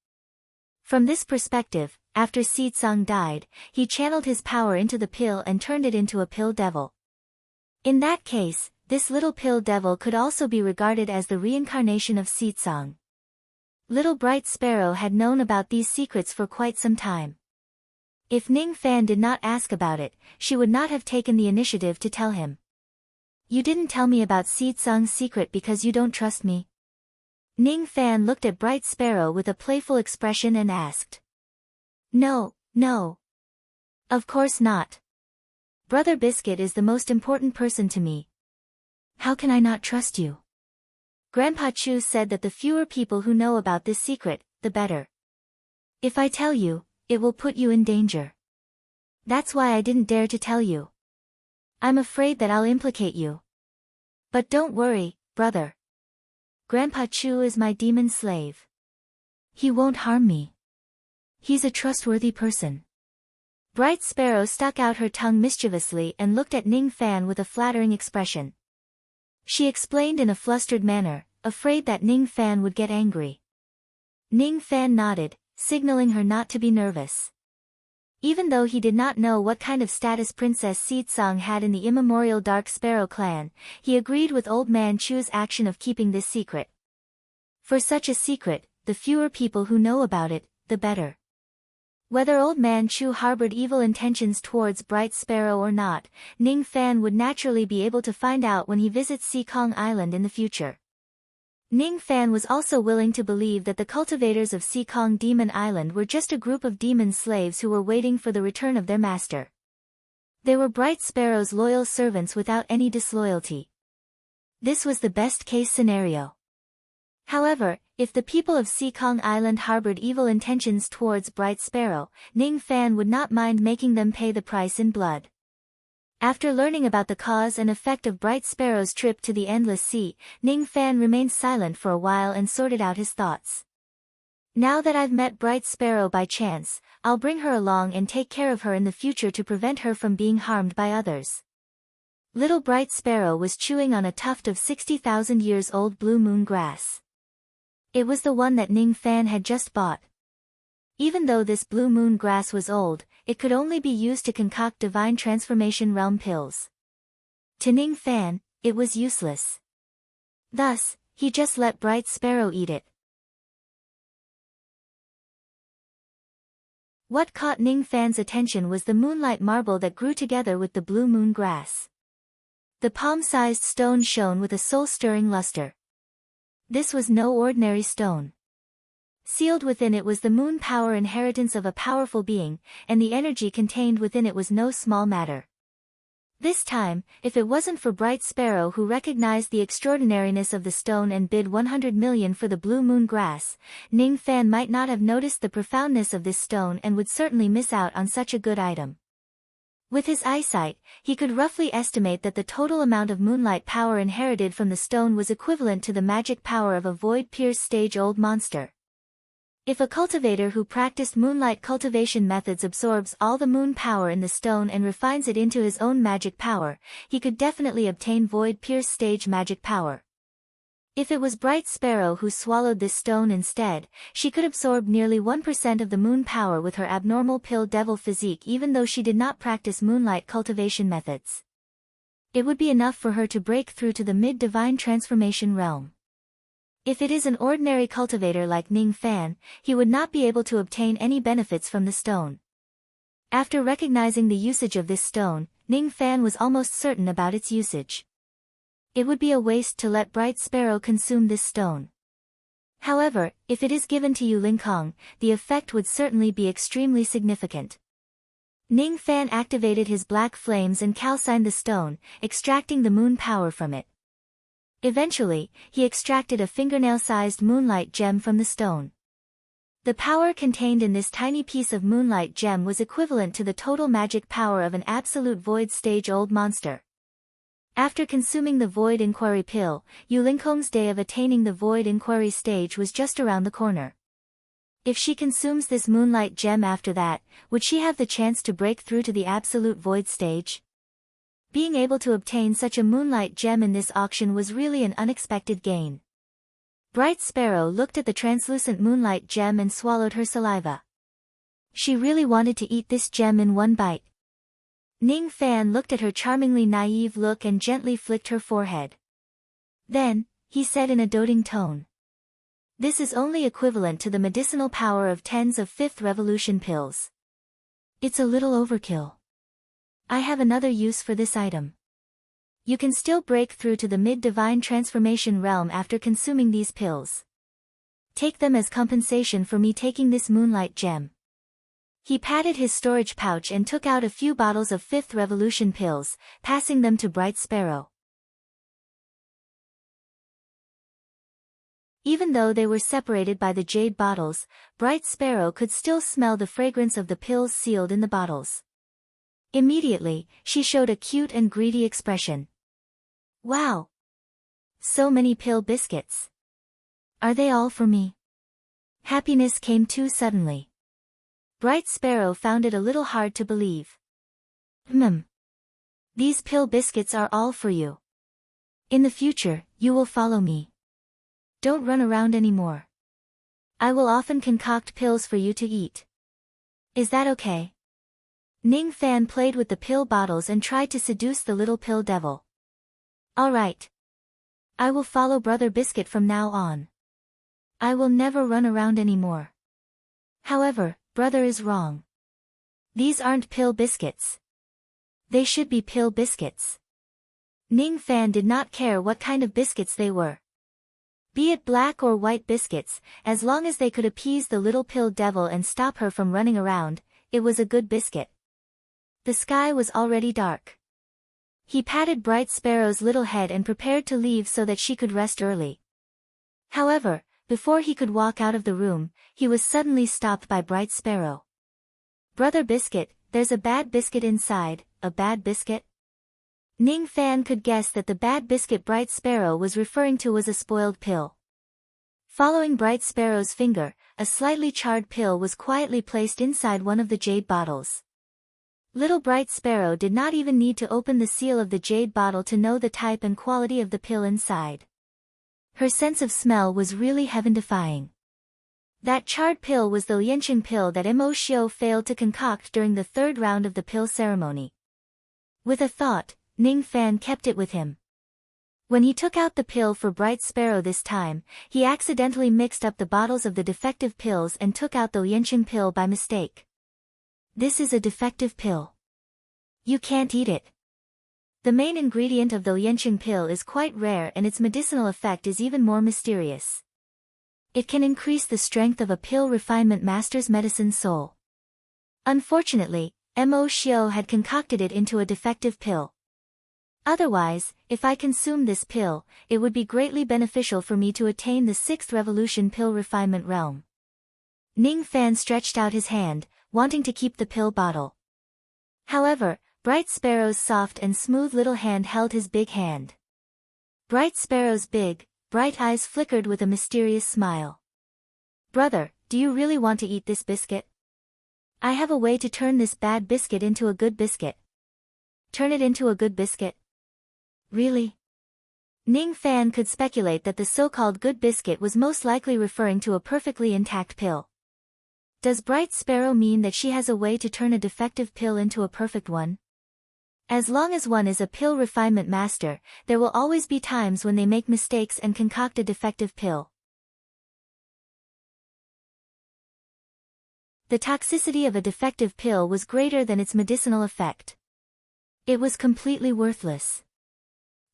From this perspective, after Seetsong died, he channeled his power into the pill and turned it into a pill devil. In that case, this little pill devil could also be regarded as the reincarnation of Seetsong. Little Bright Sparrow had known about these secrets for quite some time. If Ning Fan did not ask about it, she would not have taken the initiative to tell him. You didn't tell me about Seetsong's secret because you don't trust me? Ning Fan looked at Bright Sparrow with a playful expression and asked. No. Of course not. Brother Biscuit is the most important person to me. How can I not trust you? Grandpa Chu said that the fewer people who know about this secret, the better. If I tell you, it will put you in danger. That's why I didn't dare to tell you. I'm afraid that I'll implicate you. But don't worry, brother. Grandpa Chu is my demon slave. He won't harm me. He's a trustworthy person. Bright Sparrow stuck out her tongue mischievously and looked at Ning Fan with a flattering expression. She explained in a flustered manner, afraid that Ning Fan would get angry. Ning Fan nodded, signaling her not to be nervous. Even though he did not know what kind of status Princess Seetsong had in the immemorial Dark Sparrow clan, he agreed with Old Man Chu's action of keeping this secret. For such a secret, the fewer people who know about it, the better. Whether Old Man Chu harbored evil intentions towards Bright Sparrow or not, Ning Fan would naturally be able to find out when he visits Seekong Island in the future. Ning Fan was also willing to believe that the cultivators of Seekong Demon Island were just a group of demon slaves who were waiting for the return of their master. They were Bright Sparrow's loyal servants without any disloyalty. This was the best-case scenario. However, if the people of Seekong Island harbored evil intentions towards Bright Sparrow, Ning Fan would not mind making them pay the price in blood. After learning about the cause and effect of Bright Sparrow's trip to the Endless Sea, Ning Fan remained silent for a while and sorted out his thoughts. Now that I've met Bright Sparrow by chance, I'll bring her along and take care of her in the future to prevent her from being harmed by others. Little Bright Sparrow was chewing on a tuft of 60,000 years old blue moon grass. It was the one that Ning Fan had just bought. Even though this blue moon grass was old, it could only be used to concoct divine transformation realm pills. To Ning Fan, it was useless. Thus, he just let Bright Sparrow eat it. What caught Ning Fan's attention was the moonlight marble that grew together with the blue moon grass. The palm-sized stone shone with a soul-stirring luster. This was no ordinary stone. Sealed within it was the moon power inheritance of a powerful being, and the energy contained within it was no small matter. This time, if it wasn't for Bright Sparrow who recognized the extraordinariness of the stone and bid 100 million for the blue moon grass, Ning Fan might not have noticed the profoundness of this stone and would certainly miss out on such a good item. With his eyesight, he could roughly estimate that the total amount of moonlight power inherited from the stone was equivalent to the magic power of a void-pierced stage-old monster. If a cultivator who practiced moonlight cultivation methods absorbs all the moon power in the stone and refines it into his own magic power, he could definitely obtain void-pierced stage magic power. If it was Bright Sparrow who swallowed this stone instead, she could absorb nearly 1% of the moon power with her abnormal pill devil physique even though she did not practice moonlight cultivation methods. It would be enough for her to break through to the mid-divine transformation realm. If it is an ordinary cultivator like Ning Fan, he would not be able to obtain any benefits from the stone. After recognizing the usage of this stone, Ning Fan was almost certain about its usage. It would be a waste to let Bright Sparrow consume this stone. However, if it is given to Yu Lingkong, the effect would certainly be extremely significant. Ning Fan activated his black flames and calcined the stone, extracting the moon power from it. Eventually, he extracted a fingernail-sized moonlight gem from the stone. The power contained in this tiny piece of moonlight gem was equivalent to the total magic power of an absolute void stage-old monster. After consuming the Void Inquiry pill, Yu Lingkong's day of attaining the Void Inquiry stage was just around the corner. If she consumes this moonlight gem after that, would she have the chance to break through to the absolute void stage? Being able to obtain such a moonlight gem in this auction was really an unexpected gain. Bright Sparrow looked at the translucent moonlight gem and swallowed her saliva. She really wanted to eat this gem in one bite. Ning Fan looked at her charmingly naive look and gently flicked her forehead. Then, he said in a doting tone. This is only equivalent to the medicinal power of tens of fifth revolution pills. It's a little overkill. I have another use for this item. You can still break through to the mid-divine transformation realm after consuming these pills. Take them as compensation for me taking this moonlight gem. He patted his storage pouch and took out a few bottles of fifth revolution pills, passing them to Bright Sparrow. Even though they were separated by the jade bottles, Bright Sparrow could still smell the fragrance of the pills sealed in the bottles. Immediately, she showed a cute and greedy expression. Wow! So many pill biscuits. Are they all for me? Happiness came too suddenly. Bright Sparrow found it a little hard to believe. These pill biscuits are all for you. In the future, you will follow me. Don't run around anymore. I will often concoct pills for you to eat. Is that okay? Ning Fan played with the pill bottles and tried to seduce the little pill devil. All right. I will follow Brother Biscuit from now on. I will never run around anymore. However, Brother is wrong. These aren't pill biscuits. They should be pill biscuits. Ning Fan did not care what kind of biscuits they were. Be it black or white biscuits, as long as they could appease the little pill devil and stop her from running around, it was a good biscuit. The sky was already dark. He patted Bright Sparrow's little head and prepared to leave so that she could rest early. However, before he could walk out of the room, he was suddenly stopped by Bright Sparrow. Brother Biscuit, there's a bad biscuit inside. A bad biscuit? Ning Fan could guess that the bad biscuit Bright Sparrow was referring to was a spoiled pill. Following Bright Sparrow's finger, a slightly charred pill was quietly placed inside one of the jade bottles. Little Bright Sparrow did not even need to open the seal of the jade bottle to know the type and quality of the pill inside. Her sense of smell was really heaven-defying. That charred pill was the Lianqing pill that Mo Xiu failed to concoct during the third round of the pill ceremony. With a thought, Ning Fan kept it with him. When he took out the pill for Bright Sparrow this time, he accidentally mixed up the bottles of the defective pills and took out the Lianqing pill by mistake. This is a defective pill. You can't eat it. The main ingredient of the Lianqing pill is quite rare and its medicinal effect is even more mysterious. It can increase the strength of a pill refinement master's medicine soul. Unfortunately, Mo Xiu had concocted it into a defective pill. Otherwise, if I consume this pill, it would be greatly beneficial for me to attain the 6th revolution pill refinement realm. Ning Fan stretched out his hand, wanting to keep the pill bottle. However, Bright Sparrow's soft and smooth little hand held his big hand. Bright Sparrow's big, bright eyes flickered with a mysterious smile. Brother, do you really want to eat this biscuit? I have a way to turn this bad biscuit into a good biscuit. Turn it into a good biscuit? Really? Ning Fan could speculate that the so-called good biscuit was most likely referring to a perfectly intact pill. Does Bright Sparrow mean that she has a way to turn a defective pill into a perfect one? As long as one is a pill refinement master, there will always be times when they make mistakes and concoct a defective pill. The toxicity of a defective pill was greater than its medicinal effect. It was completely worthless.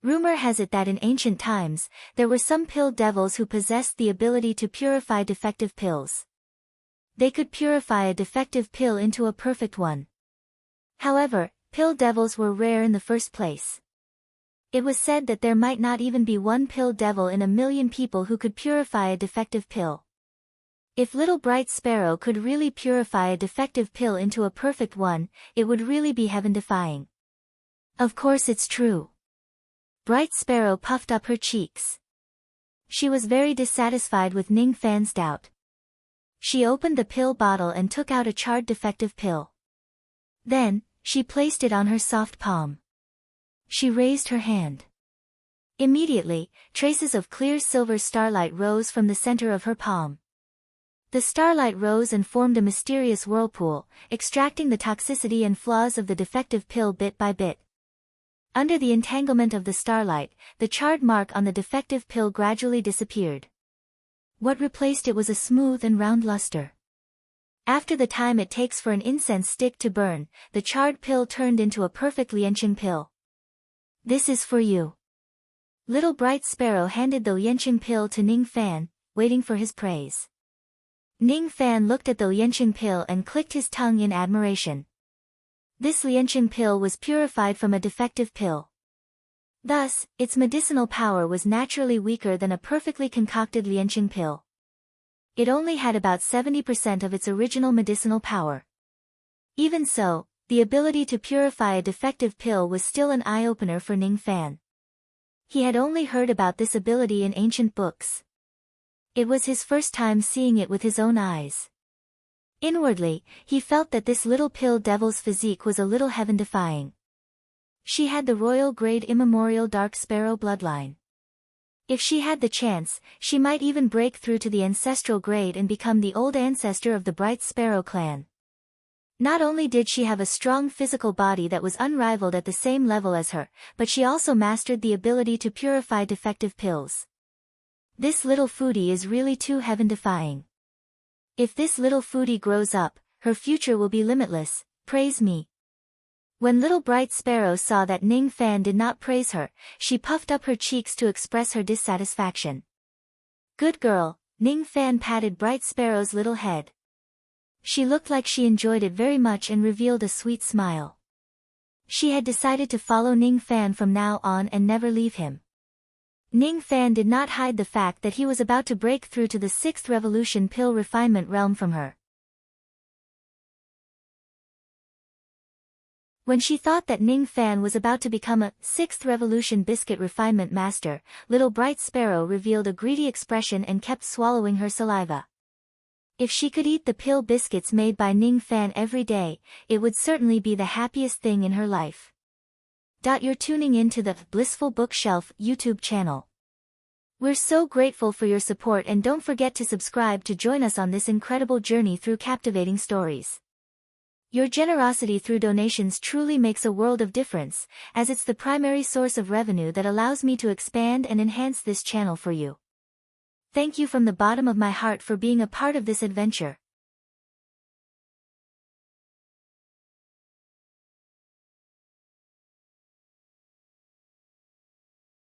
Rumor has it that in ancient times, there were some pill devils who possessed the ability to purify defective pills. They could purify a defective pill into a perfect one. However, pill devils were rare in the first place. It was said that there might not even be one pill devil in 1,000,000 people who could purify a defective pill. If little Bright Sparrow could really purify a defective pill into a perfect one, it would really be heaven-defying. Of course it's true. Bright Sparrow puffed up her cheeks. She was very dissatisfied with Ning Fan's doubt. She opened the pill bottle and took out a charred defective pill. Then, she placed it on her soft palm. She raised her hand. Immediately, traces of clear silver starlight rose from the center of her palm. The starlight rose and formed a mysterious whirlpool, extracting the toxicity and flaws of the defective pill bit by bit. Under the entanglement of the starlight, the charred mark on the defective pill gradually disappeared. What replaced it was a smooth and round luster. After the time it takes for an incense stick to burn, the charred pill turned into a perfect Lianqing pill. This is for you. Little Bright Sparrow handed the Lianqing pill to Ning Fan, waiting for his praise. Ning Fan looked at the Lianqing pill and clicked his tongue in admiration. This Lianqing pill was purified from a defective pill. Thus, its medicinal power was naturally weaker than a perfectly concocted Lianqing pill. It only had about 70% of its original medicinal power. Even so, the ability to purify a defective pill was still an eye-opener for Ning Fan. He had only heard about this ability in ancient books. It was his first time seeing it with his own eyes. Inwardly, he felt that this little pill devil's physique was a little heaven-defying. She had the royal grade immemorial dark sparrow bloodline. If she had the chance, she might even break through to the ancestral grade and become the old ancestor of the Bright Sparrow clan. Not only did she have a strong physical body that was unrivaled at the same level as her, but she also mastered the ability to purify defective pills. This little foodie is really too heaven-defying. If this little foodie grows up, her future will be limitless, praise me. When little bright sparrow saw that Ning Fan did not praise her, she puffed up her cheeks to express her dissatisfaction. Good girl, Ning Fan patted Bright Sparrow's little head. She looked like she enjoyed it very much and revealed a sweet smile. She had decided to follow Ning Fan from now on and never leave him. Ning Fan did not hide the fact that he was about to break through to the 6th Revolution pill refinement realm from her. When she thought that Ning Fan was about to become a 6th Revolution biscuit refinement master, little Bright Sparrow revealed a greedy expression and kept swallowing her saliva. If she could eat the pill biscuits made by Ning Fan every day, it would certainly be the happiest thing in her life. You're tuning in to the Blissful Bookshelf YouTube channel. We're so grateful for your support, and don't forget to subscribe to join us on this incredible journey through captivating stories. Your generosity through donations truly makes a world of difference, as it's the primary source of revenue that allows me to expand and enhance this channel for you. Thank you from the bottom of my heart for being a part of this adventure.